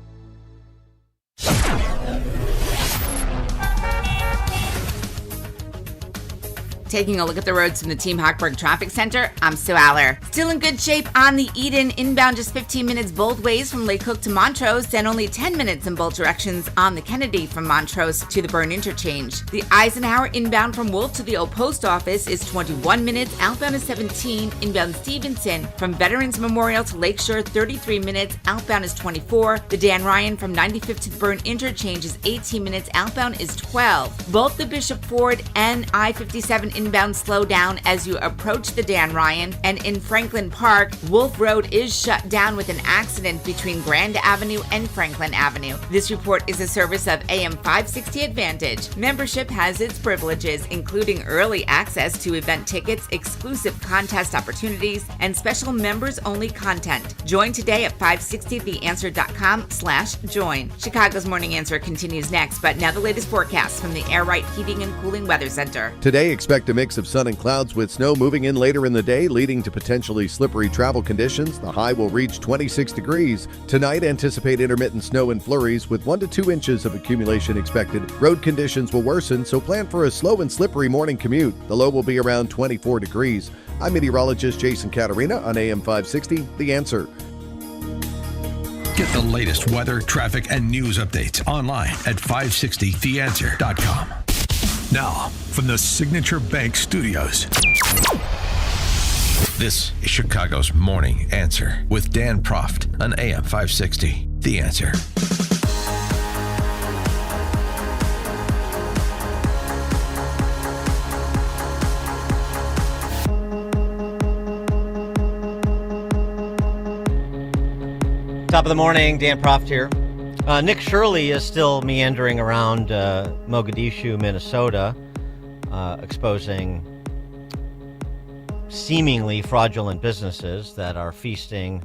Taking a look at the roads from the Team Hochberg Traffic Center, I'm Sue Aller. Still in good shape on the Eden, inbound just 15 minutes both ways from Lake Cook to Montrose, and only 10 minutes in both directions on the Kennedy from Montrose to the Byrne Interchange. The Eisenhower inbound from Wolf to the Old Post Office is 21 minutes, outbound is 17, inbound Stevenson from Veterans Memorial to Lakeshore 33 minutes, outbound is 24. The Dan Ryan from 95th to the Byrne Interchange is 18 minutes, outbound is 12. Both the Bishop Ford and I-57 inbound slow down as you approach the Dan Ryan, and in Franklin Park, Wolf Road is shut down with an accident between Grand Avenue and Franklin Avenue. This report is a service of AM 560 Advantage. Membership has its privileges, including early access to event tickets, exclusive contest opportunities, and special members-only content. Join today at 560theanswer.com/join. Chicago's Morning Answer continues next, but now the latest forecast from the Air Right Heating and Cooling Weather Center. Today, expect a mix of sun and clouds with snow moving in later in the day, leading to potentially slippery travel conditions. The high will reach 26 degrees. Tonight, anticipate intermittent snow and flurries with 1 to 2 inches of accumulation expected. Road conditions will worsen, so plan for a slow and slippery morning commute. The low will be around 24 degrees. I'm meteorologist Jason Caterina on AM 560, The Answer. Get the latest weather, traffic, and news updates online at 560theanswer.com. Now, from the Signature Bank Studios, this is Chicago's Morning Answer with Dan Proft on AM 560, The Answer. Top of the morning, Dan Proft here. Nick Shirley is still meandering around Mogadishu, Minnesota, exposing seemingly fraudulent businesses that are feasting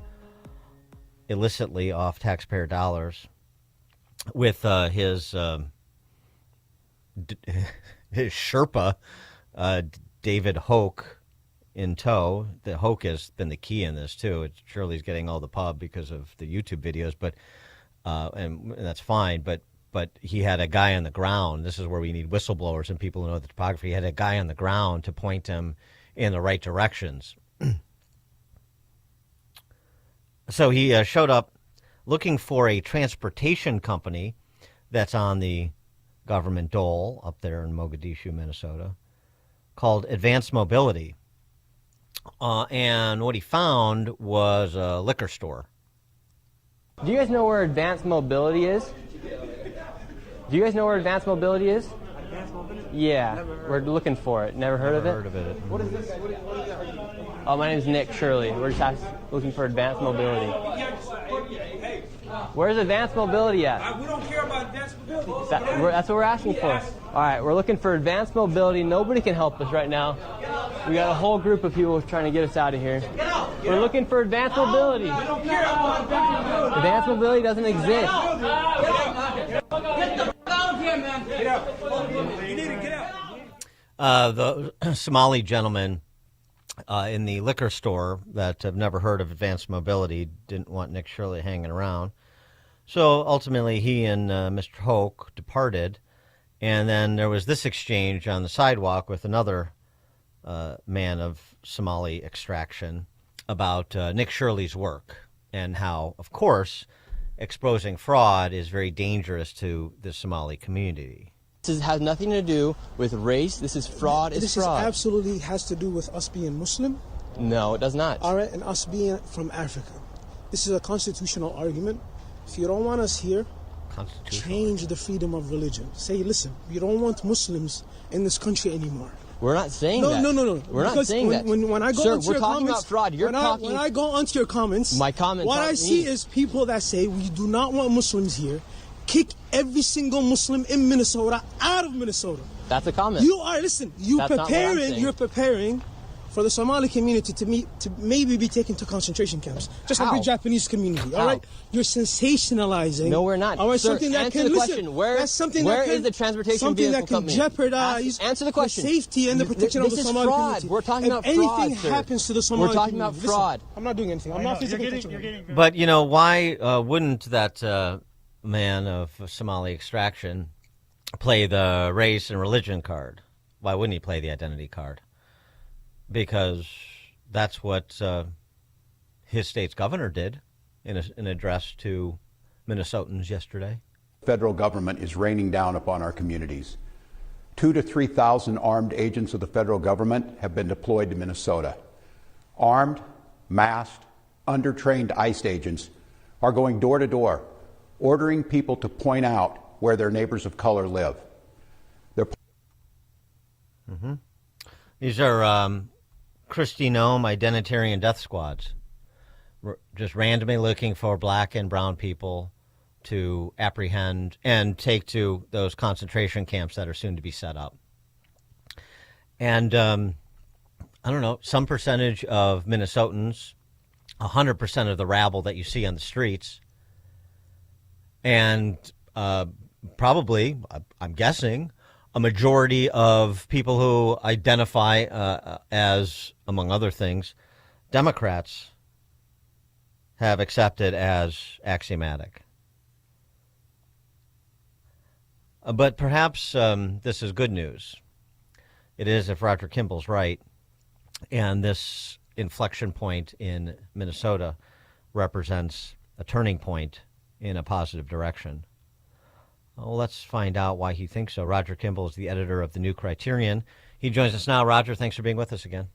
illicitly off taxpayer dollars with his his Sherpa, David Hoke, in tow. The Hoke has been the key in this too. Shirley's getting all the pub because of the YouTube videos, but and that's fine. But he had a guy on the ground. This is where we need whistleblowers and people who know the topography. He had a guy on the ground to point him in the right directions. So he showed up looking for a transportation company that's on the government dole up there in Mogadishu, Minnesota, called Advanced Mobility. And what he found was a liquor store. Do you guys know where Advanced Mobility is? Do you guys know where Advanced Mobility is? Advanced Mobility? Yeah, we're looking for it. Never heard of it? Heard of it. What is this? Oh, my name's Nick Shirley. We're just looking for Advanced Mobility. Where's Advanced Mobility at? We don't care about Advanced Mobility. That's what we're asking for. All right, we're looking for Advanced Mobility. Nobody can help us right now. We got a whole group of people trying to get us out of here. We're looking for Advanced Mobility. We don't care about Advanced Mobility. Advanced Mobility doesn't exist. Get the fuck out here, man. Get out. You need to get out. The Somali gentleman in the liquor store that have never heard of Advanced Mobility didn't want Nick Shirley hanging around. So ultimately he and Mr. Hoke departed, and then there was this exchange on the sidewalk with another man of Somali extraction about Nick Shirley's work and how, of course, exposing fraud is very dangerous to the Somali community. This has nothing to do with race. This is fraud. It's fraud. This absolutely has to do with us being Muslim. No, it does not. All right, and us being from Africa. This is a constitutional argument. If you don't want us here, change the freedom of religion. Say, listen, we don't want Muslims in this country anymore. We're not saying that. No. We're not saying that. When I go Sir, onto we're your talking comments, about fraud. When I go onto your comments, my comments. What I see is people that say we do not want Muslims here. Kick every single Muslim in Minnesota out of Minnesota. That's a comment. You're preparing for the Somali community to maybe be taken to concentration camps, just like the Japanese community. All right, you're sensationalizing. No, we're not. All right, Sir, something that answer can the question. Where is the transportation something vehicle that can company? jeopardize Answer the question. The safety and the protection of the Somali community. We're talking about fraud. Anything happens to the Somali community. We're talking about fraud. I'm not doing anything. I'm not physically. But why wouldn't that man of Somali extraction play the race and religion card? Why wouldn't he play the identity card? Because that's what his state's governor did in an address to Minnesotans yesterday. The federal government is raining down upon our communities. 2,000 to 3,000 armed agents of the federal government have been deployed to Minnesota. Armed, masked, under-trained ICE agents are going door to door, ordering people to point out where their neighbors of color live. These are Kristi Noem identitarian death squads, just randomly looking for black and brown people to apprehend and take to those concentration camps that are soon to be set up. And I don't know, some percentage of Minnesotans, 100% of the rabble that you see on the streets, and probably, I'm guessing, a majority of people who identify as, among other things, Democrats have accepted as axiomatic. But perhaps this is good news. It is if Roger Kimball's right, and this inflection point in Minnesota represents a turning point in a positive direction. Well, let's find out why he thinks so. Roger Kimball is the editor of The New Criterion. He joins us now. Roger, thanks for being with us again.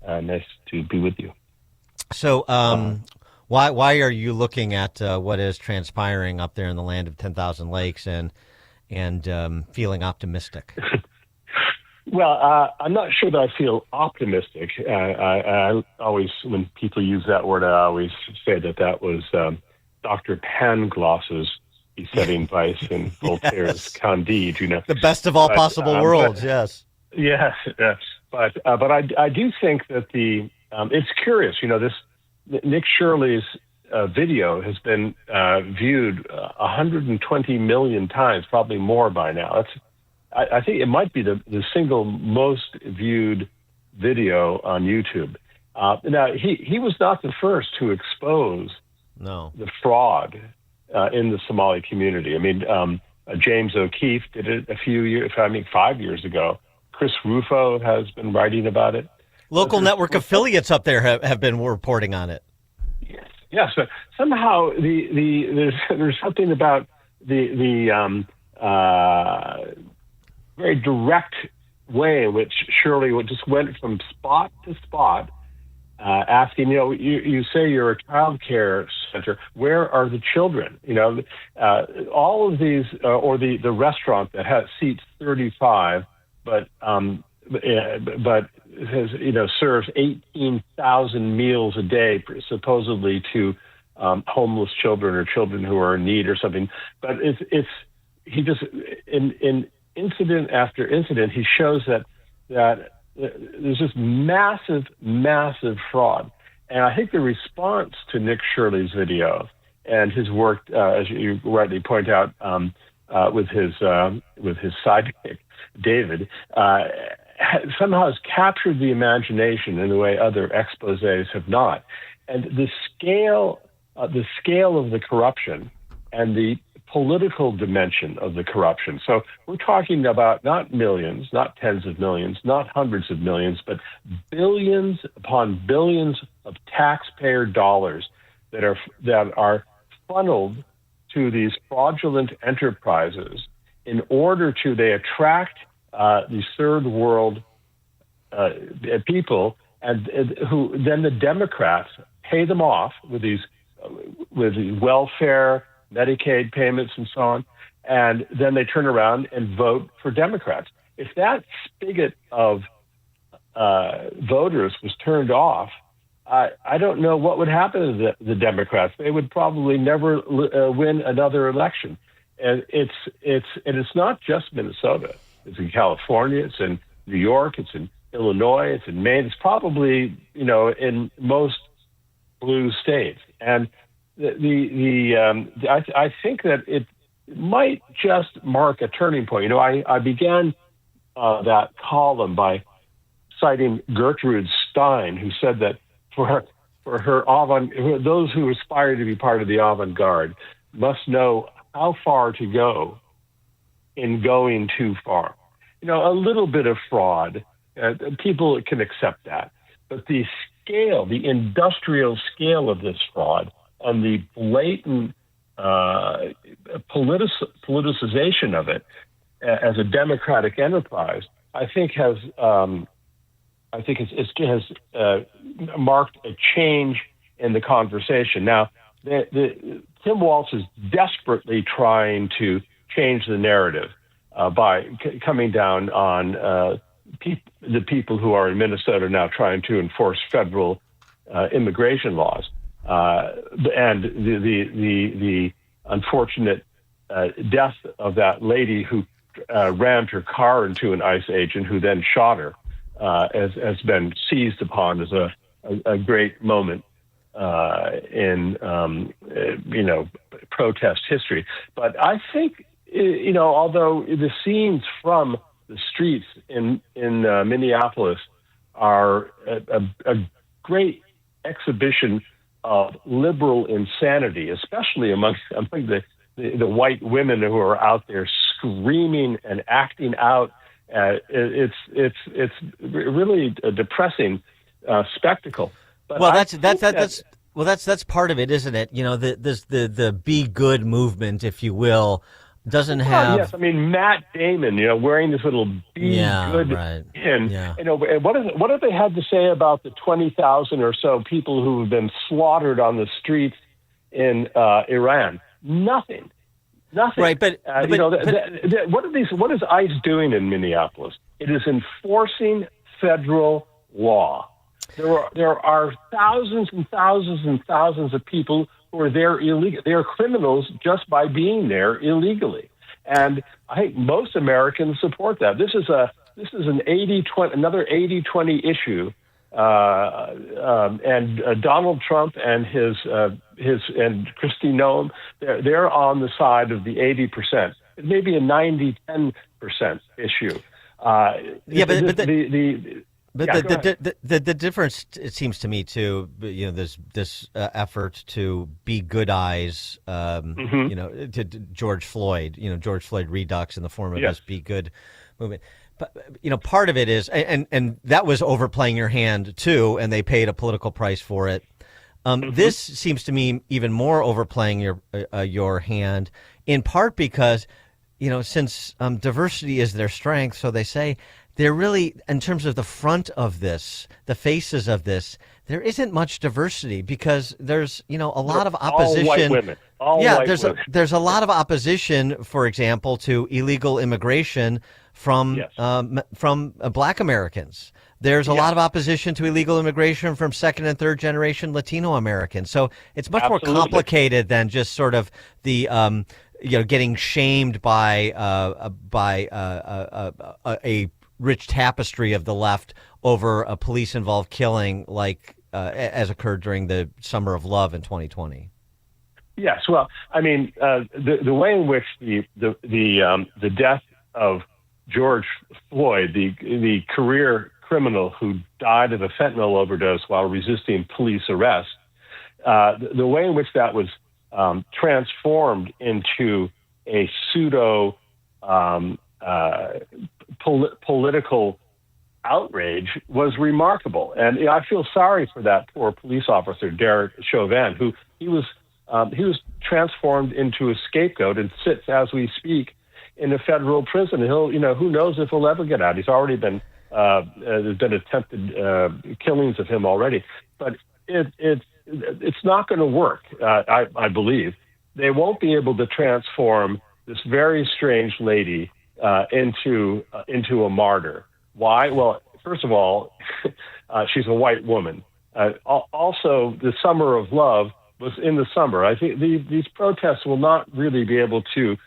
Nice to be with you. So why are you looking at what is transpiring up there in the land of 10,000 lakes and feeling optimistic? Well, I'm not sure that I feel optimistic. I always, when people use that word, I always say that was Dr. Pangloss's besetting vice in Voltaire's Candide. The best of all possible worlds, yes. Yes, but I do think that it's curious. This Nick Shirley's video has been viewed 120 million times, probably more by now. I think it might be the single most viewed video on YouTube. Now, he was not the first to expose the fraud in the Somali community. I mean, James O'Keefe did it 5 years ago. Chris Rufo has been writing about it. Local network affiliates up there have been reporting on it. Yes, but somehow there's something about the very direct way in which Shirley just went from spot to spot, asking, you say you're a child care center. Where are the children? All of these, or the restaurant that has seats 35, but has, serves 18,000 meals a day, supposedly to homeless children or children who are in need or something. But he just in incident after incident, he shows that there's just massive fraud. And I think the response to Nick Shirley's video and his work, as you rightly point out, with his sidekick David, somehow has captured the imagination in a way other exposés have not. And the scale of the corruption and the political dimension of the corruption. So we're talking about not millions, not tens of millions, not hundreds of millions, but billions upon billions of taxpayer dollars that are funneled to these fraudulent enterprises in order to they attract these third world people, and who then the Democrats pay them off with these welfare, Medicaid payments, and so on, and then they turn around and vote for Democrats. If that spigot of voters was turned off, I don't know what would happen to the Democrats. They would probably never win another election. And it's not just Minnesota. It's in California. It's in New York. It's in Illinois. It's in Maine. It's probably in most blue states. And I think that it might just mark a turning point. I began that column by citing Gertrude Stein, who said that for her those who aspire to be part of the avant-garde must know how far to go in going too far. A little bit of fraud, people can accept that. But the scale, the industrial scale of this fraud and the blatant politicization of it as a democratic enterprise, I think has marked a change in the conversation. Now, Tim Walz is desperately trying to change the narrative by coming down on the people who are in Minnesota now trying to enforce federal immigration laws, and the unfortunate death of that lady who rammed her car into an ICE agent who then shot her has been seized upon as a great moment in protest history. But I think although the scenes from the streets in Minneapolis are a great exhibition of liberal insanity, especially among the white women who are out there screaming and acting out. It's really a depressing spectacle. But that's part of it, isn't it? The Be Good movement, if you will, doesn't have. Yes, I mean Matt Damon, wearing this little Be Good pin. Yeah. What have they had to say about the 20,000 or so people who have been slaughtered on the streets in Iran? Nothing. Right, but what is ICE doing in Minneapolis? It is enforcing federal law. There are thousands and thousands and thousands of people who are there illegally. They are criminals just by being there illegally, and I think most Americans support that. This is an 80-20, another 80-20 issue Donald Trump and his and Kristi Noem, they're on the side of the 80%. It may be a 90-10% issue. The difference, it seems to me, too, this effort to be good eyes, to George Floyd, George Floyd redux in the form of this Be Good movement. But, part of it is, and that was overplaying your hand, too, and they paid a political price for it. This seems to me even more overplaying your hand, in part because, since diversity is their strength, so they say, they're really, in terms of the front of this, the faces of this, there isn't much diversity because there's, a lot of opposition. All white women. White women. There's a lot of opposition, for example, to illegal immigration from Black Americans. There's a lot of opposition to illegal immigration from second and third generation Latino Americans. So it's much more complicated than just sort of the getting shamed by a rich tapestry of the left over a police-involved killing like as occurred during the Summer of Love in 2020. Yes, well, I mean, the way in which the death of George Floyd, the career criminal who died of a fentanyl overdose while resisting police arrest, the way in which that was transformed into a pseudo political outrage was remarkable. And I feel sorry for that poor police officer, Derek Chauvin, who he was transformed into a scapegoat and sits as we speak in a federal prison. He'll, who knows if he'll ever get out. He's already been, there's been attempted killings of him already. But it's not going to work, I believe. They won't be able to transform this very strange lady into a martyr. Why? Well, first of all, she's a white woman. Also, the Summer of Love was in the summer. I think these protests will not really be able to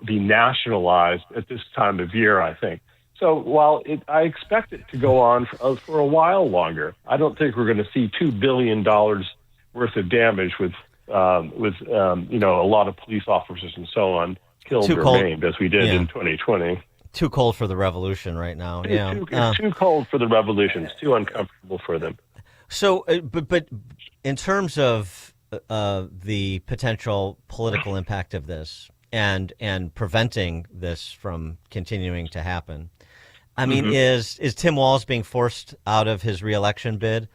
be nationalized at this time of year, I think. So while I expect it to go on for a while longer, I don't think we're going to see $2 billion worth of damage with a lot of police officers and so on killed or maimed as we did in 2020. Too cold for the revolution right now. It's too cold for the revolution. It's too uncomfortable for them. So, but in terms of the potential political impact of this and preventing this from continuing to happen, I mean, is Tim Walz being forced out of his reelection bid?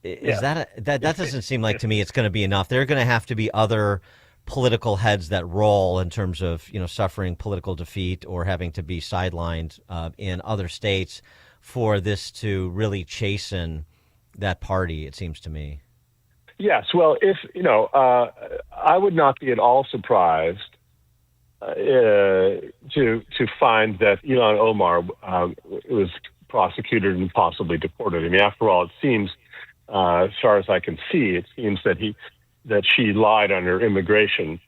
That doesn't seem like to me it's going to be enough. There are going to have to be other political heads that roll in terms of suffering political defeat or having to be sidelined in other states for this to really chasten that party, it seems to me. Yes, well, if I would not be at all surprised to find that Ilhan Omar was prosecuted and possibly deported. I mean, after all, it seems, as far as I can see, it seems that she lied on her immigration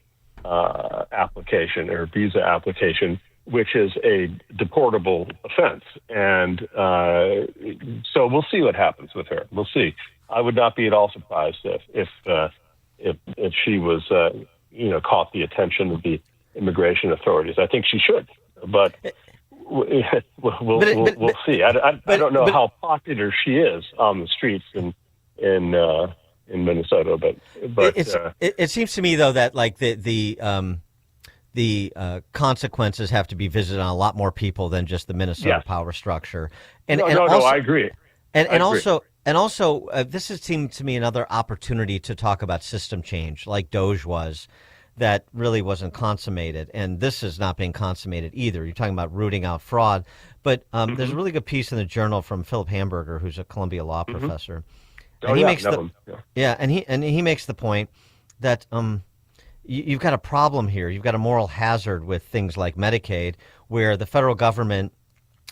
application or visa application, which is a deportable offense. And so we'll see what happens with her. We'll see. I would not be at all surprised if she was, caught the attention of the immigration authorities. I think she should, but we'll see. I don't know how popular she is on the streets in Minnesota, but it seems to me though that like the consequences have to be visited on a lot more people than just the Minnesota power structure. And I agree. And also, this has seemed to me another opportunity to talk about system change, like Doge was, that really wasn't consummated. And this is not being consummated either. You're talking about rooting out fraud. But there's a really good piece in the Journal from Philip Hamburger, who's a Columbia law professor. And he makes he makes the point that you've got a problem here. You've got a moral hazard with things like Medicaid, where the federal government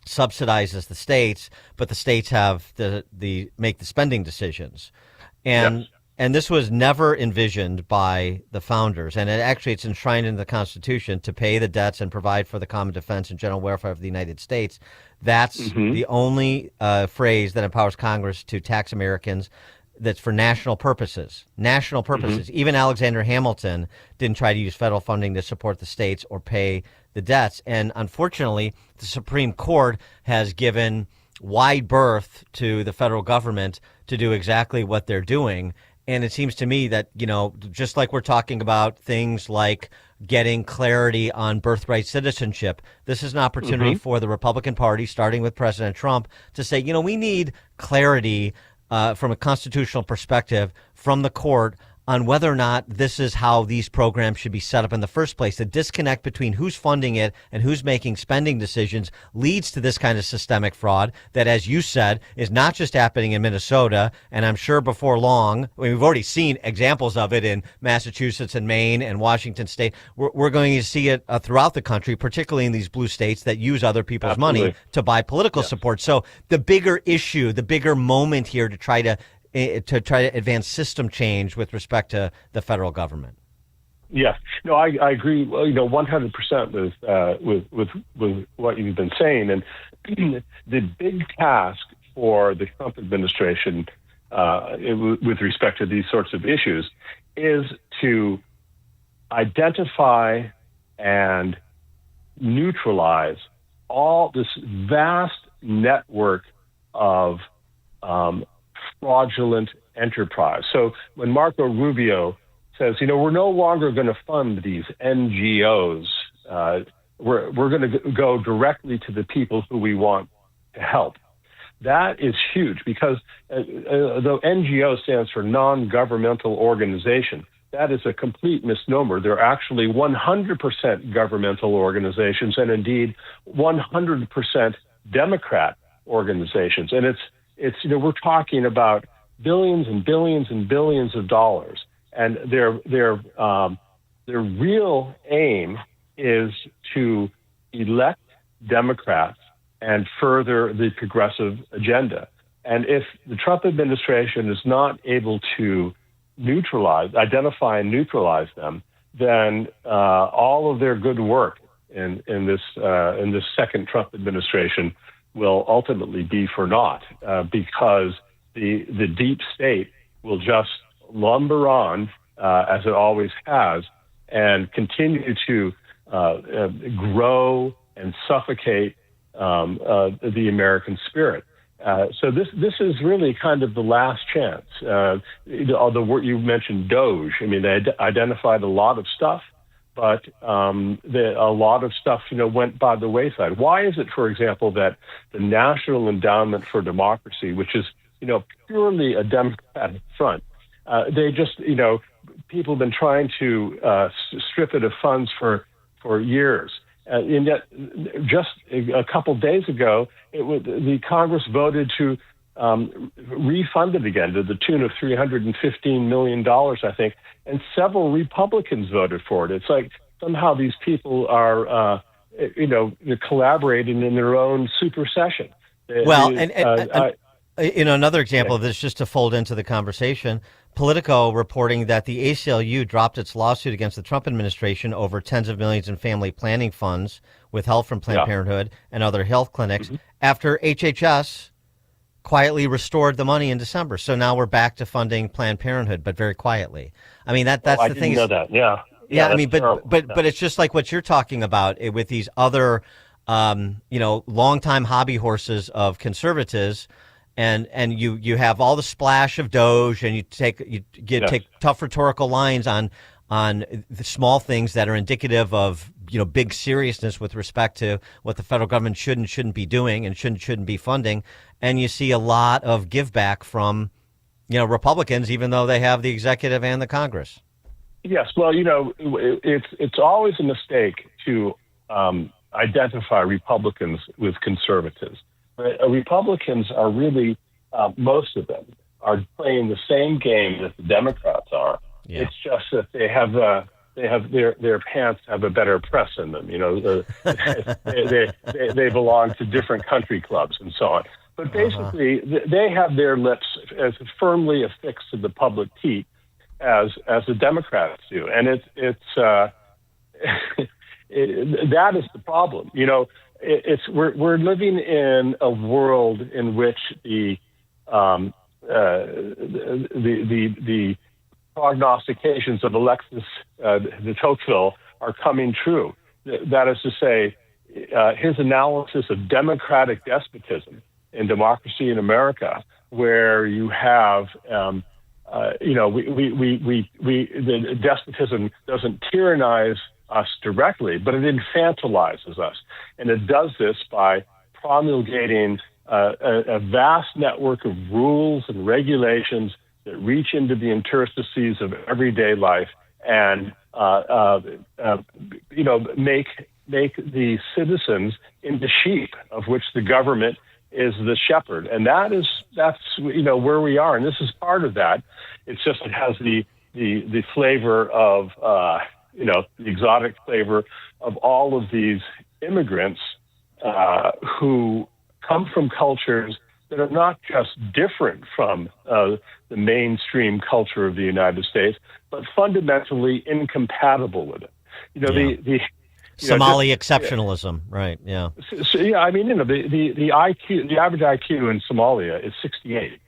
subsidizes the states, but the states have the make the spending decisions, and And this was never envisioned by the founders. And it's enshrined in the Constitution to pay the debts and provide for the common defense and general welfare of the United States. That's the only phrase that empowers Congress to tax Americans that's for national purposes. National purposes. Even Alexander Hamilton didn't try to use federal funding to support the states or pay the debts. And unfortunately, the Supreme Court has given wide berth to the federal government to do exactly what they're doing. And it seems to me that, just like we're talking about things like getting clarity on birthright citizenship, this is an opportunity for the Republican Party, starting with President Trump, to say, we need clarity from a constitutional perspective from the court on whether or not this is how these programs should be set up in the first place. The disconnect between who's funding it and who's making spending decisions leads to this kind of systemic fraud that, as you said, is not just happening in Minnesota. And I'm sure before long, we've already seen examples of it in Massachusetts and Maine and Washington State. We're going to see it throughout the country, particularly in these blue states that use other people's money to buy political support. So the bigger issue, the bigger moment here to try to advance system change with respect to the federal government. Yeah, no, I agree. 100% with what you've been saying, and the big task for the Trump administration with respect to these sorts of issues is to identify and neutralize all this vast network of fraudulent enterprise. So when Marco Rubio says, we're no longer going to fund these NGOs, we're going to go directly to the people who we want to help. That is huge because the NGO stands for non-governmental organization. That is a complete misnomer. They're actually 100% governmental organizations and indeed 100% Democrat organizations. And it's we're talking about billions and billions and billions of dollars, and their real aim is to elect Democrats and further the progressive agenda. And if the Trump administration is not able to identify and neutralize them, then all of their good work in this second Trump administration will ultimately be for naught, because the deep state will just lumber on, as it always has, and continue to grow and suffocate the American spirit. So this is really kind of the last chance. Although you mentioned DOJ, they identified a lot of stuff, but a lot of stuff, went by the wayside. Why is it, for example, that the National Endowment for Democracy, which is, purely a Democratic front, they just, people have been trying to strip it of funds for years. And yet, just a couple days ago, the Congress voted to refund it again to the tune of $315 million, I think, and several Republicans voted for it. It's like somehow these people are, collaborating in their own supersession. Another example of this, just to fold into the conversation, Politico reporting that the ACLU dropped its lawsuit against the Trump administration over tens of millions in family planning funds withheld from Planned Parenthood and other health clinics after HHS quietly restored the money in December. So now we're back to funding Planned Parenthood, but very quietly. That's the thing. I didn't know that. Yeah. But it's just like what you're talking about with these other, longtime hobby horses of conservatives. And you have all the splash of DOJ, and you take tough rhetorical lines on the small things that are indicative of big seriousness with respect to what the federal government should and shouldn't be doing and shouldn't be funding, and you see a lot of give back from Republicans, even though they have the executive and the Congress. Yes, well, it's always a mistake to identify Republicans with conservatives. Republicans are really, most of them, are playing the same game that the Democrats are. Yeah. It's just that they have their pants have a better press in them. They belong to different country clubs and so on. But basically, they have their lips as firmly affixed to the public teat as the Democrats do, and that is the problem. You know, we're living in a world in which the prognostications of Alexis de Tocqueville are coming true. That is to say, his analysis of democratic despotism and democracy in America, where you have, the despotism doesn't tyrannize us directly, but it infantilizes us. And it does this by promulgating a vast network of rules and regulations that reach into the interstices of everyday life and, make the citizens into sheep, of which the government is the shepherd. And that's where we are. And this is part of that. It's just, it has the flavor of, the exotic flavor of all of these immigrants who come from cultures that are not just different from the mainstream culture of the United States, but fundamentally incompatible with it. Somali exceptionalism, right? Yeah. So, the IQ, the average IQ in Somalia is 68.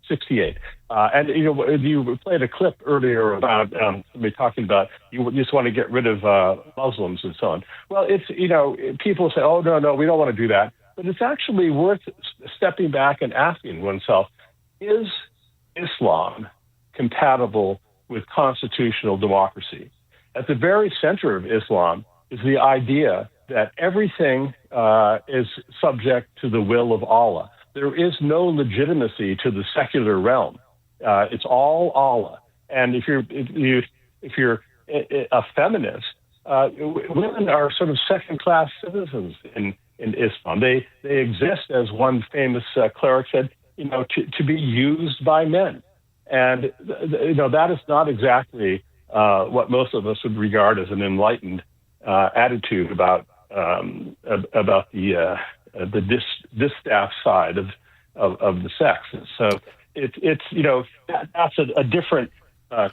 68. And you played a clip earlier about somebody talking about you just want to get rid of Muslims and so on. Well, it's people say, oh no, we don't want to do that, but it's actually worth stepping back and asking oneself: is Islam compatible with constitutional democracy? At the very center of Islam is the idea that everything is subject to the will of Allah. There is no legitimacy to the secular realm. It's all Allah. And if you're a feminist, women are sort of second-class citizens in Islam. They exist, as one famous cleric said, to be used by men. And that is not exactly what most of us would regard as an enlightened attitude about the distaff side of the sex. And so that's a different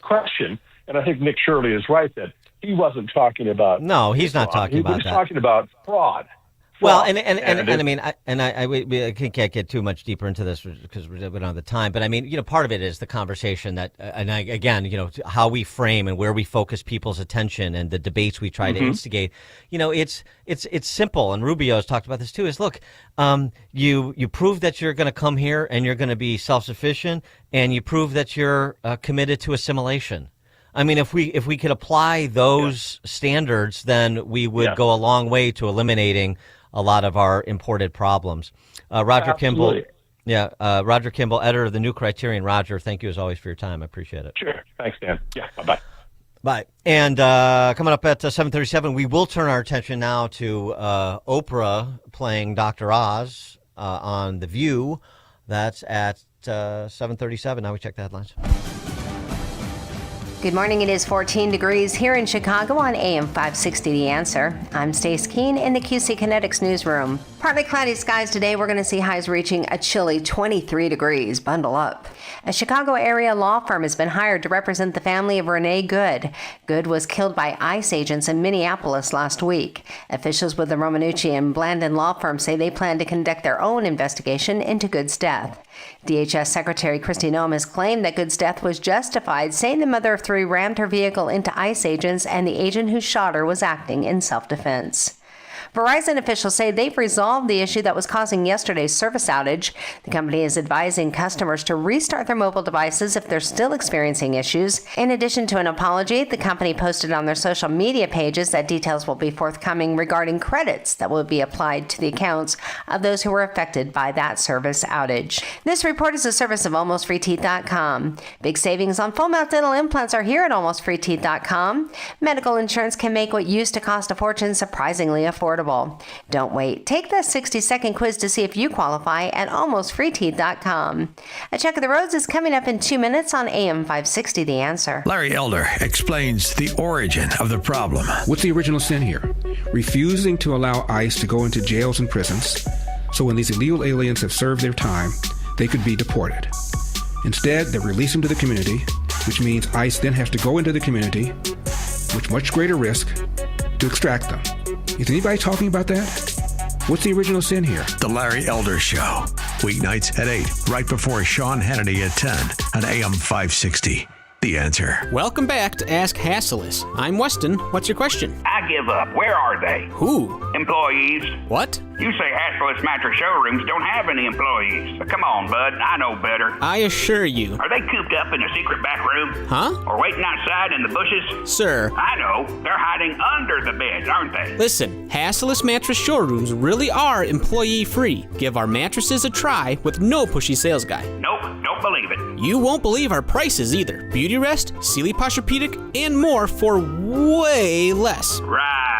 question. And I think Nick Shirley is right that he wasn't talking about. No, he's not talking about that. He was talking about fraud. Well, and we can't get too much deeper into this because we don't have the time. But I mean, part of it is the conversation that, how we frame and where we focus people's attention and the debates we try to instigate. It's simple. And Rubio has talked about this too. Is look, you prove that you're going to come here and you're going to be self-sufficient, and you prove that you're committed to assimilation. I mean, if we could apply those standards, then we would go a long way to eliminating a lot of our imported problems. Roger Kimball, Roger Kimball, editor of the New Criterion. Roger, thank you as always for your time. I appreciate it. Sure. Thanks, Dan. Yeah, bye-bye. Bye. And coming up at 7:37, we will turn our attention now to Oprah playing Dr. Oz on The View. That's at 7:37. Now we check the headlines. Good morning. It is 14 degrees here in Chicago on AM 560 The Answer. I'm Stace Keene in the QC Kinetics newsroom. Partly cloudy skies today. We're going to see highs reaching a chilly 23 degrees. Bundle up. A Chicago area law firm has been hired to represent the family of Renee Good. Good was killed by ICE agents in Minneapolis last week. Officials with the Romanucci and Blandon law firm say they plan to conduct their own investigation into Good's death. DHS Secretary Kristi Noem has claimed that Good's death was justified, saying the mother of three rammed her vehicle into ICE agents and the agent who shot her was acting in self-defense. Verizon officials say they've resolved the issue that was causing yesterday's service outage. The company is advising customers to restart their mobile devices if they're still experiencing issues. In addition to an apology, the company posted on their social media pages that details will be forthcoming regarding credits that will be applied to the accounts of those who were affected by that service outage. This report is a service of AlmostFreeTeeth.com. Big savings on full mouth dental implants are here at AlmostFreeTeeth.com. Medical insurance can make what used to cost a fortune surprisingly affordable. Don't wait. Take the 60-second quiz to see if you qualify at AlmostFreeTeeth.com. A check of the roads is coming up in 2 minutes on AM 560 The Answer. Larry Elder explains the origin of the problem. What's the original sin here? Refusing to allow ICE to go into jails and prisons, so when these illegal aliens have served their time, they could be deported. Instead, they release them to the community, which means ICE then has to go into the community with much greater risk to extract them. Is anybody talking about that? What's the original sin here? The Larry Elder Show. Weeknights at 8, right before Sean Hannity at 10 on AM 560. The Answer. Welcome back to Ask Hassleus. I'm Weston. What's your question? I give up. Where are they? Who? Employees. What? You say Hassleus Mattress Showrooms don't have any employees. Come on, bud. I know better. I assure you. Are they cooped up in a secret back room? Huh? Or waiting outside in the bushes? Sir. I know. They're hiding under the beds, aren't they? Listen, Hassleus Mattress Showrooms really are employee-free. Give our mattresses a try with no pushy sales guy. Nope, don't believe it. You won't believe our prices either. Beauty Rest, Sealy Posturepedic, and more for way less. Right.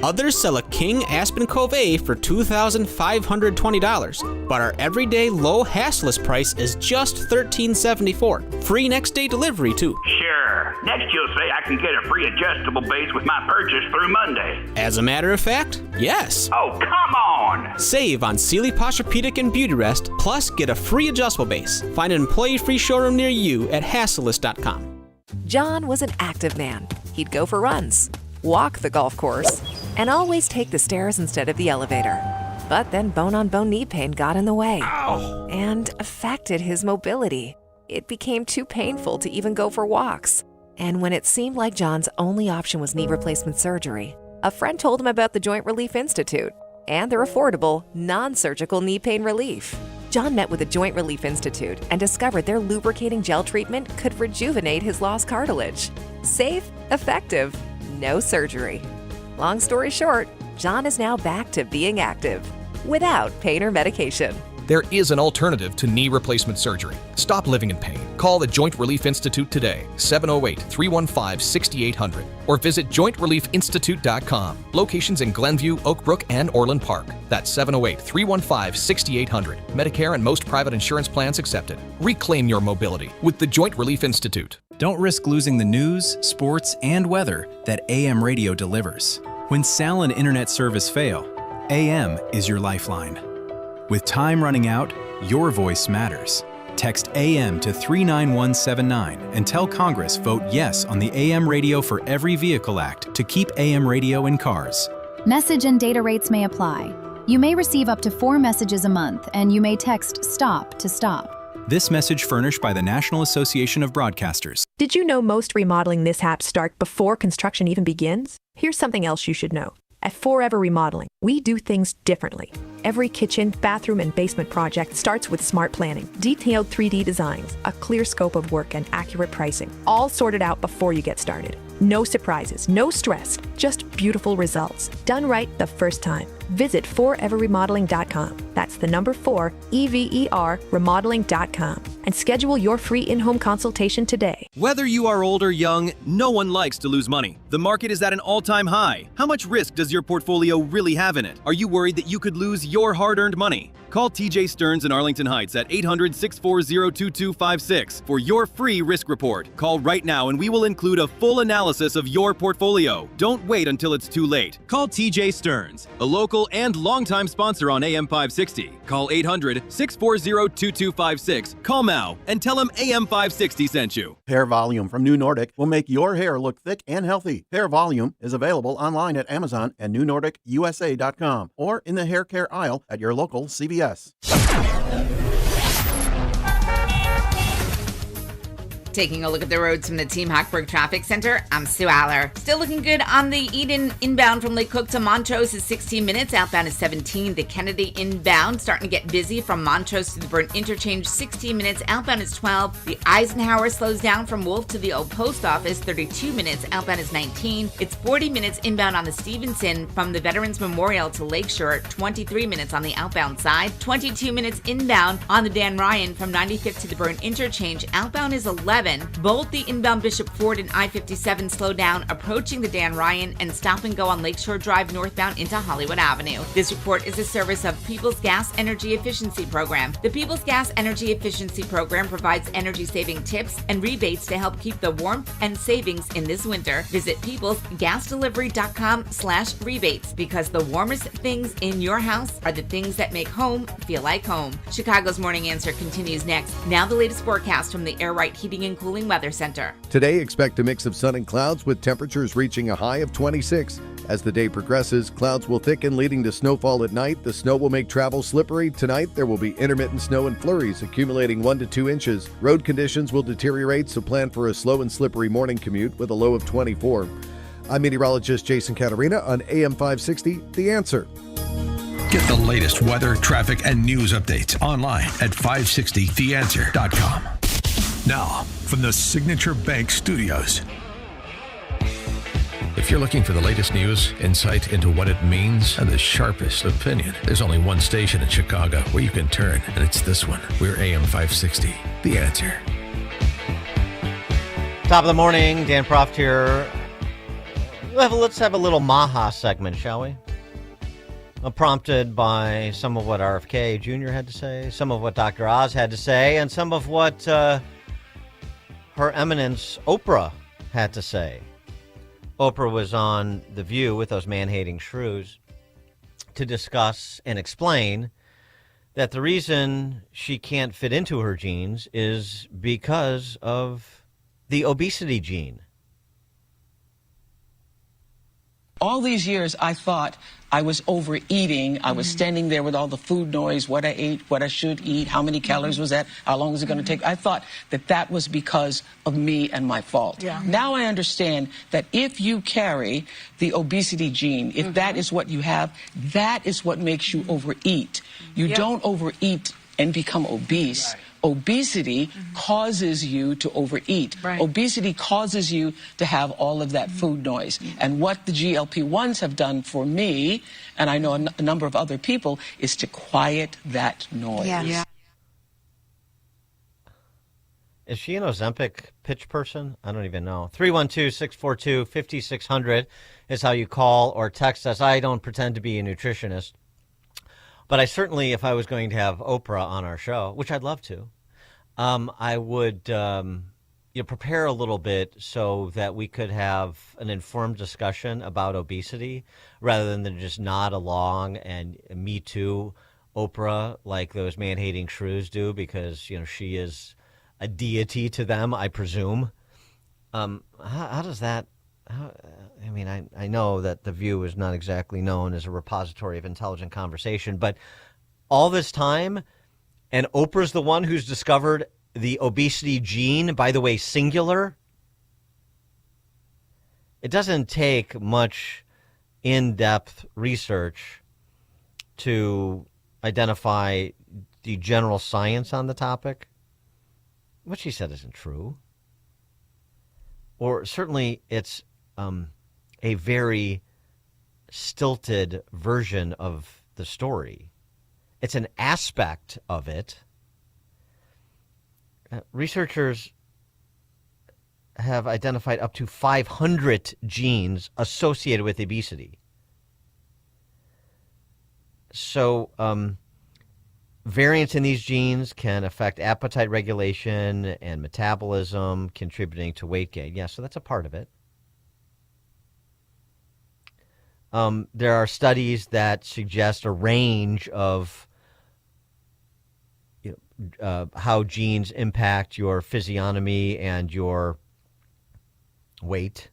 Others sell a King Aspen Cove A for $2,520, but our everyday low Hassleus price is just $1,374. Free next day delivery too. Sure. Next you'll say I can get a free adjustable base with my purchase through Monday. As a matter of fact, yes. Oh, come on! Save on Sealy Posturepedic and Beauty Rest, plus get a free adjustable base. Find an employee-free showroom near you at Hassleus.com. John was an active man. He'd go for runs, walk the golf course, and always take the stairs instead of the elevator. But then bone-on-bone knee pain got in the way and affected his mobility. It became too painful to even go for walks. And when it seemed like John's only option was knee replacement surgery, a friend told him about the Joint Relief Institute and their affordable, non-surgical knee pain relief. John met with the Joint Relief Institute and discovered their lubricating gel treatment could rejuvenate his lost cartilage. Safe, effective, no surgery. Long story short, John is now back to being active without pain or medication. There is an alternative to knee replacement surgery. Stop living in pain. Call the Joint Relief Institute today, 708-315-6800, or visit jointreliefinstitute.com. Locations in Glenview, Oak Brook, and Orland Park. That's 708-315-6800. Medicare and most private insurance plans accepted. Reclaim your mobility with the Joint Relief Institute. Don't risk losing the news, sports, and weather that AM radio delivers. When cell and internet service fail, AM is your lifeline. With time running out, your voice matters. Text AM to 39179 and tell Congress vote yes on the AM Radio for Every Vehicle Act to keep AM radio in cars. Message and data rates may apply. You may receive up to 4 messages a month, and you may text STOP to stop. This message furnished by the National Association of Broadcasters. Did you know most remodeling mishaps start before construction even begins? Here's something else you should know. At Forever Remodeling, we do things differently. Every kitchen, bathroom, and basement project starts with smart planning, detailed 3D designs, a clear scope of work, and accurate pricing, all sorted out before you get started. No surprises, no stress, just beautiful results, done right the first time. Visit foreverremodeling.com. That's the number 4, EVER, remodeling.com, and schedule your free in-home consultation today. Whether you are old or young, no one likes to lose money. The market is at an all-time high. How much risk does your portfolio really have in it? Are you worried that you could lose your hard-earned money? Call TJ Stearns in Arlington Heights at 800-640-2256 for your free risk report. Call right now and we will include a full analysis of your portfolio. Don't wait until it's too late. Call TJ Stearns, a local and longtime sponsor on AM 560. Call 800-640-2256. Call now and tell him AM 560 sent you. Hair Volume from New Nordic will make your hair look thick and healthy. Hair Volume is available online at Amazon and NewNordicUSA.com or in the hair care aisle at your local CVS. Taking a look at the roads from the Team Hackberg Traffic Center, I'm Sue Aller. Still looking good on the Eden inbound from Lake Cook to Montrose is 16 minutes. Outbound is 17. The Kennedy inbound starting to get busy from Montrose to the Burnt Interchange, 16 minutes. Outbound is 12. The Eisenhower slows down from Wolf to the Old Post Office, 32 minutes. Outbound is 19. It's 40 minutes inbound on the Stevenson from the Veterans Memorial to Lakeshore, 23 minutes on the outbound side. 22 minutes inbound on the Dan Ryan from 95th to the Burnt Interchange. Outbound is 11. 11. Both the inbound Bishop Ford and I-57 slow down approaching the Dan Ryan and stop and go on Lakeshore Drive northbound into Hollywood Avenue. This report is a service of People's Gas Energy Efficiency Program. The People's Gas Energy Efficiency Program provides energy-saving tips and rebates to help keep the warmth and savings in this winter. Visit peoplesgasdelivery.com/rebates because the warmest things in your house are the things that make home feel like home. Chicago's Morning Answer continues next. Now the latest forecast from the Air Right Heating and Cooling Weather Center. Today, expect a mix of sun and clouds with temperatures reaching a high of 26. As the day progresses, clouds will thicken, leading to snowfall at night. The snow will make travel slippery. Tonight, there will be intermittent snow and flurries, accumulating 1 to 2 inches. Road conditions will deteriorate, so plan for a slow and slippery morning commute with a low of 24. I'm meteorologist Jason Catarina on AM 560, The Answer. Get the latest weather, traffic, and news updates online at 560theanswer.com. Now, from the Signature Bank Studios. If you're looking for the latest news, insight into what it means, and the sharpest opinion, there's only one station in Chicago where you can turn, and it's this one. We're AM 560, The Answer. Top of the morning, Dan Proft here. Let's have a little Maha segment, shall we? Prompted by some of what RFK Jr. had to say, some of what Dr. Oz had to say, and some of what Her Eminence Oprah had to say. Oprah was on The View with those man-hating shrews to discuss and explain that the reason she can't fit into her jeans is because of the obesity gene. All these years, I thought I was overeating. I was standing there with all the food noise, what I ate, what I should eat, how many calories was that, how long was it going to take. I thought that that was because of me and my fault. Yeah. Now I understand that if you carry the obesity gene, if that is what you have, that is what makes you overeat. You don't overeat and become obese. Right. Obesity causes you to overeat. Right. Obesity causes you to have all of that food noise. And what the GLP-1s have done for me, and I know a number of other people, is to quiet that noise. Yeah. Is she an Ozempic pitch person? I don't even know. 312-642-5600 is how you call or text us. I don't pretend to be a nutritionist. But I certainly, if I was going to have Oprah on our show, which I'd love to, I would prepare a little bit so that we could have an informed discussion about obesity rather than just nod along and me too, Oprah, like those man-hating shrews do, because she is a deity to them, I presume. How does that? I know that The View is not exactly known as a repository of intelligent conversation, but all this time, and Oprah's the one who's discovered the obesity gene, by the way, singular. It doesn't take much in-depth research to identify the general science on the topic. What she said isn't true. Or certainly it's a very stilted version of the story. It's an aspect of it. Researchers have identified up to 500 genes associated with obesity. So variants in these genes can affect appetite regulation and metabolism, contributing to weight gain. Yeah, so that's a part of it. There are studies that suggest a range of how genes impact your physiognomy and your weight.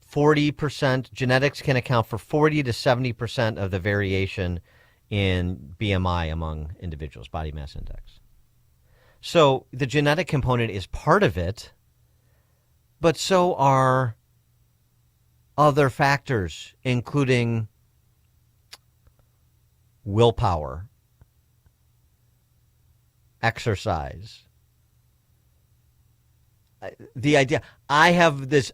40% genetics can account for 40 to 70% of the variation in BMI among individuals, body mass index. So the genetic component is part of it, but so are other factors, including willpower, exercise. The idea, I have this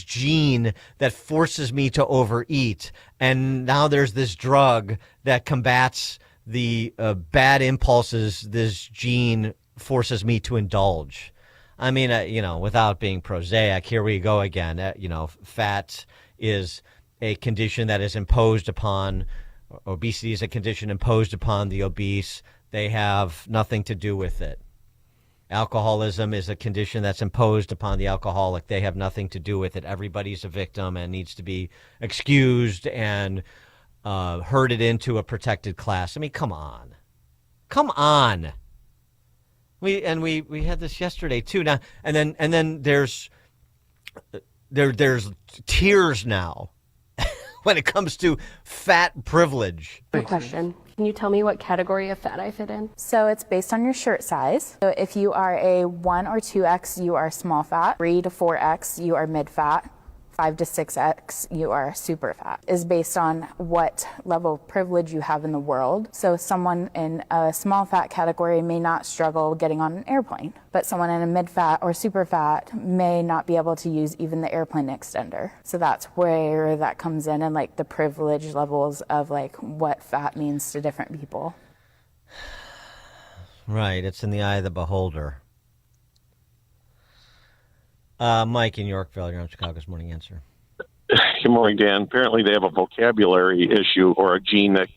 gene that forces me to overeat, and now there's this drug that combats the bad impulses this gene forces me to indulge. I mean, without being prosaic, here we go again. Fat is a condition that is imposed upon, obesity is a condition imposed upon the obese. They have nothing to do with it. Alcoholism is a condition that's imposed upon the alcoholic. They have nothing to do with it. Everybody's a victim and needs to be excused and herded into a protected class. I mean, come on. Come on. We had this yesterday too. Now and then there's tears now when it comes to fat privilege. Good question. Can you tell me what category of fat I fit in? So it's based on your shirt size. So if you are a 1 or 2X, you are small fat. 3 to 4X, you are mid fat. 5 to 6X, you are super fat. Is based on what level of privilege you have in the world. So someone in a small fat category may not struggle getting on an airplane, but someone in a mid fat or super fat may not be able to use even the airplane extender. So that's where that comes in, and like the privilege levels of like what fat means to different people. Right, it's in the eye of the beholder. Mike in Yorkville, you're on Chicago's Morning Answer. Good morning, Dan. Apparently they have a vocabulary issue or a gene that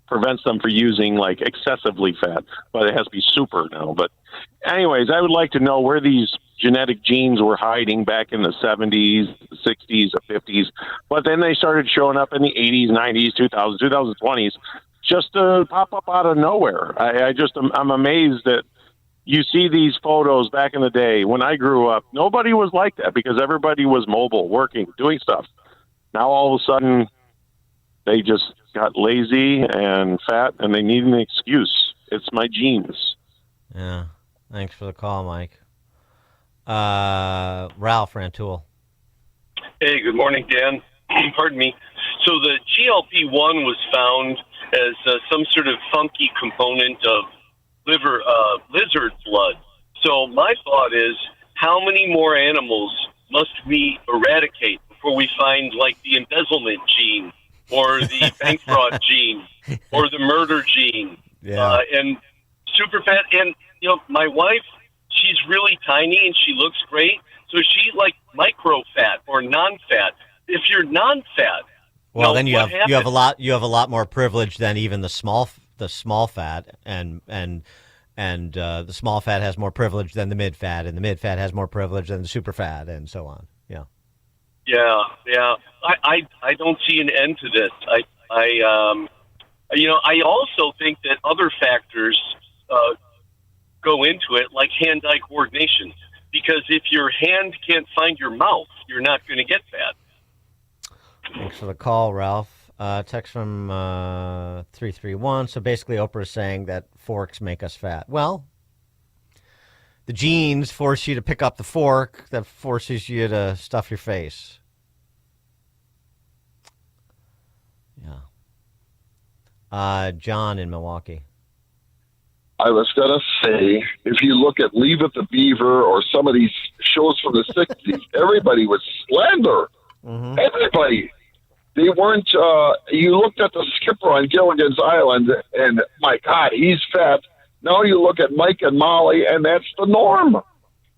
prevents them from using like excessively fat, but it has to be super now. But anyways, I would like to know where these genetic genes were hiding back in the 70s, the 60s, the 50s, but then they started showing up in the 80s, 90s, 2000s, 2020s, just to pop up out of nowhere. I'm amazed that you see these photos back in the day. When I grew up, nobody was like that because everybody was mobile, working, doing stuff. Now all of a sudden, they just got lazy and fat, and they need an excuse. It's my genes. Yeah. Thanks for the call, Mike. Ralph Rantoul. Hey, good morning, Dan. Pardon me. So the GLP-1 was found as some sort of funky component of lizard blood. So my thought is, how many more animals must we eradicate before we find like the embezzlement gene or the bank fraud gene or the murder gene? And super fat. And, my wife, she's really tiny and she looks great. So she's like micro fat or non-fat. If you're non-fat, well, then you have a lot more privilege than even the small fat, and the small fat has more privilege than the mid fat, and the mid fat has more privilege than the super fat, and so on. Yeah. I don't see an end to this. I also think that other factors go into it, like hand-eye coordination, because if your hand can't find your mouth, you're not going to get fat. Thanks for the call, Ralph. Text from 331. So basically, Oprah is saying that forks make us fat. Well, the genes force you to pick up the fork that forces you to stuff your face. Yeah. John in Milwaukee. I was going to say, if you look at Leave It to Beaver or some of these shows from the 60s, everybody was slender. Mm-hmm. Everybody. They weren't, you looked at the skipper on Gilligan's Island, and my God, he's fat. Now you look at Mike and Molly, and that's the norm.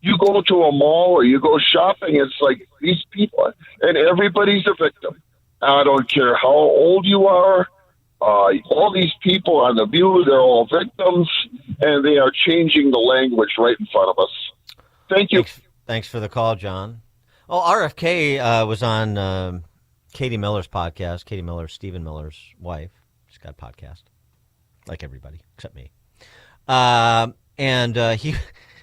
You go to a mall or you go shopping, it's like these people, and everybody's a victim. I don't care how old you are. All these people on The View, they're all victims, and they are changing the language right in front of us. Thank you. Thanks for the call, John. Oh, RFK was on Katie Miller's podcast. Katie Miller, Stephen Miller's wife. She's got a podcast, like everybody except me. And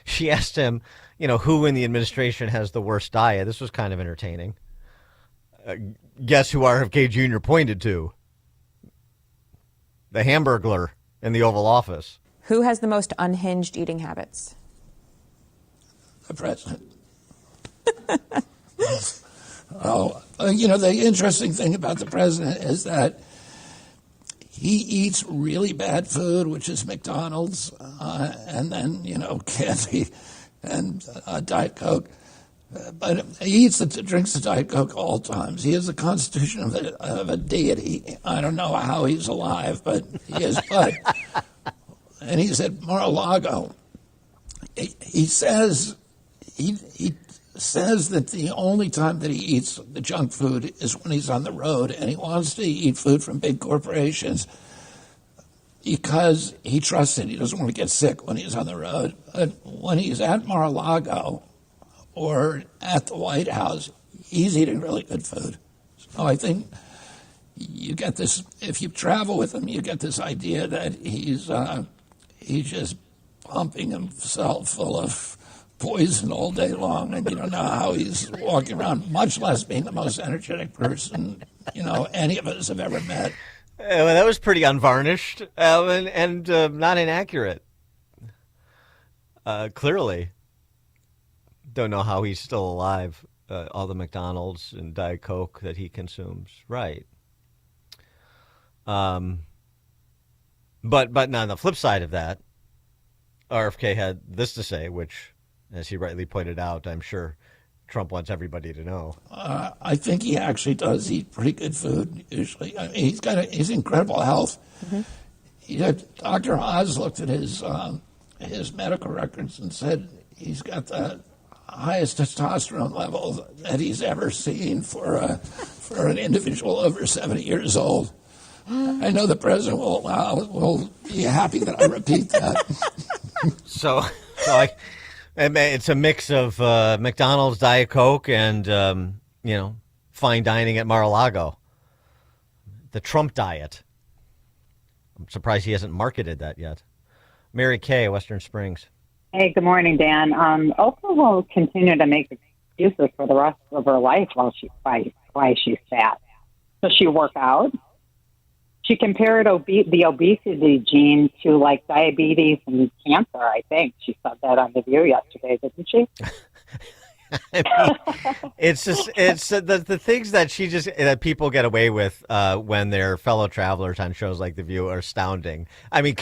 she asked him, who in the administration has the worst diet. This was kind of entertaining. Guess who RFK Jr. pointed to? The Hamburglar in the Oval Office. Who has the most unhinged eating habits? The president. Well, the interesting thing about the president is that he eats really bad food, which is McDonald's, and then, candy and Diet Coke. But he drinks the Diet Coke all times. He has the constitution of a deity. I don't know how he's alive, but he is. And he's at Mar-a-Lago. he says he says that the only time that he eats the junk food is when he's on the road, and he wants to eat food from big corporations because he trusts it. He doesn't want to get sick when he's on the road. But when he's at Mar-a-Lago or at the White House, he's eating really good food. So I think you get this, if you travel with him, you get this idea that he's just pumping himself full of poison all day long, and you don't know how he's walking around, much less being the most energetic person, any of us have ever met. Well, that was pretty unvarnished and not inaccurate. Clearly. Don't know how he's still alive. All the McDonald's and Diet Coke that he consumes. Right. But on the flip side of that, RFK had this to say, which, as he rightly pointed out, I'm sure Trump wants everybody to know. I think he actually does eat pretty good food usually. I mean, he's incredible health. Mm-hmm. Dr. Oz looked at his medical records and said he's got the highest testosterone level that he's ever seen for an individual over 70 years old. I know the president will be happy that I repeat that. So it's a mix of McDonald's, Diet Coke, and fine dining at Mar-a-Lago. The Trump diet. I'm surprised he hasn't marketed that yet. Mary Kay, Western Springs. Hey, good morning, Dan. Oprah will continue to make excuses for the rest of her life why she's fat. Does she work out? She compared the obesity gene to like diabetes and cancer, I think. She said that on The View yesterday, didn't she? It's the things that that people get away with when they're fellow travelers on shows like The View are astounding. I mean,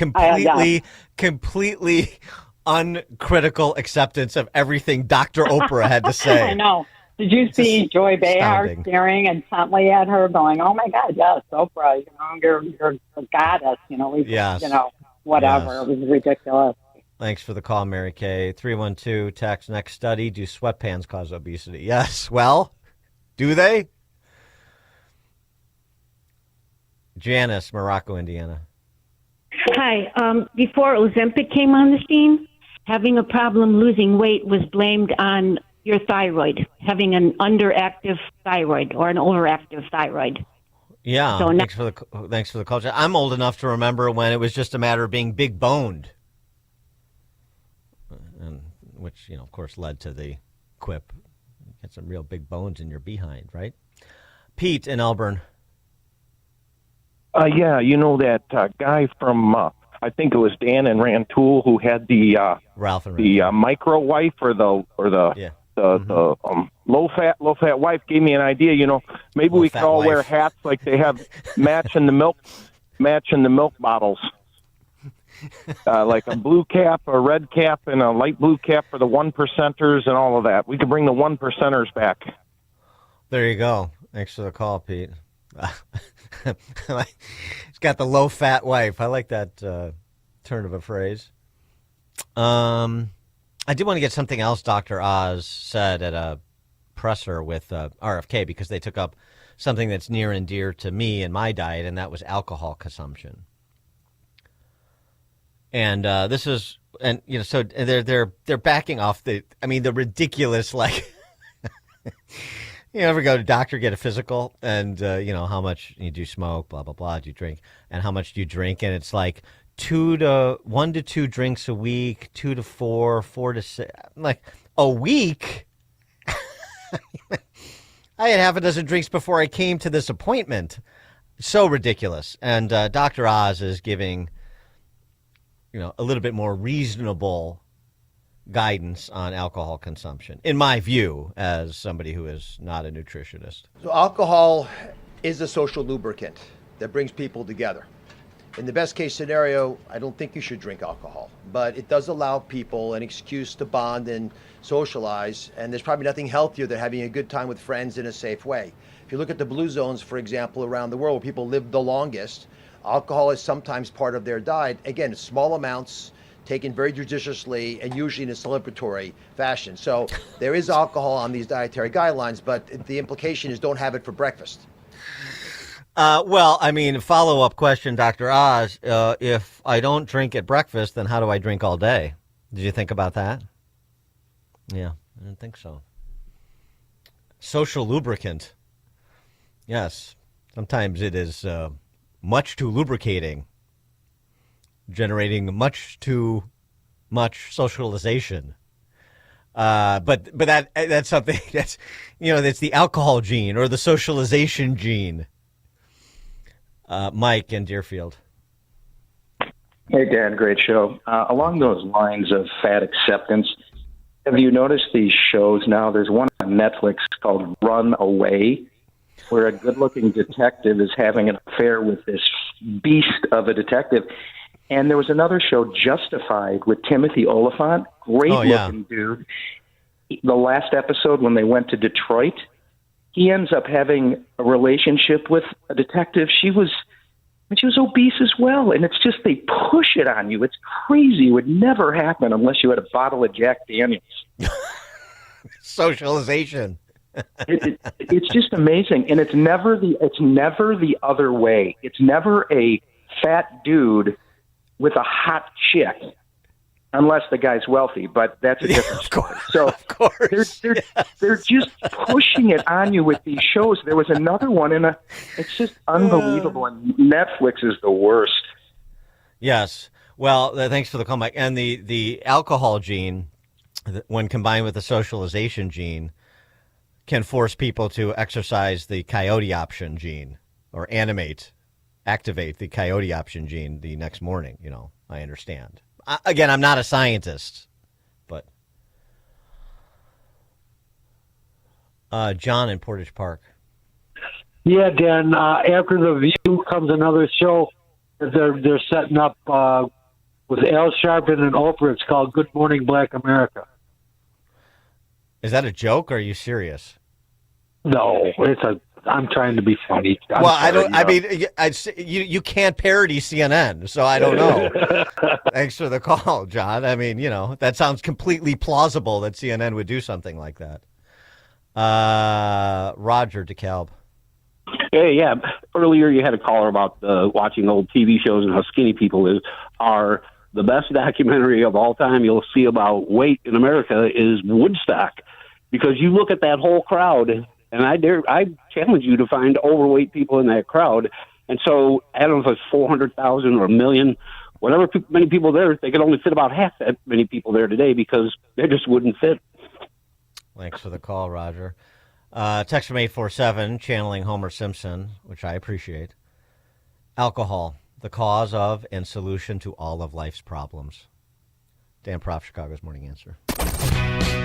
completely uncritical acceptance of everything Dr. Oprah had to say. I know. Did you see Joy Behar staring intently at her, going, "Oh my God, yes, Oprah, you're a goddess, yes. whatever." Yes. It was ridiculous. Thanks for the call, Mary Kay. 312 text next study. Do sweatpants cause obesity? Yes. Well, do they? Janice, Morocco, Indiana. Hi. Before Ozempic came on the scene, having a problem losing weight was blamed on your thyroid, having an underactive thyroid or an overactive thyroid. Yeah, so thanks for the culture. I'm old enough to remember when it was just a matter of being big boned, and which of course led to the quip, "Get some real big bones in your behind," right? Pete in Elburn. Yeah, that guy from I think it was Dan and Rantoul who had the Ralph and the micro wife or the low fat wife gave me an idea. Maybe we could all wear hats like they have matching the milk bottles, like a blue cap, a red cap, and a light blue cap for the 1%ers and all of that. We could bring the 1%ers back. There you go. Thanks for the call, Pete. He's got the low fat wife. I like that turn of a phrase. I did want to get something else Dr. Oz said at a presser with RFK, because they took up something that's near and dear to me and my diet, and that was alcohol consumption. And this is, and so they're backing off the ridiculous, like, you ever go to doctor, get a physical, and how much you do smoke, blah blah blah, do you drink, and how much do you drink, and it's like 1 to 2 drinks a week, 2 to 4, 4 to 6. I'm like, a week? I had half a dozen drinks before I came to this appointment. So ridiculous. And Dr. Oz is giving, a little bit more reasonable guidance on alcohol consumption, in my view, as somebody who is not a nutritionist. So alcohol is a social lubricant that brings people together. In the best case scenario, I don't think you should drink alcohol, but it does allow people an excuse to bond and socialize, and there's probably nothing healthier than having a good time with friends in a safe way. If you look at the blue zones, for example, around the world where people live the longest, alcohol is sometimes part of their diet. Again, small amounts, taken very judiciously and usually in a celebratory fashion. So there is alcohol on these dietary guidelines, but the implication is don't have it for breakfast. Well, I mean, follow-up question, Dr. Oz. If I don't drink at breakfast, then how do I drink all day? Did you think about that? Yeah, I didn't think so. Social lubricant. Yes, sometimes it is much too lubricating, generating much too much socialization. But that's something that's, that's the alcohol gene or the socialization gene. Mike in Deerfield. Hey, Dan, great show. Along those lines of fat acceptance, have you noticed these shows now? There's one on Netflix called Run Away, where a good-looking detective is having an affair with this beast of a detective. And there was another show, Justified, with Timothy Olyphant, great-looking dude. The last episode, when they went to Detroit, he ends up having a relationship with a detective. She was obese as well, and it's just they push it on you. It's crazy. It would never happen unless you had a bottle of Jack Daniels. Socialization. It's just amazing, and it's never the other way. It's never a fat dude with a hot chick. Unless the guy's wealthy, but that's a different story. So of course, they're just pushing it on you with these shows. There was another one, it's just unbelievable. And Netflix is the worst. Yes. Well, thanks for the call, Mike. And the alcohol gene, when combined with the socialization gene, can force people to exercise the coyote option gene or activate the coyote option gene the next morning. I understand. Again, I'm not a scientist, but John in Portage Park. Yeah, Dan. After The View comes another show that they're setting up with Al Sharpton and Oprah. It's called Good Morning Black America. Is that a joke? Or are you serious? No, I'm trying to be funny. You can't parody CNN, so I don't know. Thanks for the call, John. I mean, that sounds completely plausible that CNN would do something like that. Roger DeKalb. Hey, yeah. Earlier you had a caller about watching old TV shows and how skinny people are. The best documentary of all time you'll see about weight in America is Woodstock, because you look at that whole crowd. And I challenge you to find overweight people in that crowd. And so I don't know if it's 400,000 or 1 million, whatever many people there, they could only fit about half that many people there today because they just wouldn't fit. Thanks for the call, Roger. Text from 847, channeling Homer Simpson, which I appreciate. Alcohol, the cause of and solution to all of life's problems. Dan Proft, Chicago's Morning Answer.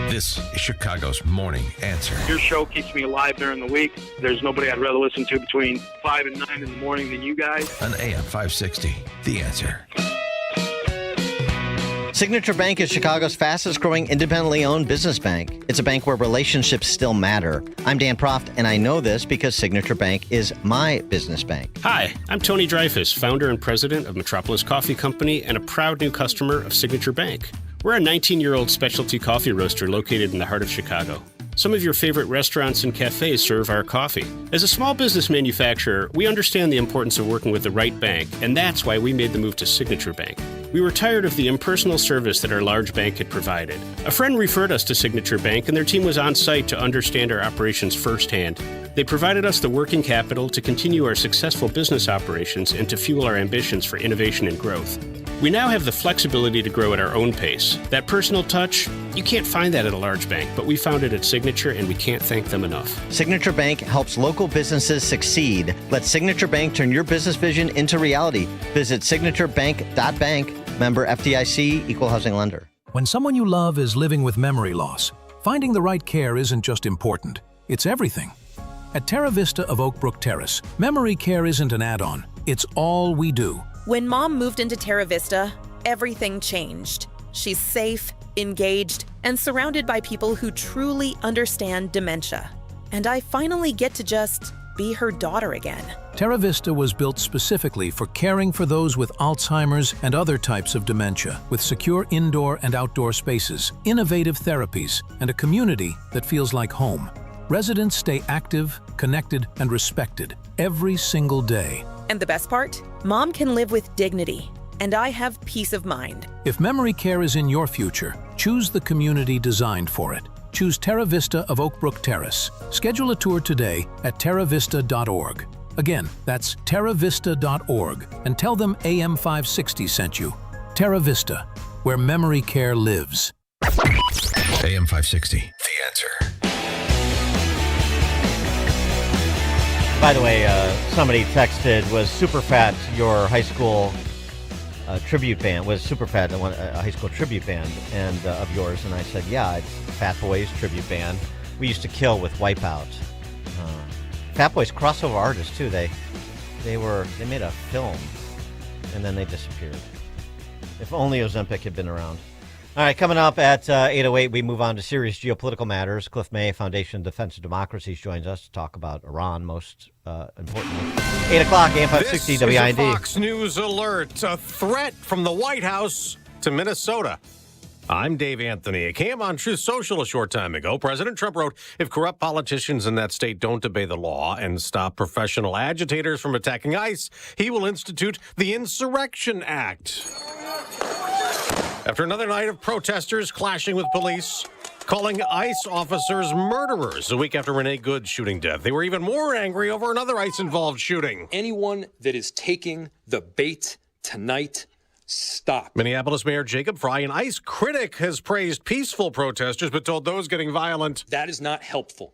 This is Chicago's Morning Answer. Your show keeps me alive during the week. There's nobody I'd rather listen to between 5 and 9 in the morning than you guys. On AM 560, The Answer. Signature Bank is Chicago's fastest growing independently owned business bank. It's a bank where relationships still matter. I'm Dan Proft, and I know this because Signature Bank is my business bank. Hi, I'm Tony Dreyfus, founder and president of Metropolis Coffee Company and a proud new customer of Signature Bank. We're a 19-year-old specialty coffee roaster located in the heart of Chicago. Some of your favorite restaurants and cafes serve our coffee. As a small business manufacturer, we understand the importance of working with the right bank, and that's why we made the move to Signature Bank. We were tired of the impersonal service that our large bank had provided. A friend referred us to Signature Bank, and their team was on site to understand our operations firsthand. They provided us the working capital to continue our successful business operations and to fuel our ambitions for innovation and growth. We now have the flexibility to grow at our own pace. That personal touch, you can't find that at a large bank, but we found it at Signature, and we can't thank them enough. Signature Bank helps local businesses succeed. Let Signature Bank turn your business vision into reality. Visit signaturebank.bank. Member FDIC, Equal Housing Lender. When someone you love is living with memory loss, finding the right care isn't just important, it's everything. At Terra Vista of Oak Brook Terrace, memory care isn't an add-on, it's all we do. When Mom moved into Terra Vista, everything changed. She's safe, engaged, and surrounded by people who truly understand dementia. And I finally get to just be her daughter again. Terra Vista was built specifically for caring for those with Alzheimer's and other types of dementia, with secure indoor and outdoor spaces, innovative therapies, and a community that feels like home. Residents stay active, connected, and respected every single day. And the best part? Mom can live with dignity, and I have peace of mind. If memory care is in your future, choose the community designed for it. Choose Terra Vista of Oak Brook Terrace. Schedule a tour today at terravista.org. Again, that's terravista.org, and tell them AM 560 sent you. Terra Vista, where memory care lives. AM 560, The Answer. By the way, somebody texted, was Superfat your high school tribute band? Was Superfat a high school tribute band and of yours? And I said, yeah, it's Fat Boys tribute band. We used to kill with Wipeout. Fat Boys crossover artists too. They made a film and then they disappeared. If only Ozempic had been around. All right, coming up at 8:08, we move on to serious geopolitical matters. Cliff May, Foundation Defense of Democracies, joins us to talk about Iran, most importantly. 8 o'clock, AM 560 WIND. This is a Fox News alert. A threat from the White House to Minnesota. I'm Dave Anthony. It came on Truth Social a short time ago. President Trump wrote, if corrupt politicians in that state don't obey the law and stop professional agitators from attacking ICE, he will institute the Insurrection Act. After another night of protesters clashing with police, calling ICE officers murderers a week after Renee Good's shooting death, they were even more angry over another ICE-involved shooting. Anyone that is taking the bait tonight, stop. Minneapolis Mayor Jacob Fry, an ICE critic, has praised peaceful protesters but told those getting violent, that is not helpful.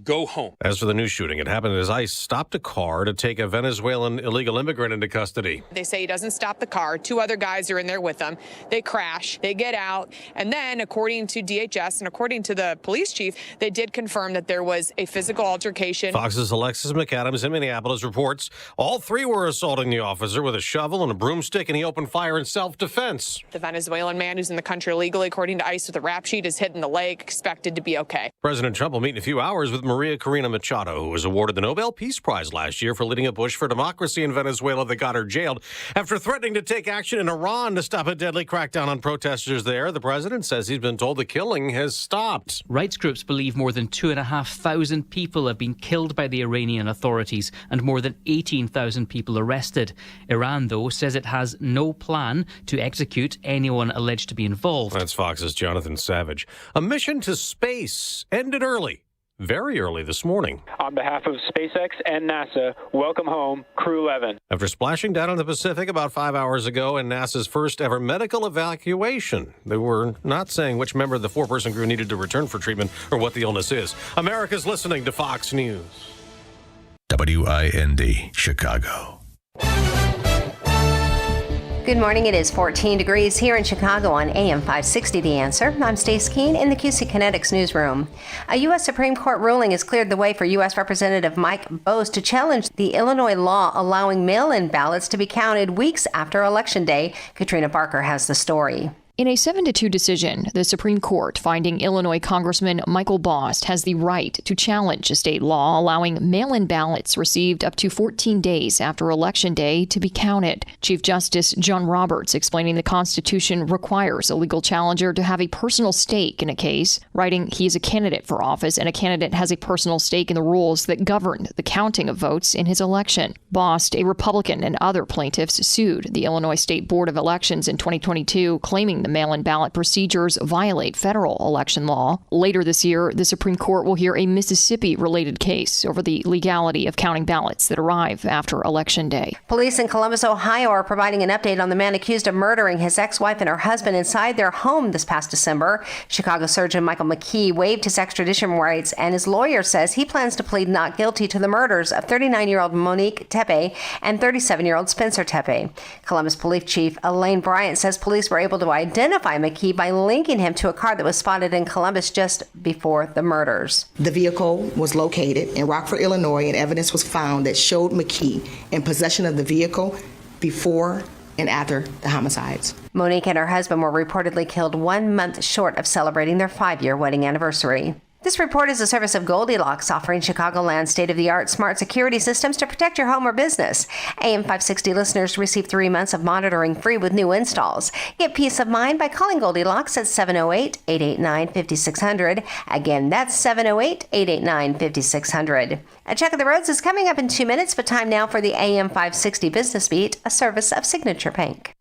Go home. As for the new shooting, it happened as ICE stopped a car to take a Venezuelan illegal immigrant into custody. They say he doesn't stop the car. Two other guys are in there with him. They crash. They get out. And then, according to DHS and according to the police chief, they did confirm that there was a physical altercation. Fox's Alexis McAdams in Minneapolis reports all three were assaulting the officer with a shovel and a broomstick, and he opened fire in self-defense. The Venezuelan man who's in the country illegally, according to ICE, with a rap sheet, is hit in the leg, expected to be okay. President Trump will meet in a few hours with Maria Corina Machado, who was awarded the Nobel Peace Prize last year for leading a push for democracy in Venezuela that got her jailed. After threatening to take action in Iran to stop a deadly crackdown on protesters there, the president says he's been told the killing has stopped. Rights groups believe more than 2,500 people have been killed by the Iranian authorities and more than 18,000 people arrested. Iran, though, says it has no plan to execute anyone alleged to be involved. That's Fox's Jonathan Savage. A mission to space ended early. Very early this morning. On behalf of SpaceX and NASA, welcome home, Crew 11. After splashing down in the Pacific about 5 hours ago in NASA's first ever medical evacuation, they were not saying which member of the four-person crew needed to return for treatment or what the illness is. America's listening to Fox News. WIND, Chicago. Good morning. It is 14 degrees here in Chicago on AM 560 The Answer. I'm Stace Keene in the QC Kinetics newsroom. A U.S. Supreme Court ruling has cleared the way for U.S. Representative Mike Bose to challenge the Illinois law allowing mail-in ballots to be counted weeks after Election Day. Katrina Barker has the story. In a 7-2 decision, the Supreme Court finding Illinois Congressman Michael Bost has the right to challenge a state law allowing mail-in ballots received up to 14 days after Election Day to be counted. Chief Justice John Roberts explaining the Constitution requires a legal challenger to have a personal stake in a case, writing he is a candidate for office and a candidate has a personal stake in the rules that govern the counting of votes in his election. Bost, a Republican, and other plaintiffs sued the Illinois State Board of Elections in 2022, claiming the mail-in ballot procedures violate federal election law. Later this year, the Supreme Court will hear a Mississippi-related case over the legality of counting ballots that arrive after Election Day. Police in Columbus, Ohio are providing an update on the man accused of murdering his ex-wife and her husband inside their home this past December. Chicago Surgeon Michael McKee waived his extradition rights, and his lawyer says he plans to plead not guilty to the murders of 39-year-old Monique Tepe and 37-year-old Spencer Tepe. Columbus Police Chief Elaine Bryant says police were able to identify McKee by linking him to a car that was spotted in Columbus just before the murders. The vehicle was located in Rockford, Illinois, and evidence was found that showed McKee in possession of the vehicle before and after the homicides. Monique and her husband were reportedly killed 1 month short of celebrating their 5-year wedding anniversary. This report is a service of Goldilocks, offering Chicagoland's state-of-the-art smart security systems to protect your home or business. AM 560 listeners receive 3 months of monitoring free with new installs. Get peace of mind by calling Goldilocks at 708-889-5600. Again, that's 708-889-5600. A check of the roads is coming up in 2 minutes, but time now for the AM 560 Business Beat, a service of Signature Bank.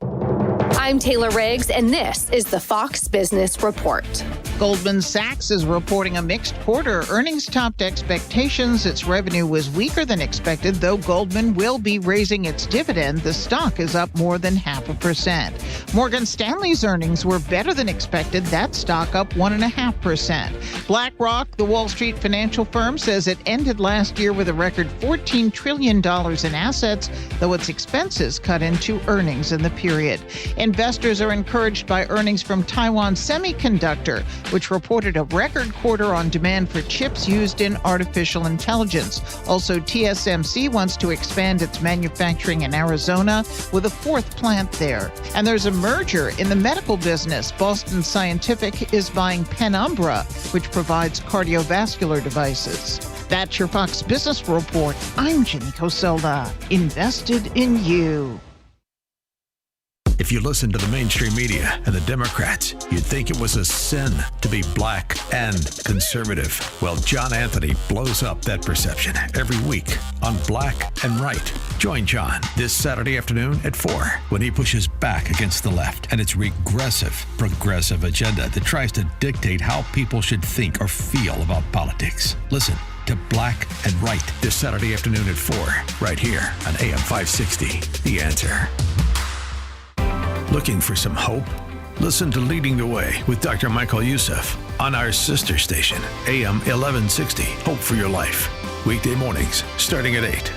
I'm Taylor Riggs, and this is the Fox Business Report. Goldman Sachs is reporting a mixed quarter. Earnings topped expectations. Its revenue was weaker than expected, though Goldman will be raising its dividend. The stock is up more than 0.5%. Morgan Stanley's earnings were better than expected. That stock up 1.5%. BlackRock, the Wall Street financial firm, says it ended last year with a record $14 trillion in assets, though its expenses cut into earnings in the period. Investors are encouraged by earnings from Taiwan Semiconductor, which reported a record quarter on demand for chips used in artificial intelligence. Also, TSMC wants to expand its manufacturing in Arizona with a 4th plant there. And there's a merger in the medical business. Boston Scientific is buying Penumbra, which provides cardiovascular devices. That's your Fox Business Report. I'm Jimmy Coselda. Invested in you. If you listen to the mainstream media and the Democrats, you'd think it was a sin to be black and conservative. Well, John Anthony blows up that perception every week on Black and Right. Join John this Saturday afternoon at 4 when he pushes back against the left and its regressive, progressive agenda that tries to dictate how people should think or feel about politics. Listen to Black and Right this Saturday afternoon at 4, right here on AM 560. The Answer. Looking for some hope? Listen to Leading the Way with Dr. Michael Youssef on our sister station, AM 1160. Hope for your life. Weekday mornings starting at 8.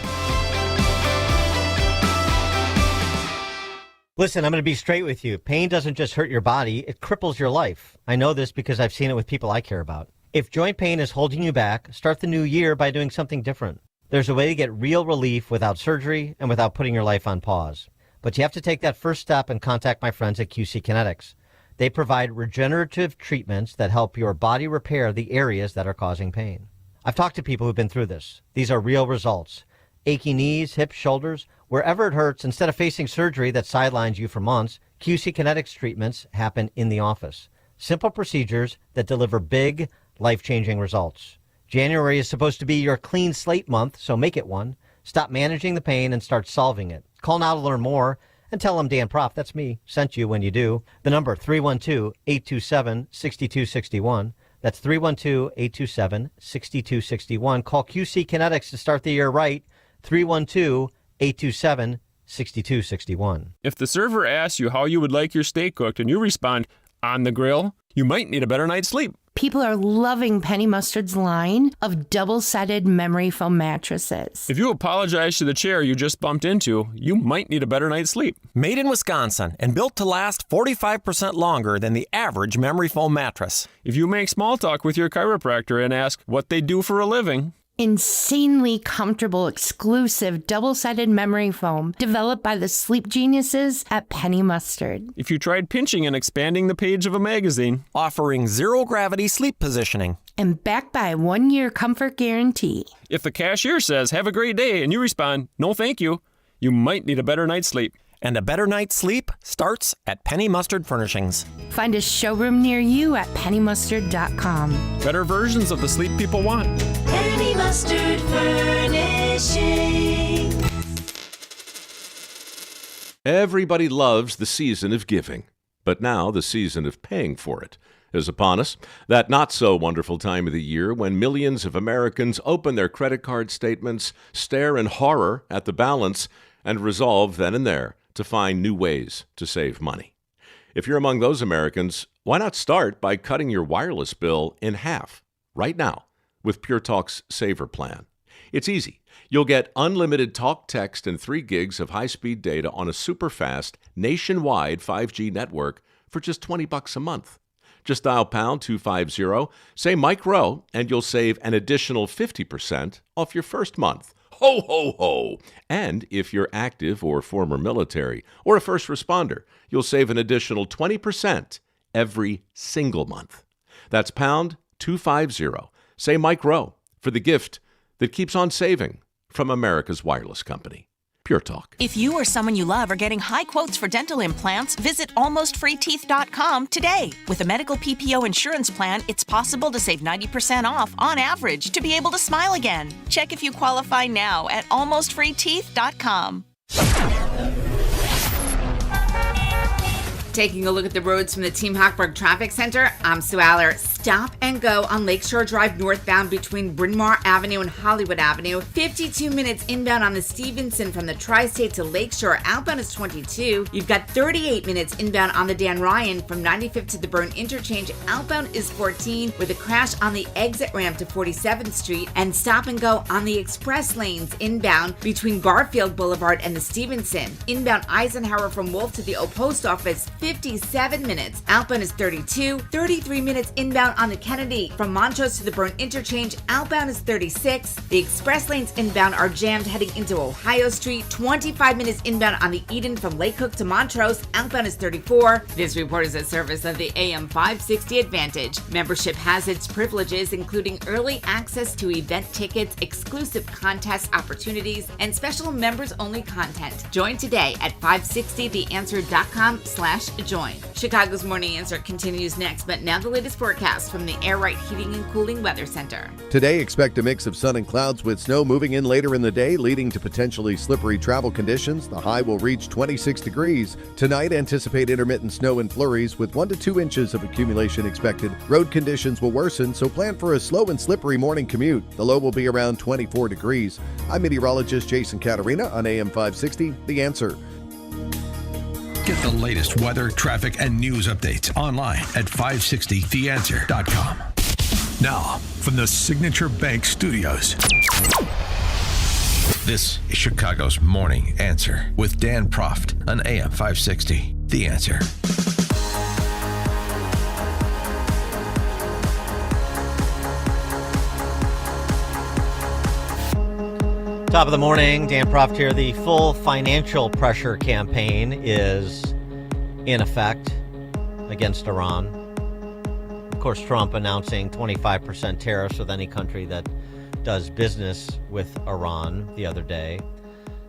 Listen, I'm going to be straight with you. Pain doesn't just hurt your body, it cripples your life. I know this because I've seen it with people I care about. If joint pain is holding you back, start the new year by doing something different. There's a way to get real relief without surgery and without putting your life on pause. But you have to take that first step and contact my friends at QC Kinetics. They provide regenerative treatments that help your body repair the areas that are causing pain. I've talked to people who've been through this. These are real results. Achy knees, hips, shoulders, wherever it hurts, instead of facing surgery that sidelines you for months, QC Kinetics treatments happen in the office. Simple procedures that deliver big, life-changing results. January is supposed to be your clean slate month, so make it one. Stop managing the pain and start solving it. Call now to learn more and tell them Dan Proft, that's me, sent you when you do. The number 312-827-6261. That's 312-827-6261. Call QC Kinetics to start the year right. 312-827-6261. If the server asks you how you would like your steak cooked and you respond, on the grill, you might need a better night's sleep. People are loving Penny Mustard's line of double-sided memory foam mattresses. If you apologize to the chair you just bumped into, you might need a better night's sleep. Made in Wisconsin and built to last 45% longer than the average memory foam mattress. If you make small talk with your chiropractor and ask what they do for a living, insanely comfortable, exclusive, double-sided memory foam developed by the sleep geniuses at Penny Mustard. If you tried pinching and expanding the page of a magazine, offering zero-gravity sleep positioning, and backed by a 1-year comfort guarantee. If the cashier says, have a great day, and you respond, no thank you, you might need a better night's sleep. And a better night's sleep starts at Penny Mustard Furnishings. Find a showroom near you at pennymustard.com. Better versions of the sleep people want. Penny Mustard Furnishing. Everybody loves the season of giving, but now the season of paying for it is upon us. That not-so-wonderful time of the year when millions of Americans open their credit card statements, stare in horror at the balance, and resolve then and there to find new ways to save money. If you're among those Americans, why not start by cutting your wireless bill in half right now with Pure Talk's Saver Plan? It's easy. You'll get unlimited talk, text, and 3 gigs of high-speed data on a super-fast, nationwide 5G network for just $20 a month. Just dial pound 250, say Mike Rowe, and you'll save an additional 50% off your first month. Ho, ho, ho! And if you're active or former military or a first responder, you'll save an additional 20% every single month. That's pound 250. Say Mike Rowe for the gift that keeps on saving from America's wireless company, Pure Talk. If you or someone you love are getting high quotes for dental implants, visit almostfreeteeth.com today. With a medical PPO insurance plan, it's possible to save 90% off on average to be able to smile again. Check if you qualify now at almostfreeteeth.com. Taking a look at the roads from the Team Hochberg Traffic Center, I'm Sue Aller. Stop and go on Lakeshore Drive northbound between Bryn Mawr Avenue and Hollywood Avenue. 52 minutes inbound on the Stevenson from the Tri-State to Lakeshore. Outbound is 22. You've got 38 minutes inbound on the Dan Ryan from 95th to the Byrne Interchange. Outbound is 14 with a crash on the exit ramp to 47th Street. And stop and go on the express lanes inbound between Garfield Boulevard and the Stevenson. Inbound Eisenhower from Wolf to the Old Post Office, 57 minutes. Outbound is 32. 33 minutes inbound on the Kennedy from Montrose to the Byrne Interchange. Outbound is 36. The express lanes inbound are jammed heading into Ohio Street. 25 minutes inbound on the Eden from Lake Cook to Montrose. Outbound is 34. This report is a service of the AM 560 Advantage. Membership has its privileges, including early access to event tickets, exclusive contest opportunities, and special members-only content. Join today at 560theanswer.com/join. Chicago's Morning Answer continues next, but now the latest forecast from the Air Right Heating and Cooling Weather Center. Today, expect a mix of sun and clouds with snow moving in later in the day, leading to potentially slippery travel conditions. The high will reach 26 degrees. Tonight, anticipate intermittent snow and flurries with 1 to 2 inches of accumulation expected. Road conditions will worsen, so plan for a slow and slippery morning commute. The low will be around 24 degrees. I'm meteorologist Jason Caterina on AM 560, The Answer. Get the latest weather, traffic, and news updates online at 560theanswer.com. Now, from the Signature Bank Studios, this is Chicago's Morning Answer with Dan Proft on AM 560. The Answer. Top of the morning, Dan Proft here. The full financial pressure campaign is in effect against Iran. Of course, Trump announcing 25% tariffs with any country that does business with Iran the other day.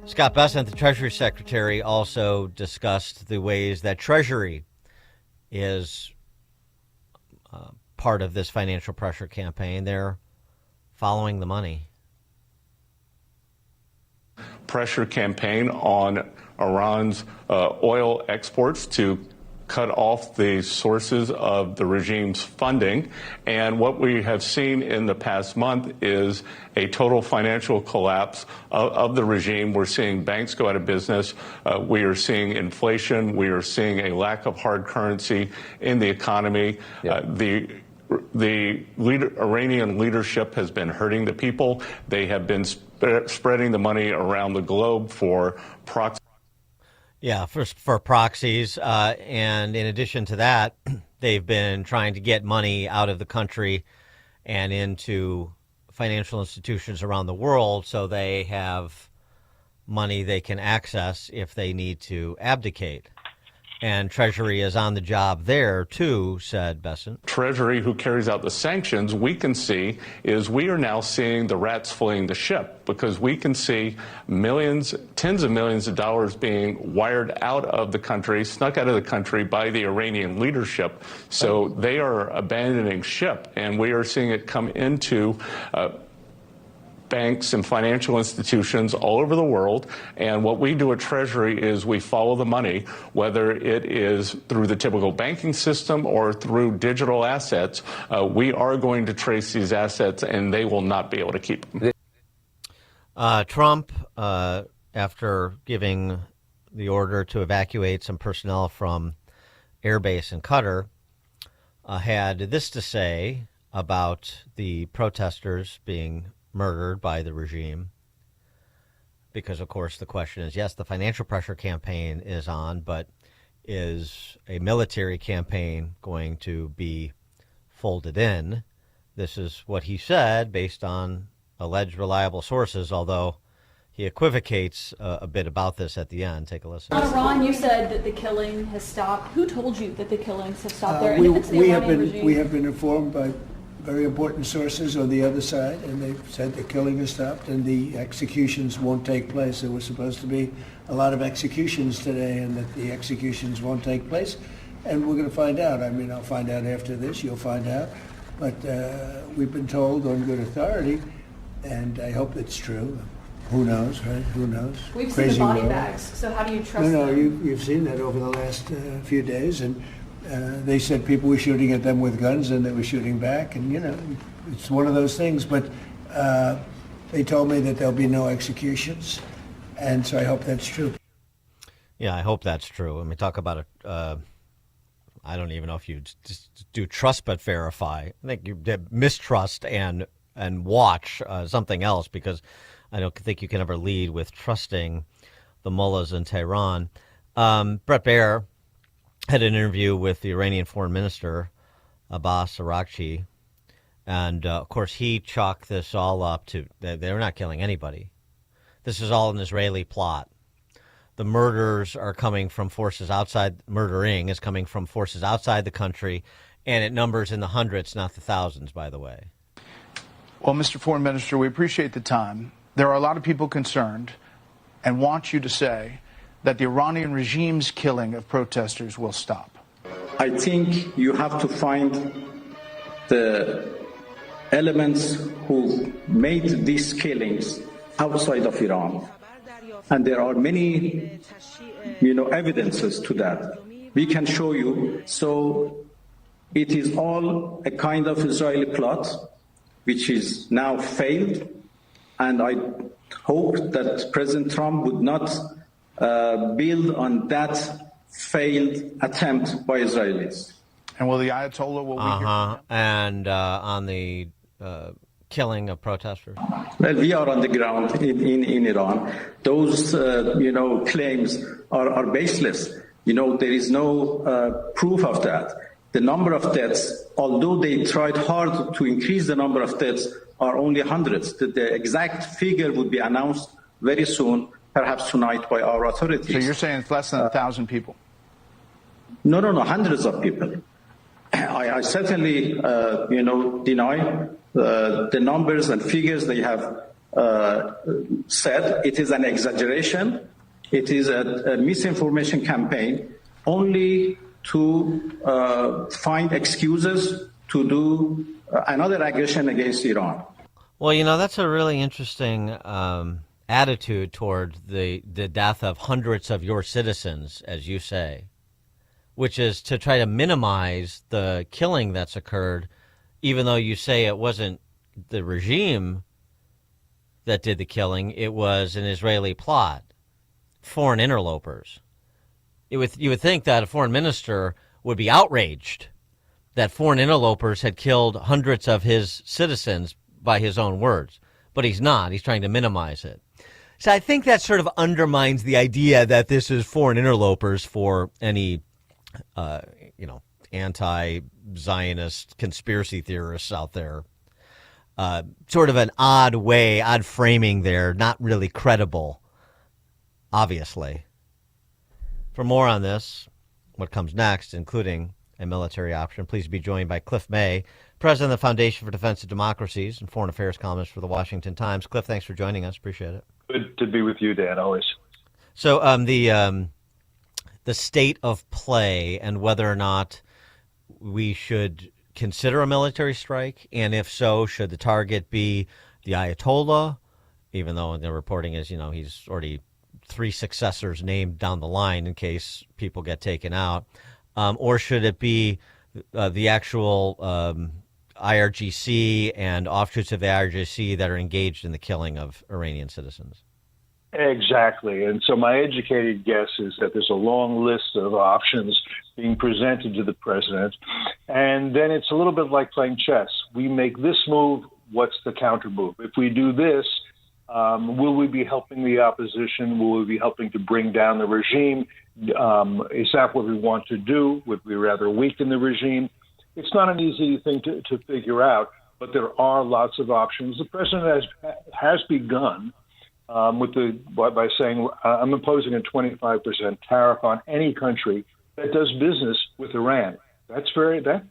Scott Bessent, the Treasury Secretary, also discussed the ways that Treasury is part of this financial pressure campaign. They're following the money. Pressure campaign on Iran's oil exports to cut off the sources of the regime's funding. And what we have seen in the past month is a total financial collapse of the regime. We're seeing banks go out of business. We are seeing inflation. We are seeing a lack of hard currency in the economy. The Iranian leadership has been hurting the people. They have been spreading the money around the globe for proxies. Yeah, for proxies. And in addition to that, they've been trying to get money out of the country and into financial institutions around the world so they have money they can access if they need to abdicate. And Treasury is on the job there, too, said Bessent. Treasury, who carries out the sanctions, we can see is we are now seeing the rats fleeing the ship because we can see millions, tens of millions of dollars being wired out of the country, snuck out of the country by the Iranian leadership. So they are abandoning ship, and we are seeing it come into banks and financial institutions all over the world. And what we do at Treasury is we follow the money, whether it is through the typical banking system or through digital assets. We are going to trace these assets, and they will not be able to keep them. Trump, after giving the order to evacuate some personnel from Air Base in Qatar, had this to say about the protesters being murdered by the regime. Because, of course, the question is, yes, the financial pressure campaign is on, but is a military campaign going to be folded in? This is what he said based on alleged reliable sources, although he equivocates a bit about this at the end. Take a listen. On Iran, you said that the killing has stopped. Who told you that the killings have stopped there? We have been informed by very important sources on the other side, and they've said the killing has stopped and the executions won't take place. There was supposed to be a lot of executions today, and that the executions won't take place. And we're going to find out. I mean, I'll find out after this. You'll find out. But we've been told on good authority, and I hope it's true. Who knows, right? Who knows? We've Crazy seen the body world. bags, so how do you trust No, them? you've seen that over the last few days, and they said people were shooting at them with guns, and they were shooting back, and it's one of those things. But they told me that there'll be no executions, and so I hope that's true. Yeah, I hope that's true. I mean, talk about I don't even know if you just do trust but verify. I think you did mistrust and watch something else, because I don't think you can ever lead with trusting the mullahs in Tehran. Bret Baier had an interview with the Iranian foreign minister, Abbas Araghchi, and of course he chalked this all up to they're not killing anybody. This is all an Israeli plot. The murders are coming from forces outside, murdering is coming from forces outside the country, and it numbers in the hundreds, not the thousands, by the way. Well, Mr. Foreign Minister, we appreciate the time. There are a lot of people concerned and want you to say that the Iranian regime's killing of protesters will stop. I think you have to find the elements who made these killings outside of Iran. And there are many, evidences to that. We can show you. So it is all a kind of Israeli plot, which is now failed. And I hope that President Trump would not build on that failed attempt by Israelis. And will the Ayatollah will be here? And on the killing of protesters? Well, we are on the ground in Iran. Those, claims are baseless. There is no proof of that. The number of deaths, although they tried hard to increase the number of deaths, are only hundreds. The exact figure would be announced very soon, perhaps tonight, by our authorities. So you're saying it's less than 1,000 people? No, hundreds of people. I certainly, deny the numbers and figures they have said. It is an exaggeration. It is a misinformation campaign only to find excuses to do another aggression against Iran. Well, that's a really interesting attitude toward the death of hundreds of your citizens, as you say, which is to try to minimize the killing that's occurred, even though you say it wasn't the regime that did the killing, it was an Israeli plot, foreign interlopers. You would think that a foreign minister would be outraged that foreign interlopers had killed hundreds of his citizens by his own words, but he's not. He's trying to minimize it. So I think that sort of undermines the idea that this is foreign interlopers for any anti-Zionist conspiracy theorists out there. Sort of an odd framing there, not really credible, obviously. For more on this, what comes next, including a military option, please be joined by Cliff May, president of the Foundation for Defense of Democracies and foreign affairs columnist for the Washington Times. Cliff, thanks for joining us. Appreciate it. Good to be with you, Dan, always. So the state of play and whether or not we should consider a military strike, and if so, should the target be the Ayatollah, even though the reporting is, he's already 3 successors named down the line in case people get taken out, or should it be the actual IRGC and offshoots of the IRGC that are engaged in the killing of Iranian citizens? Exactly. And so my educated guess is that there's a long list of options being presented to the president. And then it's a little bit like playing chess. We make this move, what's the counter move? If we do this, will we be helping the opposition? Will we be helping to bring down the regime? Is that what we want to do? Would we rather weaken the regime? It's not an easy thing to figure out, but there are lots of options. The president has begun by saying, I'm imposing a 25% tariff on any country that does business with Iran. That's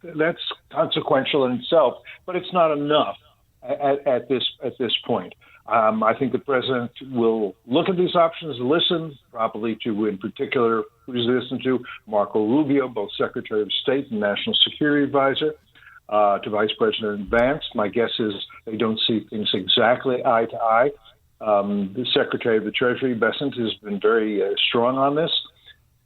that's consequential in itself, but it's not enough at this point. I think the president will look at these options, listen probably to, in particular, who's listened to Marco Rubio, both Secretary of State and National Security Advisor, to Vice President Vance. My guess is they don't see things exactly eye to eye. The Secretary of the Treasury, Bessent, has been very strong on this.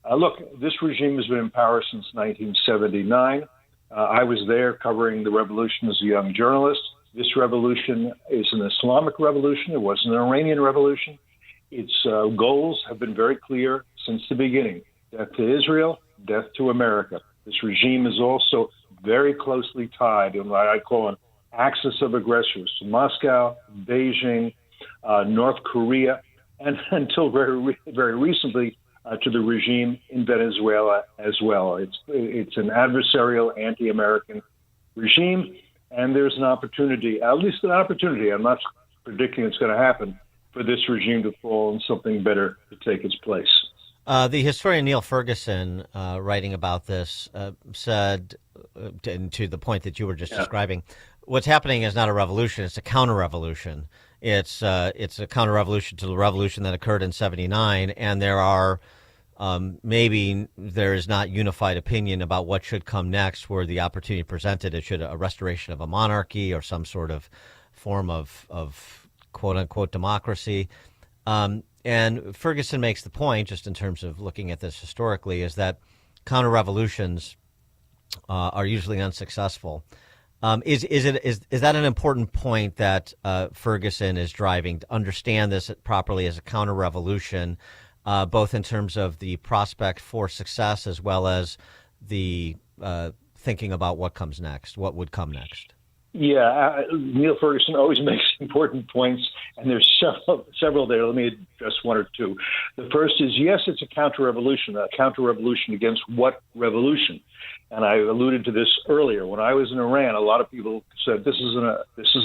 Look, this regime has been in power since 1979. I was there covering the revolution as a young journalist. This revolution is an Islamic revolution. It wasn't an Iranian revolution. Its goals have been very clear since the beginning. Death to Israel, death to America. This regime is also very closely tied in what I call an axis of aggressors to Moscow, Beijing, North Korea, and until very recently, to the regime in Venezuela as well. It's an adversarial, anti-American regime, and there's an opportunity, at least an opportunity, I'm not predicting it's going to happen, for this regime to fall and something better to take its place. The historian Neil Ferguson, writing about this, said, to the point that you were just describing, what's happening is not a revolution, it's a counter-revolution. It's a counter-revolution to the revolution that occurred in '79, and there are maybe there is not unified opinion about what should come next, where the opportunity presented, it should a restoration of a monarchy or some sort of form of quote-unquote democracy. And Ferguson makes the point, just in terms of looking at this historically, is that counter-revolutions are usually unsuccessful. Is that an important point that Ferguson is driving, to understand this properly as a counter-revolution, both in terms of the prospect for success as well as the thinking about what comes next, what would come next? Yeah, Neil Ferguson always makes important points, and there's several there. Let me address one or two. The first is, yes, it's a counter-revolution against what revolution? And I alluded to this earlier. When I was in Iran, a lot of people said this is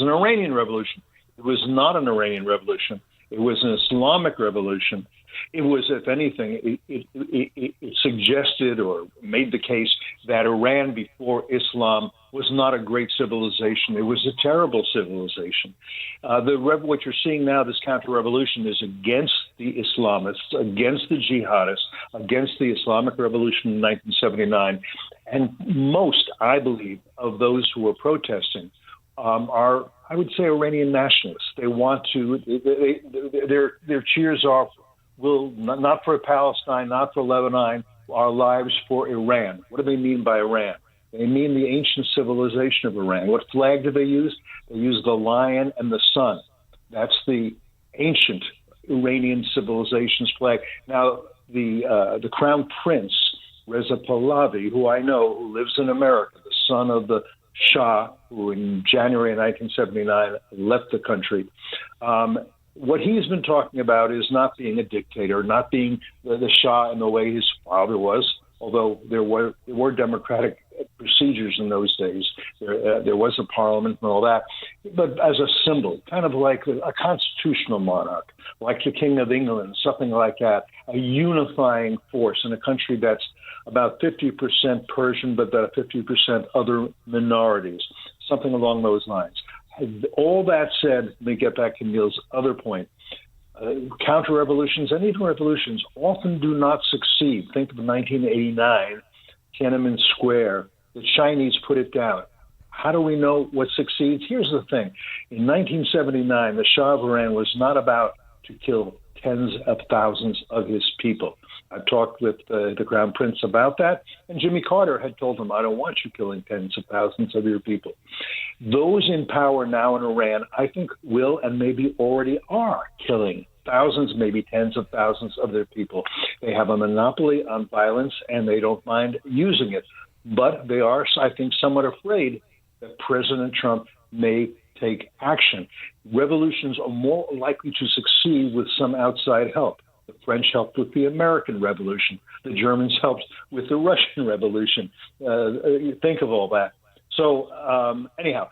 an Iranian revolution. It was not an Iranian revolution. It was an Islamic revolution. It was, if anything, it suggested or made the case that Iran before Islam was not a great civilization. It was a terrible civilization. What you're seeing now, this counter-revolution, is against the Islamists, against the jihadists, against the Islamic Revolution in 1979. And most, I believe, of those who are protesting are, I would say, Iranian nationalists. They want to, their cheers are, will not for Palestine, not for Lebanon, our lives for Iran. What do they mean by Iran? They mean the ancient civilization of Iran. What flag do they use? They use the lion and the sun. That's the ancient Iranian civilization's flag. Now, the Crown Prince, Reza Pahlavi, who I know, who lives in America, the son of the Shah, who in January 1979 left the country, what he's been talking about is not being a dictator, not being the Shah in the way his father was, although there were democratic procedures in those days. There was a parliament and all that, but as a symbol, kind of like a constitutional monarch, like the King of England, something like that, a unifying force in a country that's about 50% Persian, but about 50% other minorities, something along those lines. All that said, let me get back to Neil's other point. Counter-revolutions and even revolutions often do not succeed. Think of 1989, Tiananmen Square. The Chinese put it down. How do we know what succeeds? Here's the thing. In 1979, the Shah of Iran was not about to kill tens of thousands of his people. I've talked with the Crown Prince about that, and Jimmy Carter had told him, I don't want you killing tens of thousands of your people. Those in power now in Iran, I think, will and maybe already are killing thousands, maybe tens of thousands of their people. They have a monopoly on violence, and they don't mind using it. But they are, I think, somewhat afraid that President Trump may take action. Revolutions are more likely to succeed with some outside help. The French helped with the American Revolution. The Germans helped with the Russian Revolution. Think of all that. So anyhow,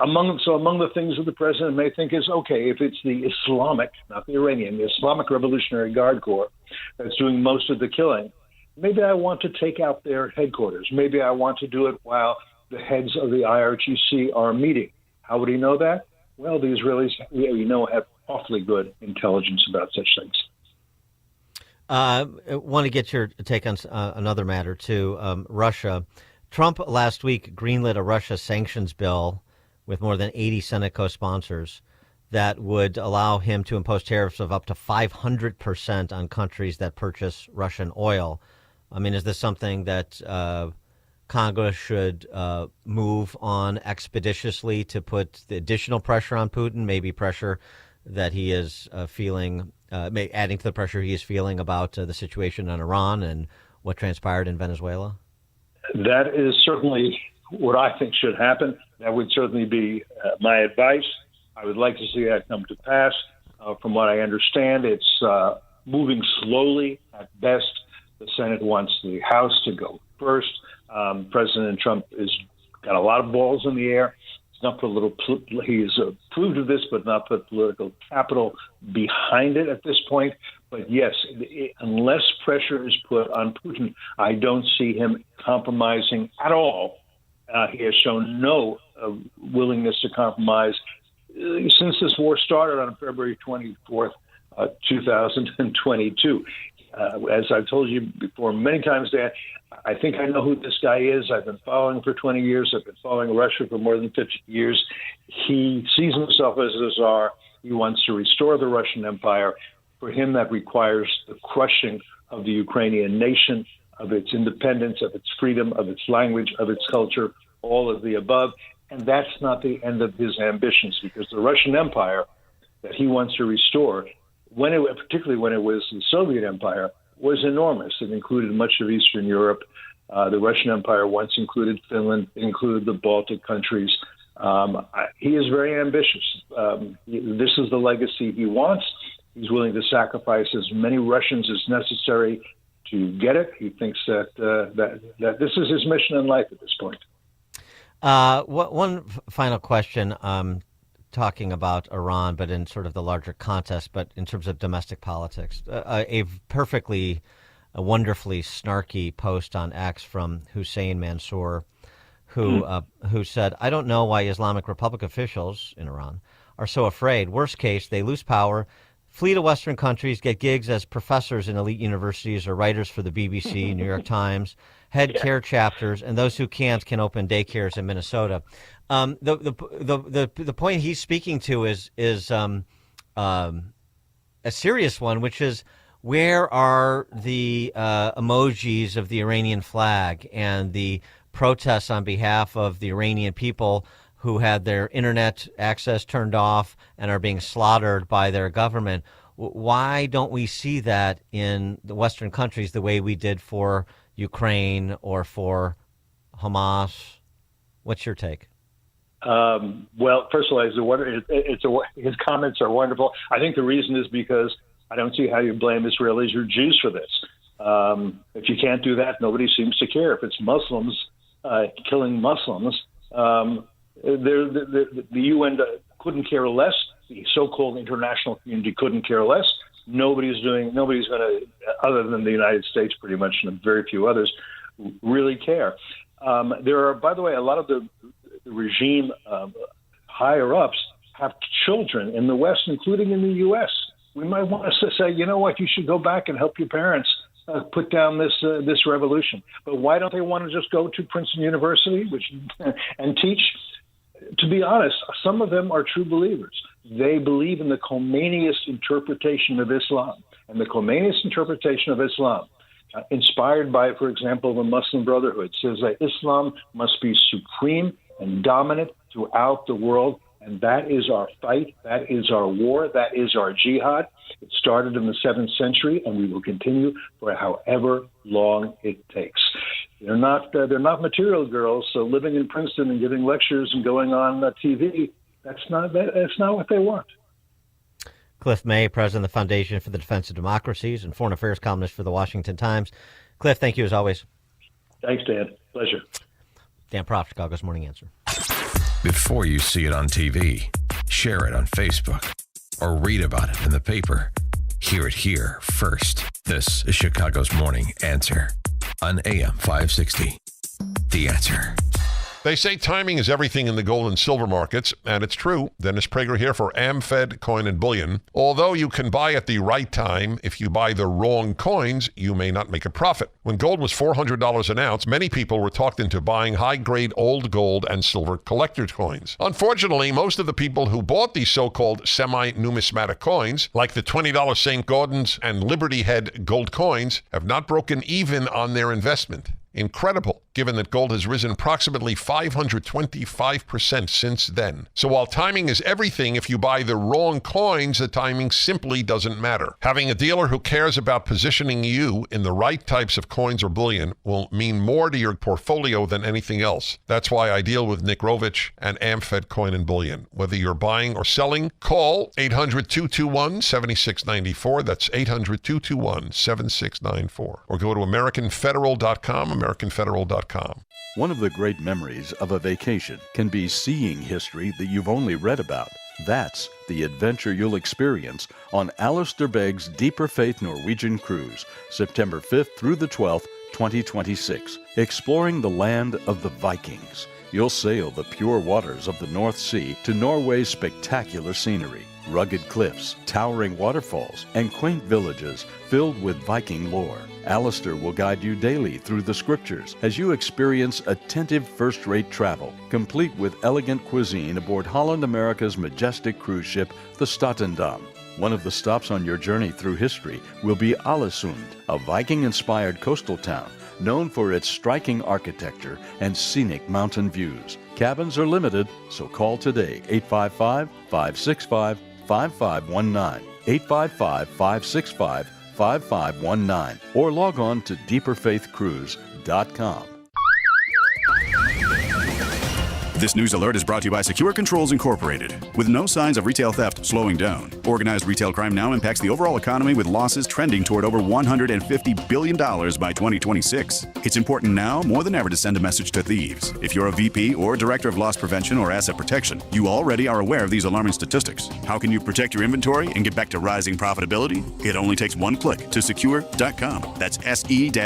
among the things that the president may think is, okay, if it's the Islamic, not the Iranian, the Islamic Revolutionary Guard Corps that's doing most of the killing, Maybe I want to take out their headquarters. Maybe I want to do it while the heads of the IRGC are meeting. How would he know that? Well, the Israelis, have awfully good intelligence about such things. I want to get your take on another matter, too. Russia. Trump last week greenlit a Russia sanctions bill with more than 80 Senate co-sponsors that would allow him to impose tariffs of up to 500% on countries that purchase Russian oil. I mean, is this something that Congress should move on expeditiously to put the additional pressure on Putin, maybe pressure that he is feeling, adding to the pressure he is feeling about the situation in Iran and what transpired in Venezuela? That is certainly what I think should happen. That would certainly be my advice. I would like to see that come to pass. From what I understand, it's moving slowly at best. The Senate wants the House to go first. President Trump has got a lot of balls in the air. He's not he's approved of this, but not put political capital behind it at this point. But yes, unless pressure is put on Putin, I don't see him compromising at all. He has shown no willingness to compromise since this war started on February 24th, 2022. As I've told you before many times, Dan, I think I know who this guy is. I've been following him for 20 years. I've been following Russia for more than 50 years. He sees himself as a czar. He wants to restore the Russian Empire. For him, that requires the crushing of the Ukrainian nation, of its independence, of its freedom, of its language, of its culture, all of the above. And that's not the end of his ambitions, because the Russian Empire that he wants to restore, particularly when it was the Soviet Empire, was enormous. It included much of Eastern Europe. The Russian Empire once included Finland, included the Baltic countries. He is very ambitious. This is the legacy he wants. He's willing to sacrifice as many Russians as necessary to get it. He thinks that this is his mission in life at this point. One final question, talking about Iran, but in sort of the larger context, but in terms of domestic politics. A wonderfully snarky post on X from Hussein Mansour, who said, "I don't know why Islamic Republic officials in Iran are so afraid. Worst case, they lose power, flee to Western countries, get gigs as professors in elite universities or writers for the BBC, New York Times, head care chapters, and those who can't can open daycares in Minnesota." The point he's speaking to is a serious one, which is, where are the emojis of the Iranian flag and the protests on behalf of the Iranian people who had their internet access turned off and are being slaughtered by their government? Why don't we see that in the Western countries the way we did for Ukraine or for Hamas? What's your take? Well, first of all, his comments are wonderful. I think the reason is because I don't see how you blame Israelis or Jews for this. If you can't do that, nobody seems to care. If it's Muslims killing Muslims, the UN couldn't care less. The so-called international community couldn't care less. Nobody's going to, other than the United States pretty much, and very few others, really care. There are, by the way, a lot of the regime higher-ups have children in the West, including in the U.S. We might want to say, you know what, you should go back and help your parents put down this revolution. But why don't they want to just go to Princeton University and teach? To be honest, some of them are true believers. They believe in the Khomeiniist interpretation of Islam. And the Khomeiniist interpretation of Islam, inspired by, for example, the Muslim Brotherhood, says that Islam must be supreme and dominant throughout the world. And that is our fight. That is our war. That is our jihad. It started in the 7th century, and we will continue for however long it takes. They're not material girls. So living in Princeton and giving lectures and going on TV, that's not what they want. Cliff May, president of the Foundation for the Defense of Democracies and foreign affairs columnist for the Washington Times. Cliff, thank you as always. Thanks, Dan. Pleasure. Dan Proft, Chicago's Morning Answer. Before you see it on TV, share it on Facebook, or read about it in the paper. Hear it here first. This is Chicago's Morning Answer on AM 560. The Answer. They say timing is everything in the gold and silver markets, and it's true. Dennis Prager here for AmFed Coin and Bullion. Although you can buy at the right time, if you buy the wrong coins, you may not make a profit. When gold was $400 an ounce, many people were talked into buying high-grade old gold and silver collector's coins. Unfortunately, most of the people who bought these so-called semi-numismatic coins, like the $20 St. Gaudens and Liberty Head gold coins, have not broken even on their investment. Incredible, given that gold has risen approximately 525% since then. So while timing is everything, if you buy the wrong coins, the timing simply doesn't matter. Having a dealer who cares about positioning you in the right types of coins or bullion will mean more to your portfolio than anything else. That's why I deal with Nick Rovich and AmFed Coin and Bullion. Whether you're buying or selling, call 800-221-7694. That's 800-221-7694. Or go to AmericanFederal.com, AmericanFederal.com. One of the great memories of a vacation can be seeing history that you've only read about. That's the adventure you'll experience on Alistair Begg's Deeper Faith Norwegian Cruise, September 5th through the 12th, 2026. Exploring the land of the Vikings. You'll sail the pure waters of the North Sea to Norway's spectacular scenery. Rugged cliffs, towering waterfalls, and quaint villages filled with Viking lore. Alistair will guide you daily through the scriptures as you experience attentive first-rate travel, complete with elegant cuisine aboard Holland America's majestic cruise ship, the Statendam. One of the stops on your journey through history will be Ålesund, a Viking-inspired coastal town known for its striking architecture and scenic mountain views. Cabins are limited, so call today, 855-565-5519, 855-565-5519, or log on to deeperfaithcruise.com. This news alert is brought to you by Secure Controls Incorporated. With no signs of retail theft slowing down, organized retail crime now impacts the overall economy with losses trending toward over $150 billion by 2026. It's important now more than ever to send a message to thieves. If you're a VP or Director of Loss Prevention or Asset Protection, you already are aware of these alarming statistics. How can you protect your inventory and get back to rising profitability? It only takes one click to secure.com. That's SE-KURE.com.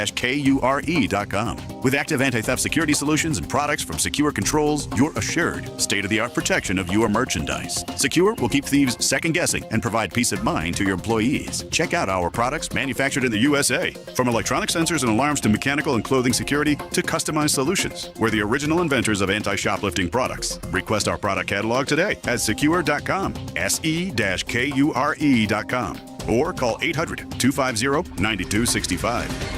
With active anti-theft security solutions and products from Secure Controls, you're assured state-of-the-art protection of your merchandise. Secure will keep thieves second-guessing and provide peace of mind to your employees. Check out our products manufactured in the USA. From electronic sensors and alarms to mechanical and clothing security to customized solutions. We're the original inventors of anti-shoplifting products. Request our product catalog today at secure.com, SE-KURE.com, or call 800-250-9265.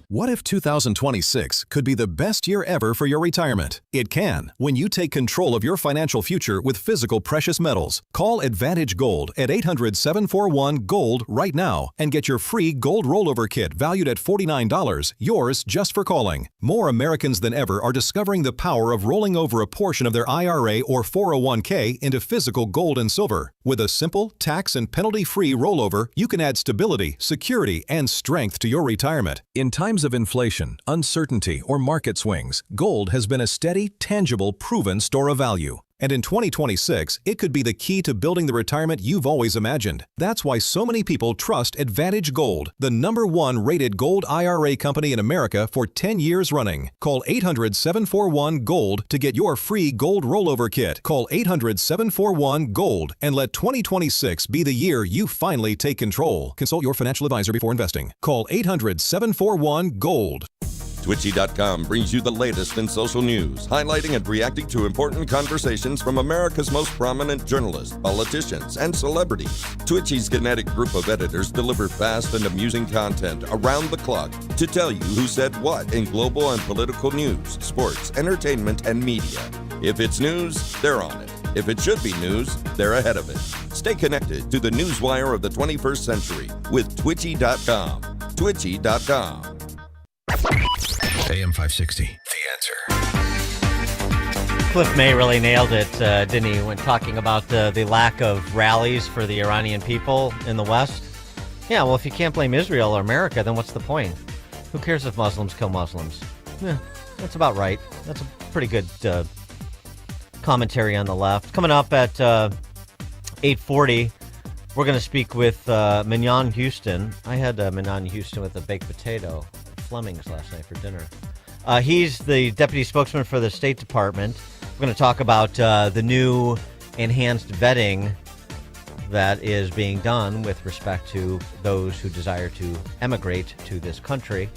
What if 2026 could be the best year ever for your retirement? It can when you take control of your financial future with physical precious metals. Call Advantage Gold at 800-741-GOLD right now and get your free gold rollover kit valued at $49, yours just for calling. More Americans than ever are discovering the power of rolling over a portion of their IRA or 401k into physical gold and silver. With a simple, tax and penalty-free rollover, you can add stability, security, and strength to your retirement. In times of inflation, uncertainty, or market swings, gold has been a steady, tangible, proven store of value. And in 2026, it could be the key to building the retirement you've always imagined. That's why so many people trust Advantage Gold, the #1 rated gold IRA company in America for 10 years running. Call 800-741-GOLD to get your free gold rollover kit. Call 800-741-GOLD and let 2026 be the year you finally take control. Consult your financial advisor before investing. Call 800-741-GOLD. Twitchy.com brings you the latest in social news, highlighting and reacting to important conversations from America's most prominent journalists, politicians, and celebrities. Twitchy's kinetic group of editors deliver fast and amusing content around the clock to tell you who said what in global and political news, sports, entertainment, and media. If it's news, they're on it. If it should be news, they're ahead of it. Stay connected to the newswire of the 21st century with Twitchy.com. Twitchy.com. AM 560, The Answer. Cliff May really nailed it, didn't he, when talking about the lack of rallies for the Iranian people in the West? Yeah, well, if you can't blame Israel or America, then what's the point? Who cares if Muslims kill Muslims? Yeah, that's about right. That's a pretty good commentary on the left. Coming up at 8:40, We're going to speak with Mignon Houston. I had Mignon Houston with a baked potato, Fleming's, last night for dinner. He's the deputy spokesman for the State Department. We're going to talk about the new enhanced vetting that is being done with respect to those who desire to emigrate to this country.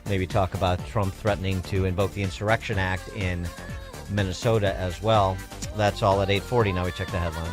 Maybe talk about Trump threatening to invoke the Insurrection Act in Minnesota as well. That's all at 8:40. Now we check the headlines.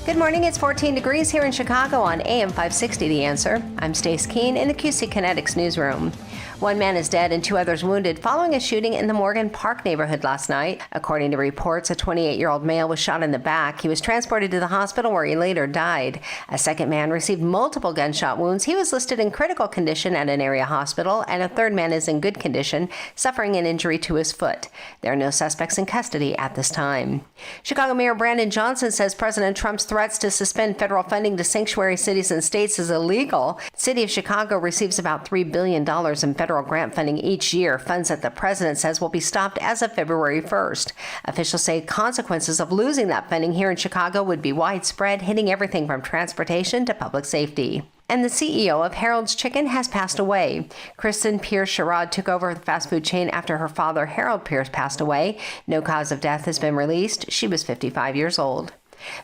Good morning. It's 14 degrees here in Chicago on AM 560 The Answer. I'm Stace Keene in the QC Kinetics newsroom. One man is dead and 2 others wounded following a shooting in the Morgan Park neighborhood last night. According to reports, a 28-year-old male was shot in the back. He was transported to the hospital where he later died. A second man received multiple gunshot wounds. He was listed in critical condition at an area hospital, and a third man is in good condition, suffering an injury to his foot. There are no suspects in custody at this time. Chicago Mayor Brandon Johnson says President Trump's threats to suspend federal funding to sanctuary cities and states is illegal. The city of Chicago receives about $3 billion in federal grant funding each year, funds that the president says will be stopped as of February 1st. Officials say consequences of losing that funding here in Chicago would be widespread, hitting everything from transportation to public safety. And the CEO of Harold's Chicken has passed away. Kristen Pierce Sherrod took over the fast food chain after her father, Harold Pierce, passed away. No cause of death has been released. She was 55 years old.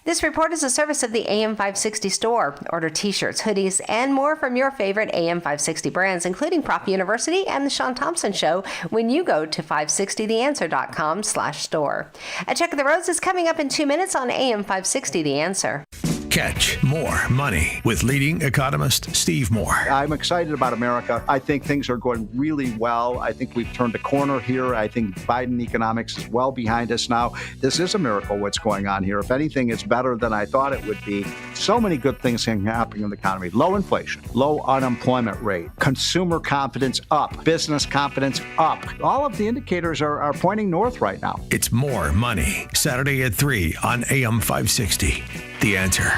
This report is a service of the AM 560 store. Order t-shirts, hoodies, and more from your favorite AM 560 brands, including Prop University and The Sean Thompson Show, when you go to 560theanswer.com/store. A check of the roads is coming up in 2 minutes on AM 560 The Answer. Catch more money with leading economist Steve Moore. I'm excited about America. I think things are going really well. I think we've turned a corner here. I think Biden economics is well behind us now. This is a miracle what's going on here. If anything, it's better than I thought it would be. So many good things happening in the economy. Low inflation, low unemployment rate, consumer confidence up, business confidence up. All of the indicators are pointing north right now. It's More Money, Saturday at 3 on AM 560. The Answer.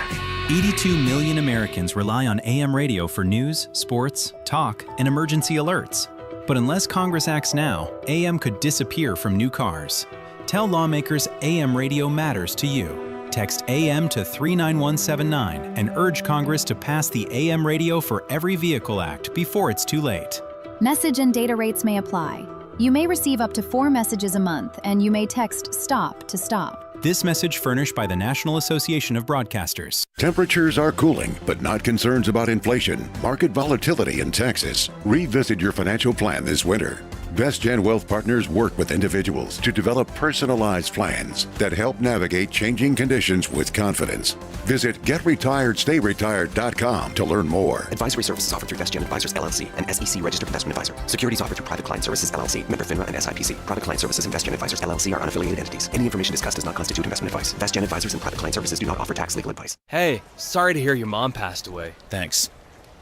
82 million Americans rely on AM radio for news, sports, talk, and emergency alerts. But unless Congress acts now, AM could disappear from new cars. Tell lawmakers AM radio matters to you. Text AM to 39179 and urge Congress to pass the AM Radio for Every Vehicle Act before it's too late. Message and data rates may apply. You may receive up to 4 messages a month, and you may text STOP to stop. This message furnished by the National Association of Broadcasters. Temperatures are cooling, but not concerns about inflation, market volatility, and taxes. Revisit your financial plan this winter. BestGen Wealth Partners work with individuals to develop personalized plans that help navigate changing conditions with confidence. Visit GetRetiredStayRetired.com to learn more. Advisory services offered through BestGen Advisors LLC, an SEC registered investment advisor. Securities offered through Private Client Services LLC, member FINRA and SIPC. Private Client Services and BestGen Advisors LLC are unaffiliated entities. Any information discussed does not constitute investment advice. BestGen Advisors and Private Client Services do not offer tax legal advice. Hey, sorry to hear your mom passed away. Thanks.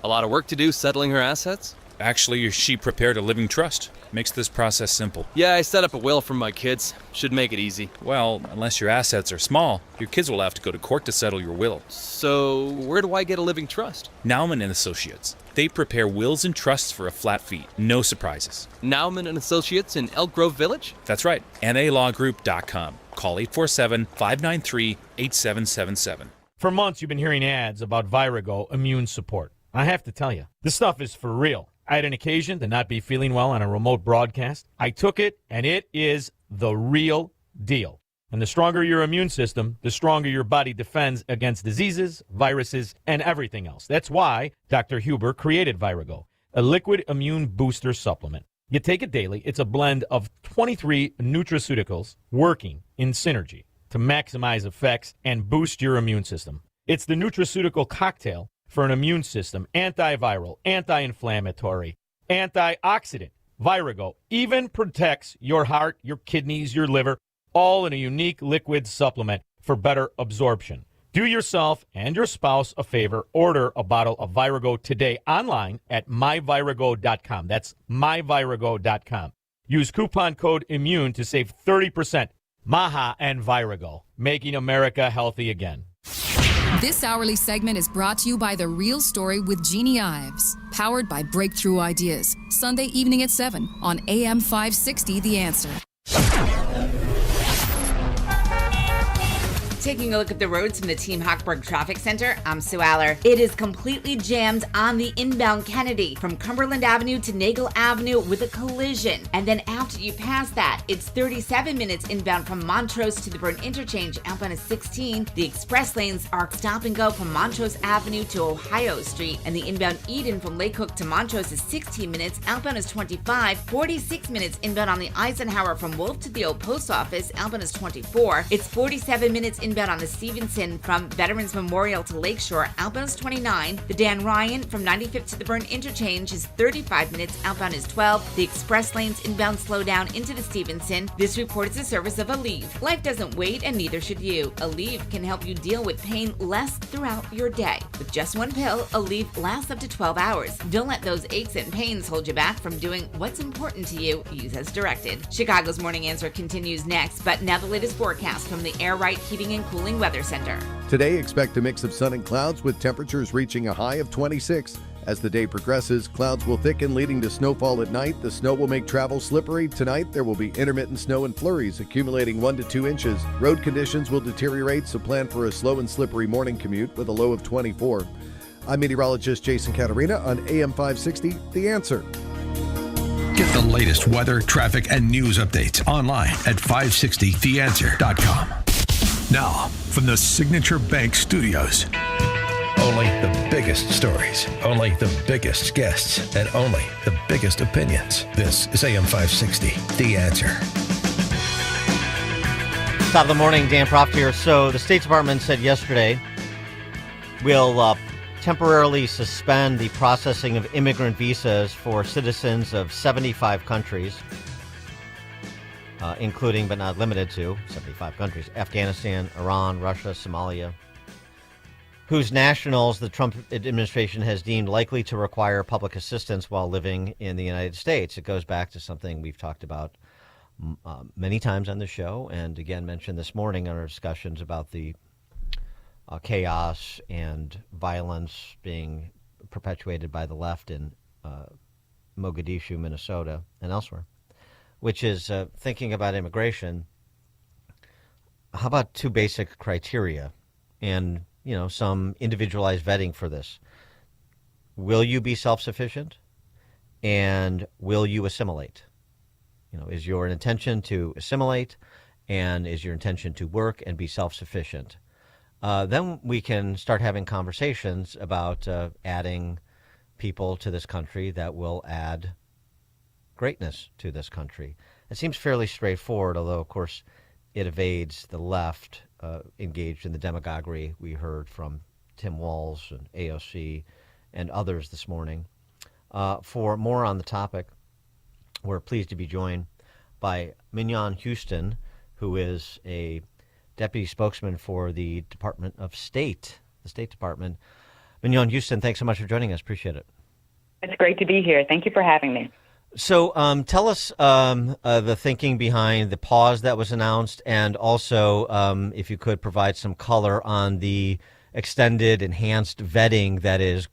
A lot of work to do settling her assets? Actually, she prepared a living trust. Makes this process simple. Yeah, I set up a will for my kids. Should make it easy. Well, unless your assets are small, your kids will have to go to court to settle your will. So, where do I get a living trust? Nauman and Associates. They prepare wills and trusts for a flat fee. No surprises. Nauman and Associates in Elk Grove Village? That's right. NALawGroup.com. Call 847-593-8777. For months, you've been hearing ads about Virago Immune Support. I have to tell you, this stuff is for real. I had an occasion to not be feeling well on a remote broadcast. I took it, and it is the real deal. And the stronger your immune system, the stronger your body defends against diseases, viruses, and everything else. That's why Dr. Huber created Virago, a liquid immune booster supplement. You take it daily. It's a blend of 23 nutraceuticals working in synergy to maximize effects and boost your immune system. It's the nutraceutical cocktail for an immune system, antiviral, anti-inflammatory, antioxidant. Virago even protects your heart, your kidneys, your liver, all in a unique liquid supplement for better absorption. Do yourself and your spouse a favor. Order a bottle of Virago today online at myvirago.com. That's myvirago.com. Use coupon code IMMUNE to save 30%. Maha and Virago, making America healthy again. This hourly segment is brought to you by The Real Story with Jeannie Ives, powered by Breakthrough Ideas, Sunday evening at 7 on AM 560 The Answer. Taking a look at the roads from the Team Hochberg Traffic Center, I'm Sue Aller. It is completely jammed on the inbound Kennedy from Cumberland Avenue to Nagel Avenue with a collision. And then after you pass that, it's 37 minutes inbound from Montrose to the Byrne Interchange. Outbound is 16. The express lanes are stop and go from Montrose Avenue to Ohio Street. And the inbound Eden from Lake Hook to Montrose is 16 minutes. Outbound is 25. 46 minutes inbound on the Eisenhower from Wolf to the old post office. Outbound is 24. It's 47 minutes inbound on the Stevenson from Veterans Memorial to Lakeshore. Outbound is 29. The Dan Ryan from 95th to the Byrne Interchange is 35 minutes. Outbound is 12. The express lanes inbound slow down into the Stevenson. This report is a service of Aleve. Life doesn't wait, and neither should you. Aleve can help you deal with pain less throughout your day. With just one pill, Aleve lasts up to 12 hours. Don't let those aches and pains hold you back from doing what's important to you. Use as directed. Chicago's Morning Answer continues next, but now the latest forecast from the Air Right Heating and Cooling Weather Center. Today, expect a mix of sun and clouds with temperatures reaching a high of 26. As the day progresses, clouds will thicken, leading to snowfall at night. The snow will make travel slippery. Tonight, there will be intermittent snow and flurries, accumulating 1 to 2 inches. Road conditions will deteriorate, so plan for a slow and slippery morning commute with a low of 24. I'm meteorologist Jason Caterina on AM 560, The Answer. Get the latest weather, traffic, and news updates online at 560theanswer.com. Now, from the Signature Bank Studios, only the biggest stories, only the biggest guests, and only the biggest opinions. This is AM 560, The Answer. Top of the morning, Dan Proft here. So the State Department said yesterday we'll temporarily suspend the processing of immigrant visas for citizens of 75 countries, including but not limited to 75 countries: Afghanistan, Iran, Russia, Somalia, whose nationals the Trump administration has deemed likely to require public assistance while living in the United States. It goes back to something we've talked about many times on the show, and again mentioned this morning in our discussions about the chaos and violence being perpetuated by the left in Mogadishu, Minnesota, and elsewhere, which is thinking about immigration. How about 2 basic criteria and, some individualized vetting for this? Will you be self-sufficient, and will you assimilate? Is your intention to assimilate, and is your intention to work and be self-sufficient? Then we can start having conversations about adding people to this country that will add greatness to this country. It seems fairly straightforward, although, of course, it evades the left engaged in the demagoguery we heard from Tim Walz and AOC and others this morning. For more on the topic, we're pleased to be joined by Mignon Houston, who is a deputy spokesman for the Department of State, the State Department. Mignon Houston, thanks so much for joining us. Appreciate it. It's great to be here. Thank you for having me. So tell us the thinking behind the pause that was announced, and also if you could provide some color on the extended, enhanced vetting that is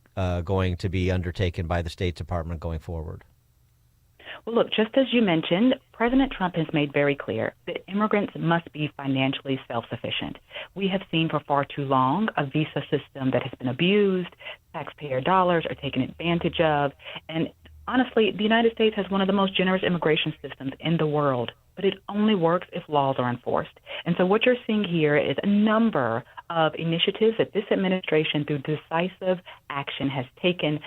going to be undertaken by the State Department going forward. Well, look, just as you mentioned, President Trump has made very clear that immigrants must be financially self-sufficient. We have seen for far too long a visa system that has been abused, taxpayer dollars are taken advantage of, and honestly, the United States has one of the most generous immigration systems in the world, but it only works if laws are enforced. And so what you're seeing here is a number of initiatives that this administration, through decisive action, has taken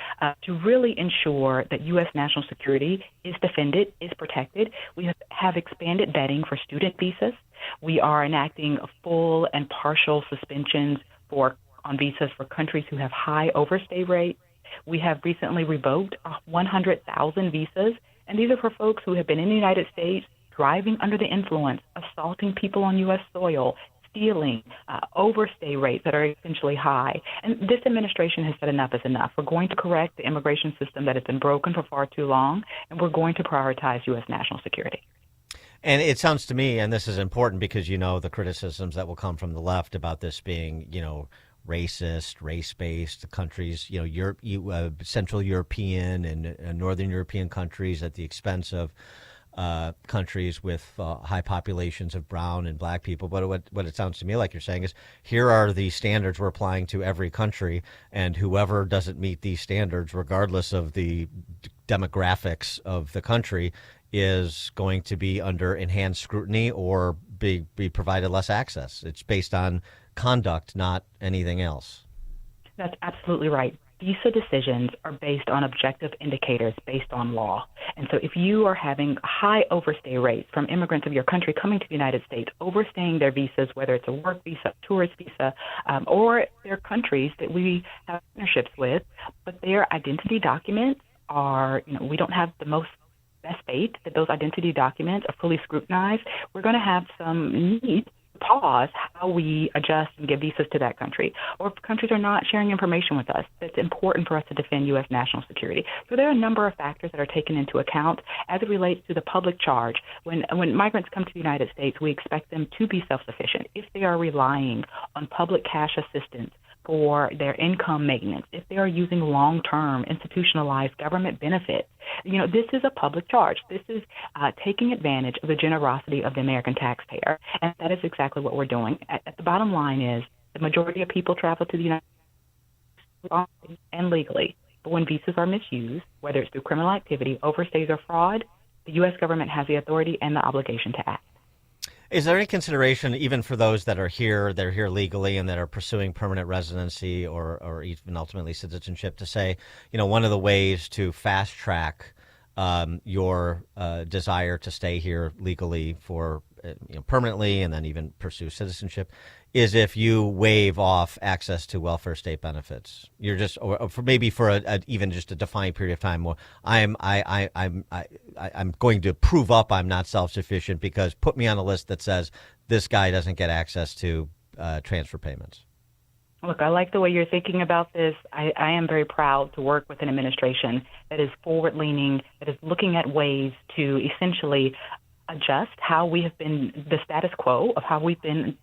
to really ensure that U.S. national security is defended, is protected. We have expanded vetting for student visas. We are enacting full and partial suspensions on visas for countries who have high overstay rates. We have recently revoked 100,000 visas, and these are for folks who have been in the United States, driving under the influence, assaulting people on U.S. soil, stealing, overstay rates that are essentially high. And this administration has said enough is enough. We're going to correct the immigration system that has been broken for far too long, and we're going to prioritize U.S. national security. And it sounds to me, and this is important because the criticisms that will come from the left about this being, racist, race-based countries, Central European and Northern European countries at the expense of countries with high populations of brown and black people. But what it sounds to me like you're saying is, here are the standards we're applying to every country, and whoever doesn't meet these standards, regardless of the demographics of the country, is going to be under enhanced scrutiny or be provided less access. It's based on conduct, not anything else. That's absolutely right. Visa decisions are based on objective indicators based on law. And so if you are having high overstay rates from immigrants of your country coming to the United States, overstaying their visas, whether it's a work visa, tourist visa, or their countries that we have partnerships with, but their identity documents are, we don't have the best faith that those identity documents are fully scrutinized, we're going to have some need to pause how we adjust and give visas to that country. Or if countries are not sharing information with us that's important for us to defend U.S. national security. So there are a number of factors that are taken into account as it relates to the public charge. When migrants come to the United States, we expect them to be self-sufficient. If they are relying on public cash assistance for their income maintenance, if they are using long-term institutionalized government benefits, this is a public charge. This is taking advantage of the generosity of the American taxpayer, and that is exactly what we're doing. At the bottom line is the majority of people travel to the United States and legally, but when visas are misused, whether it's through criminal activity, overstays, or fraud, the U.S. government has the authority and the obligation to act. Is there any consideration, even for those that are here legally and that are pursuing permanent residency or even ultimately citizenship, to say, one of the ways to fast track your desire to stay here legally for permanently and then even pursue citizenship is if you waive off access to welfare state benefits? You're just, or for maybe for even just a defined period of time. Well, I'm going to prove up I'm not self-sufficient because put me on a list that says this guy doesn't get access to transfer payments. Look, I like the way you're thinking about this. I am very proud to work with an administration that is forward-leaning, that is looking at ways to essentially adjust how we have been, the status quo of how we've been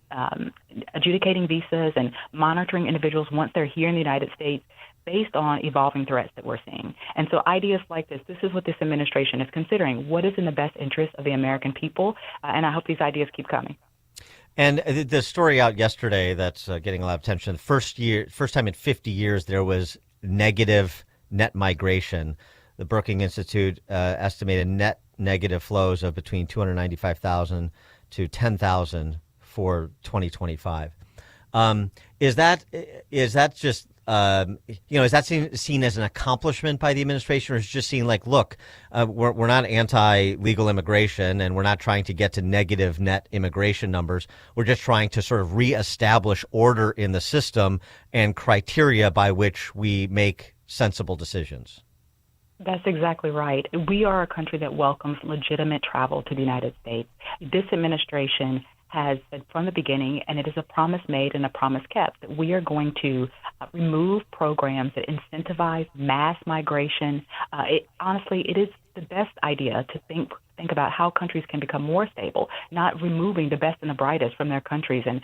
adjudicating visas and monitoring individuals once they're here in the United States based on evolving threats that we're seeing. And so ideas like this is what this administration is considering. What is in the best interest of the American people? And I hope these ideas keep coming. And the story out yesterday that's getting a lot of attention, first time in 50 years there was negative net migration. The Brookings Institute estimated net negative flows of between 295,000 to 10,000 for 2025. Is that just is that seen as an accomplishment by the administration, or is it just seen like, look, we're not anti-legal immigration and we're not trying to get to negative net immigration numbers. We're just trying to sort of reestablish order in the system and criteria by which we make sensible decisions? That's exactly right. We are a country that welcomes legitimate travel to the United States. This administration has said from the beginning, and it is a promise made and a promise kept, that we are going to remove programs that incentivize mass migration. Honestly, it is the best idea to think about how countries can become more stable, not removing the best and the brightest from their countries and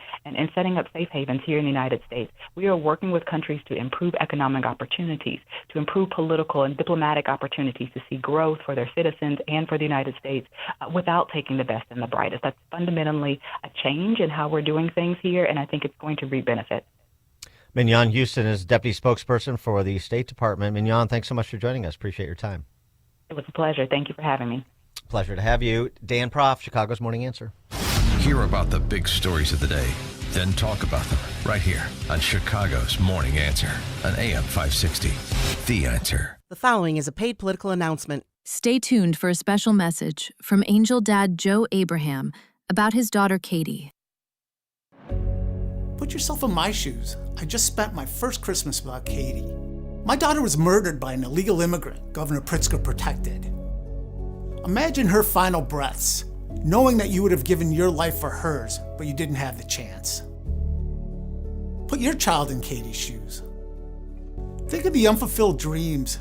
setting up safe havens here in the United States. We are working with countries to improve economic opportunities, to improve political and diplomatic opportunities, to see growth for their citizens and for the United States without taking the best and the brightest. That's fundamentally a change in how we're doing things here, and I think it's going to reap benefits. Mignon Houston is Deputy Spokesperson for the State Department. Mignon, thanks so much for joining us. Appreciate your time. It was a pleasure. Thank you for having me. Pleasure to have you. Dan Proft, Chicago's Morning Answer. Hear about the big stories of the day, then talk about them right here on Chicago's Morning Answer on AM 560. The Answer. The following is a paid political announcement. Stay tuned for a special message from Angel Dad Joe Abraham about his daughter Katie. Put yourself in my shoes. I just spent my first Christmas without Katie. My daughter was murdered by an illegal immigrant Governor Pritzker protected. Imagine her final breaths, knowing that you would have given your life for hers, but you didn't have the chance. Put your child in Katie's shoes. Think of the unfulfilled dreams,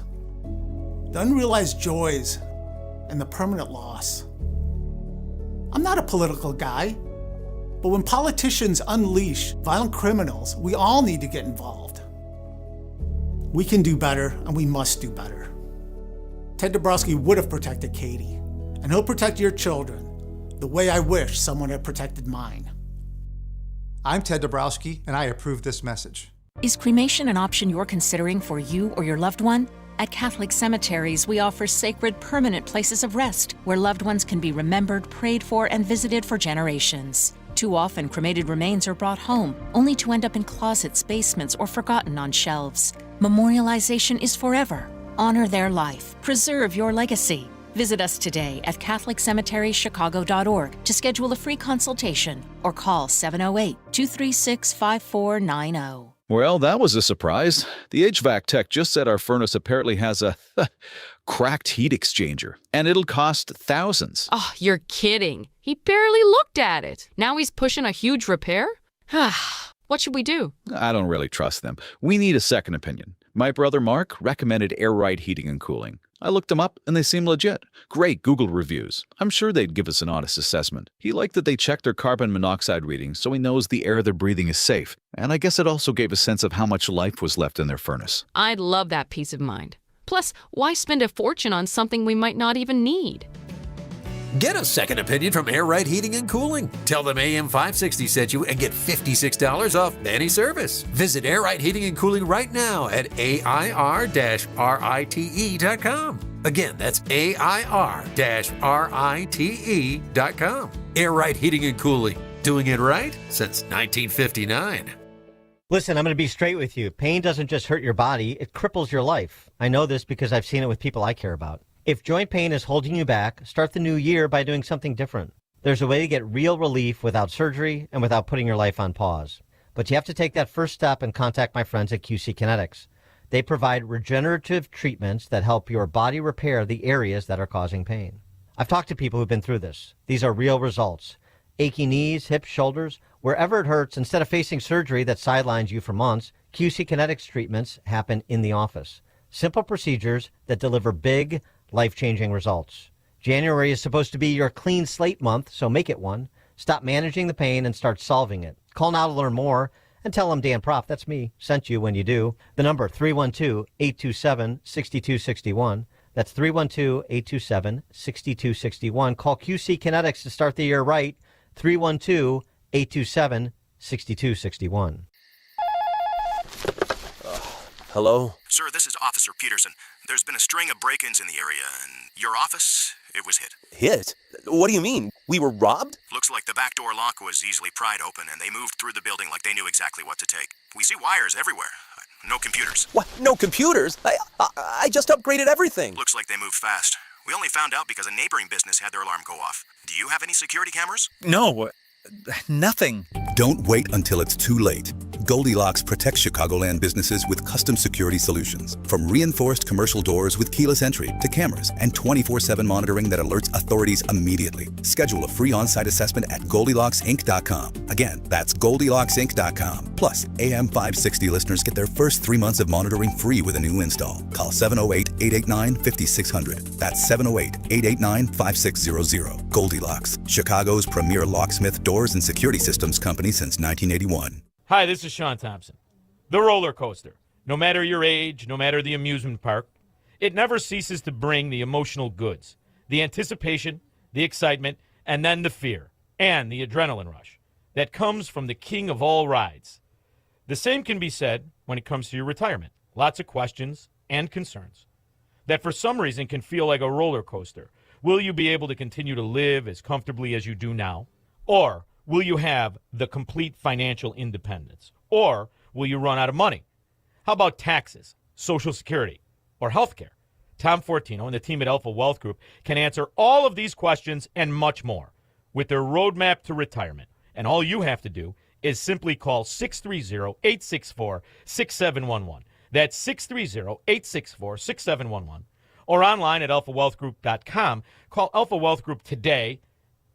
the unrealized joys, and the permanent loss. I'm not a political guy, but when politicians unleash violent criminals, we all need to get involved. We can do better, and we must do better. Ted Dabrowski would have protected Katie, and he'll protect your children the way I wish someone had protected mine. I'm Ted Dabrowski, and I approve this message. Is cremation an option you're considering for you or your loved one? At Catholic cemeteries, we offer sacred, permanent places of rest where loved ones can be remembered, prayed for, and visited for generations. Too often, cremated remains are brought home, only to end up in closets, basements, or forgotten on shelves. Memorialization is forever. Honor their life. Preserve your legacy. Visit us today at CatholicCemeteryChicago.org to schedule a free consultation or call 708-236-5490. Well, that was a surprise. The HVAC tech just said our furnace apparently has a cracked heat exchanger, and it'll cost thousands. Oh, you're kidding. He barely looked at it. Now he's pushing a huge repair? What should we do? I don't really trust them. We need a second opinion. My brother Mark recommended Air Right Heating and Cooling. I looked them up, and they seem legit. Great Google reviews. I'm sure they'd give us an honest assessment. He liked that they checked their carbon monoxide readings so he knows the air they're breathing is safe. And I guess it also gave a sense of how much life was left in their furnace. I'd love that peace of mind. Plus, why spend a fortune on something we might not even need? Get a second opinion from Air Right Heating and Cooling. Tell them AM 560 sent you and get $56 off any service. Visit Air Right Heating and Cooling right now at AIR-RITE.com. Again, that's AIR-RITE.com. Air Right Heating and Cooling. Doing it right since 1959. Listen, I'm going to be straight with you. Pain doesn't just hurt your body, it cripples your life. I know this because I've seen it with people I care about. If joint pain is holding you back, start the new year by doing something different. There's a way to get real relief without surgery and without putting your life on pause. But you have to take that first step and contact my friends at QC Kinetics. They provide regenerative treatments that help your body repair the areas that are causing pain. I've talked to people who've been through this. These are real results. Achy knees, hips, shoulders, wherever it hurts, instead of facing surgery that sidelines you for months, QC Kinetics treatments happen in the office. Simple procedures that deliver big, life-changing results. January is supposed to be your clean slate month, so make it one. Stop managing the pain and start solving it. Call now to learn more and tell them Dan Proft, that's me, sent you when you do. The number 312-827-6261. That's 312-827-6261. Call QC Kinetics to start the year right. 312-827-6261. Hello? Sir, this is Officer Peterson. There's been a string of break-ins in the area, and your office, it was hit. Hit? What do you mean? We were robbed? Looks like the back door lock was easily pried open, and they moved through the building like they knew exactly what to take. We see wires everywhere. No computers. What? No computers? I just upgraded everything. Looks like they moved fast. We only found out because a neighboring business had their alarm go off. Do you have any security cameras? No, nothing. Don't wait until it's too late. Goldilocks protects Chicagoland businesses with custom security solutions. From reinforced commercial doors with keyless entry to cameras and 24/7 monitoring that alerts authorities immediately. Schedule a free on-site assessment at GoldilocksInc.com. Again, that's GoldilocksInc.com. Plus, AM 560 listeners get their first 3 months of monitoring free with a new install. Call 708-889-5600. That's 708-889-5600. Goldilocks, Chicago's premier locksmith, doors, and security systems company since 1981. Hi, this is Sean Thompson. The roller coaster. No matter your age, no matter the amusement park, it never ceases to bring the emotional goods, the anticipation, the excitement, and then the fear and the adrenaline rush that comes from the king of all rides. The same can be said when it comes to your retirement. Lots of questions and concerns that for some reason can feel like a roller coaster. Will you be able to continue to live as comfortably as you do now? Or will you have the complete financial independence? Or will you run out of money? How about taxes, Social Security, or health care? Tom Fortino and the team at Alpha Wealth Group can answer all of these questions and much more with their roadmap to retirement. And all you have to do is simply call 630-864-6711. That's 630-864-6711. Or online at alphawealthgroup.com. Call Alpha Wealth Group today,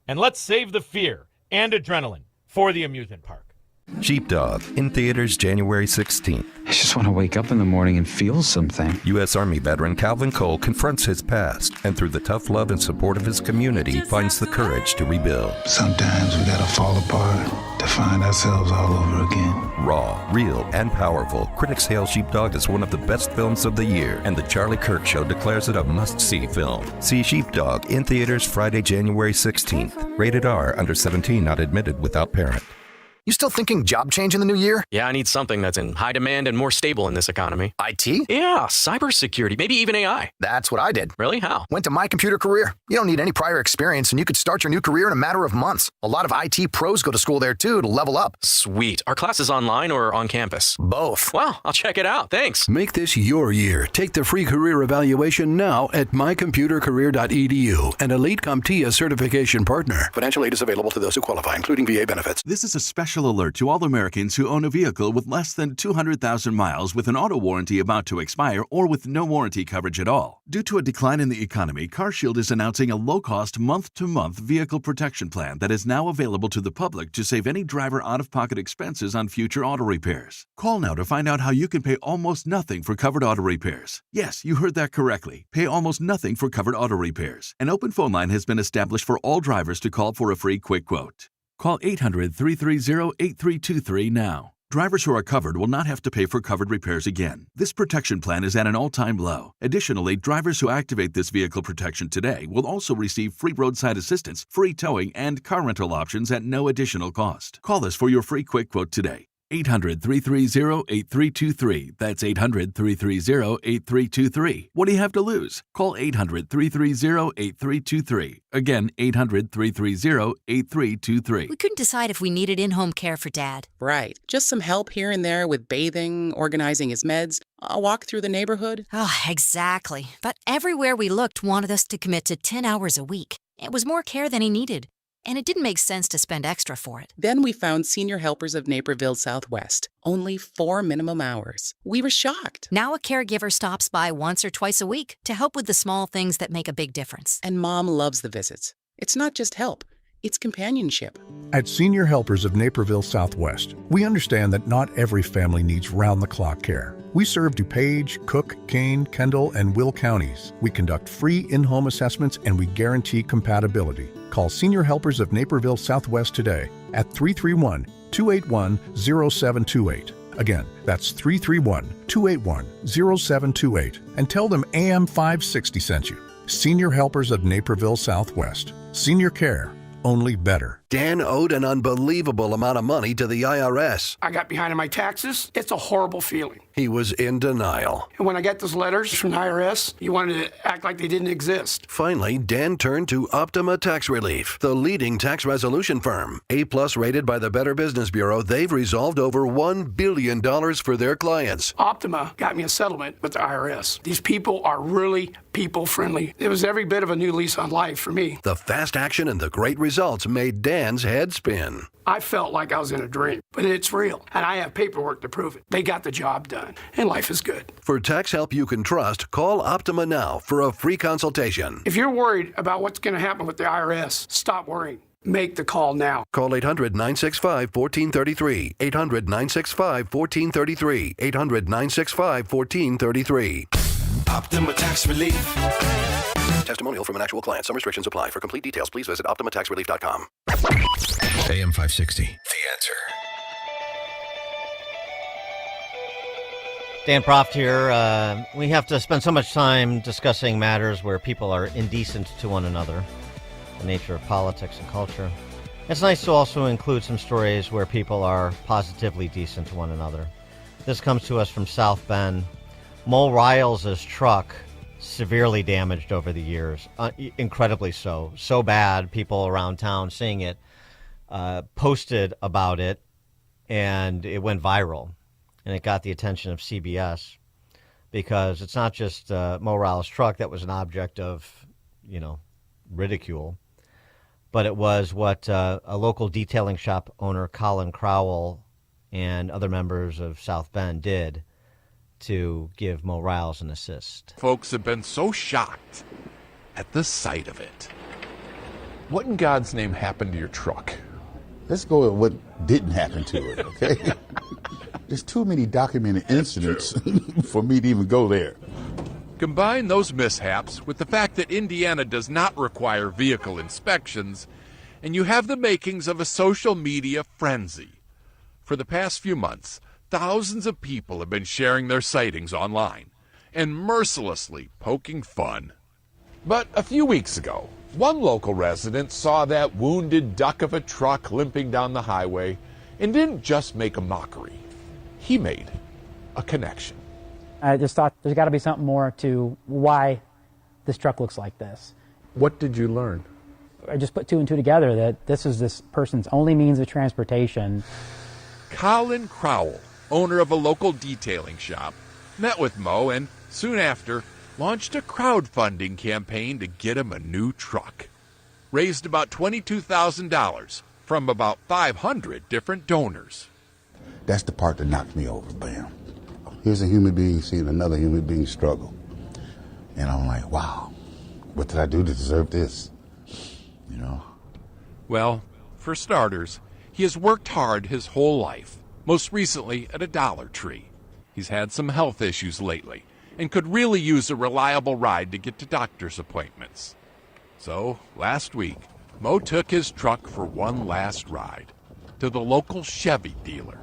and let's save the fear and adrenaline for the amusement park. Sheepdog, in theaters January 16th. I just want to wake up in the morning and feel something. U.S. Army veteran Calvin Cole confronts his past and through the tough love and support of his community finds the courage to rebuild. Sometimes we gotta fall apart to find ourselves all over again. Raw, real, and powerful, critics hail Sheepdog as one of the best films of the year, and the Charlie Kirk Show declares it a must-see film. See Sheepdog in theaters Friday, January 16th. Rated R, under 17, not admitted without parent. You still thinking job change in the new year? Yeah, I need something that's in high demand and more stable in this economy. IT? Yeah, cybersecurity, maybe even AI. That's what I did. Really? How? Went to My Computer Career. You don't need any prior experience, and you could start your new career in a matter of months. A lot of IT pros go to school there, too, to level up. Sweet. Are classes online or on campus? Both. Wow, I'll check it out. Thanks. Make this your year. Take the free career evaluation now at mycomputercareer.edu, an Elite CompTIA certification partner. Financial aid is available to those who qualify, including VA benefits. This is a special alert to all Americans who own a vehicle with less than 200,000 miles with an auto warranty about to expire or with no warranty coverage at all. Due to a decline in the economy, CarShield is announcing a low-cost month-to-month vehicle protection plan that is now available to the public to save any driver out-of-pocket expenses on future auto repairs. Call now to find out how you can pay almost nothing for covered auto repairs. Yes, you heard that correctly. Pay almost nothing for covered auto repairs. An open phone line has been established for all drivers to call for a free quick quote. Call 800-330-8323 now. Drivers who are covered will not have to pay for covered repairs again. This protection plan is at an all-time low. Additionally, drivers who activate this vehicle protection today will also receive free roadside assistance, free towing, and car rental options at no additional cost. Call us for your free quick quote today. 800-330-8323. That's 800-330-8323. What do you have to lose? Call 800-330-8323. Again, 800-330-8323. We couldn't decide if we needed in-home care for Dad. Right. Just some help here and there with bathing, organizing his meds, a walk through the neighborhood. Oh, exactly. But everywhere we looked wanted us to commit to 10 hours a week. It was more care than he needed. And it didn't make sense to spend extra for it. Then we found Senior Helpers of Naperville Southwest. Only 4 minimum hours. We were shocked. Now a caregiver stops by once or twice a week to help with the small things that make a big difference. And Mom loves the visits. It's not just help. It's companionship. At Senior Helpers of Naperville Southwest, we understand that not every family needs round-the-clock care. We serve DuPage, Cook, Kane, Kendall, and Will counties. We conduct free in-home assessments and we guarantee compatibility. Call Senior Helpers of Naperville Southwest today at 331-281-0728. Again, that's 331-281-0728. And tell them AM 560 sent you. Senior Helpers of Naperville Southwest. Senior care. Only better. Dan owed an unbelievable amount of money to the IRS. I got behind on my taxes. It's a horrible feeling. He was in denial. And when I got those letters from the IRS, you wanted to act like they didn't exist. Finally, Dan turned to Optima Tax Relief, the leading tax resolution firm. A-plus rated by the Better Business Bureau, they've resolved over $1 billion for their clients. Optima got me a settlement with the IRS. These people are really people-friendly. It was every bit of a new lease on life for me. The fast action and the great results made Dan's head spin. I felt like I was in a dream, but it's real, and I have paperwork to prove it. They got the job done, and life is good. For tax help you can trust, call Optima now for a free consultation. If you're worried about what's going to happen with the IRS, stop worrying. Make the call now. Call 800-965-1433. 800-965-1433. 800-965-1433. Optima Tax Relief. Testimonial from an actual client. Some restrictions apply. For complete details, please visit OptimaTaxRelief.com. AM 560. The Answer. Dan Proft here. We have to spend so much time discussing matters where people are indecent to one another, the nature of politics and culture. It's nice to also include some stories where people are positively decent to one another. This comes to us from South Bend. Mo Riles' truck severely damaged over the years, incredibly so. So bad, people around town seeing it posted about it, and it went viral. And it got the attention of CBS because it's not just Mo Riles' truck that was an object of, ridicule, but it was what a local detailing shop owner, Colin Crowell, and other members of South Bend did to give Mo Riles an assist. Folks have been so shocked at the sight of it. What in God's name happened to your truck? Let's go with what didn't happen to it, okay? There's too many documented incidents for me to even go there. Combine those mishaps with the fact that Indiana does not require vehicle inspections, and you have the makings of a social media frenzy. For the past few months, thousands of people have been sharing their sightings online and mercilessly poking fun. But a few weeks ago, one local resident saw that wounded duck of a truck limping down the highway and didn't just make a mockery. He made a connection. I just thought there's got to be something more to why this truck looks like this. What did you learn? I just put two and two together that this is this person's only means of transportation. Colin Crowell, owner of a local detailing shop, met with Mo and soon after launched a crowdfunding campaign to get him a new truck. Raised about $22,000 from about 500 different donors. That's the part that knocked me over, bam. Here's a human being seeing another human being struggle. And I'm like, wow, what did I do to deserve this? You know? Well, for starters, he has worked hard his whole life, most recently at a Dollar Tree. He's had some health issues lately and could really use a reliable ride to get to doctor's appointments. So, last week, Mo took his truck for one last ride to the local Chevy dealer,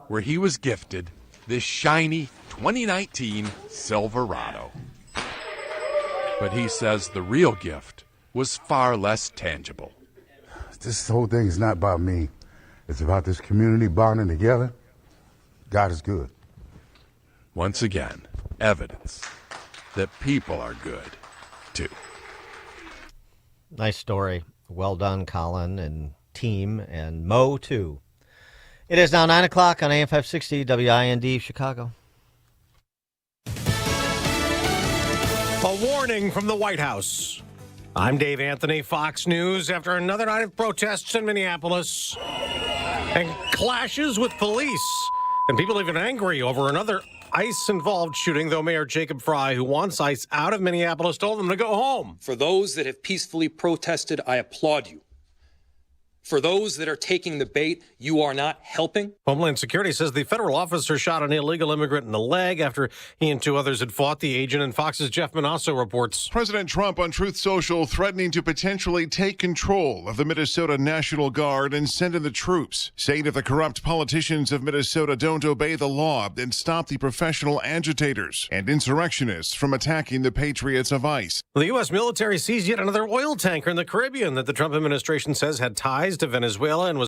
where he was gifted this shiny 2019 Silverado. But he says the real gift was far less tangible. This whole thing is not about me. It's about this community bonding together. God is good. Once again, evidence that people are good, too. Nice story. Well done, Colin and team, and Mo, too. It is now 9 o'clock on AM 560 WIND Chicago. A warning from the White House. I'm Dave Anthony, Fox News. After another night of protests in Minneapolis and clashes with police, and people even angry over another ICE-involved shooting, though Mayor Jacob Fry, who wants ICE out of Minneapolis, told them to go home. For those that have peacefully protested, I applaud you. For those that are taking the bait, you are not helping. Homeland Security says the federal officer shot an illegal immigrant in the leg after he and two others had fought the agent, and Fox's Jeff Manasso reports. President Trump on Truth Social threatening to potentially take control of the Minnesota National Guard and send in the troops, saying if the corrupt politicians of Minnesota don't obey the law and stop the professional agitators and insurrectionists from attacking the patriots of ICE. The U.S. military seized yet another oil tanker in the Caribbean that the Trump administration says had ties to Venezuela and was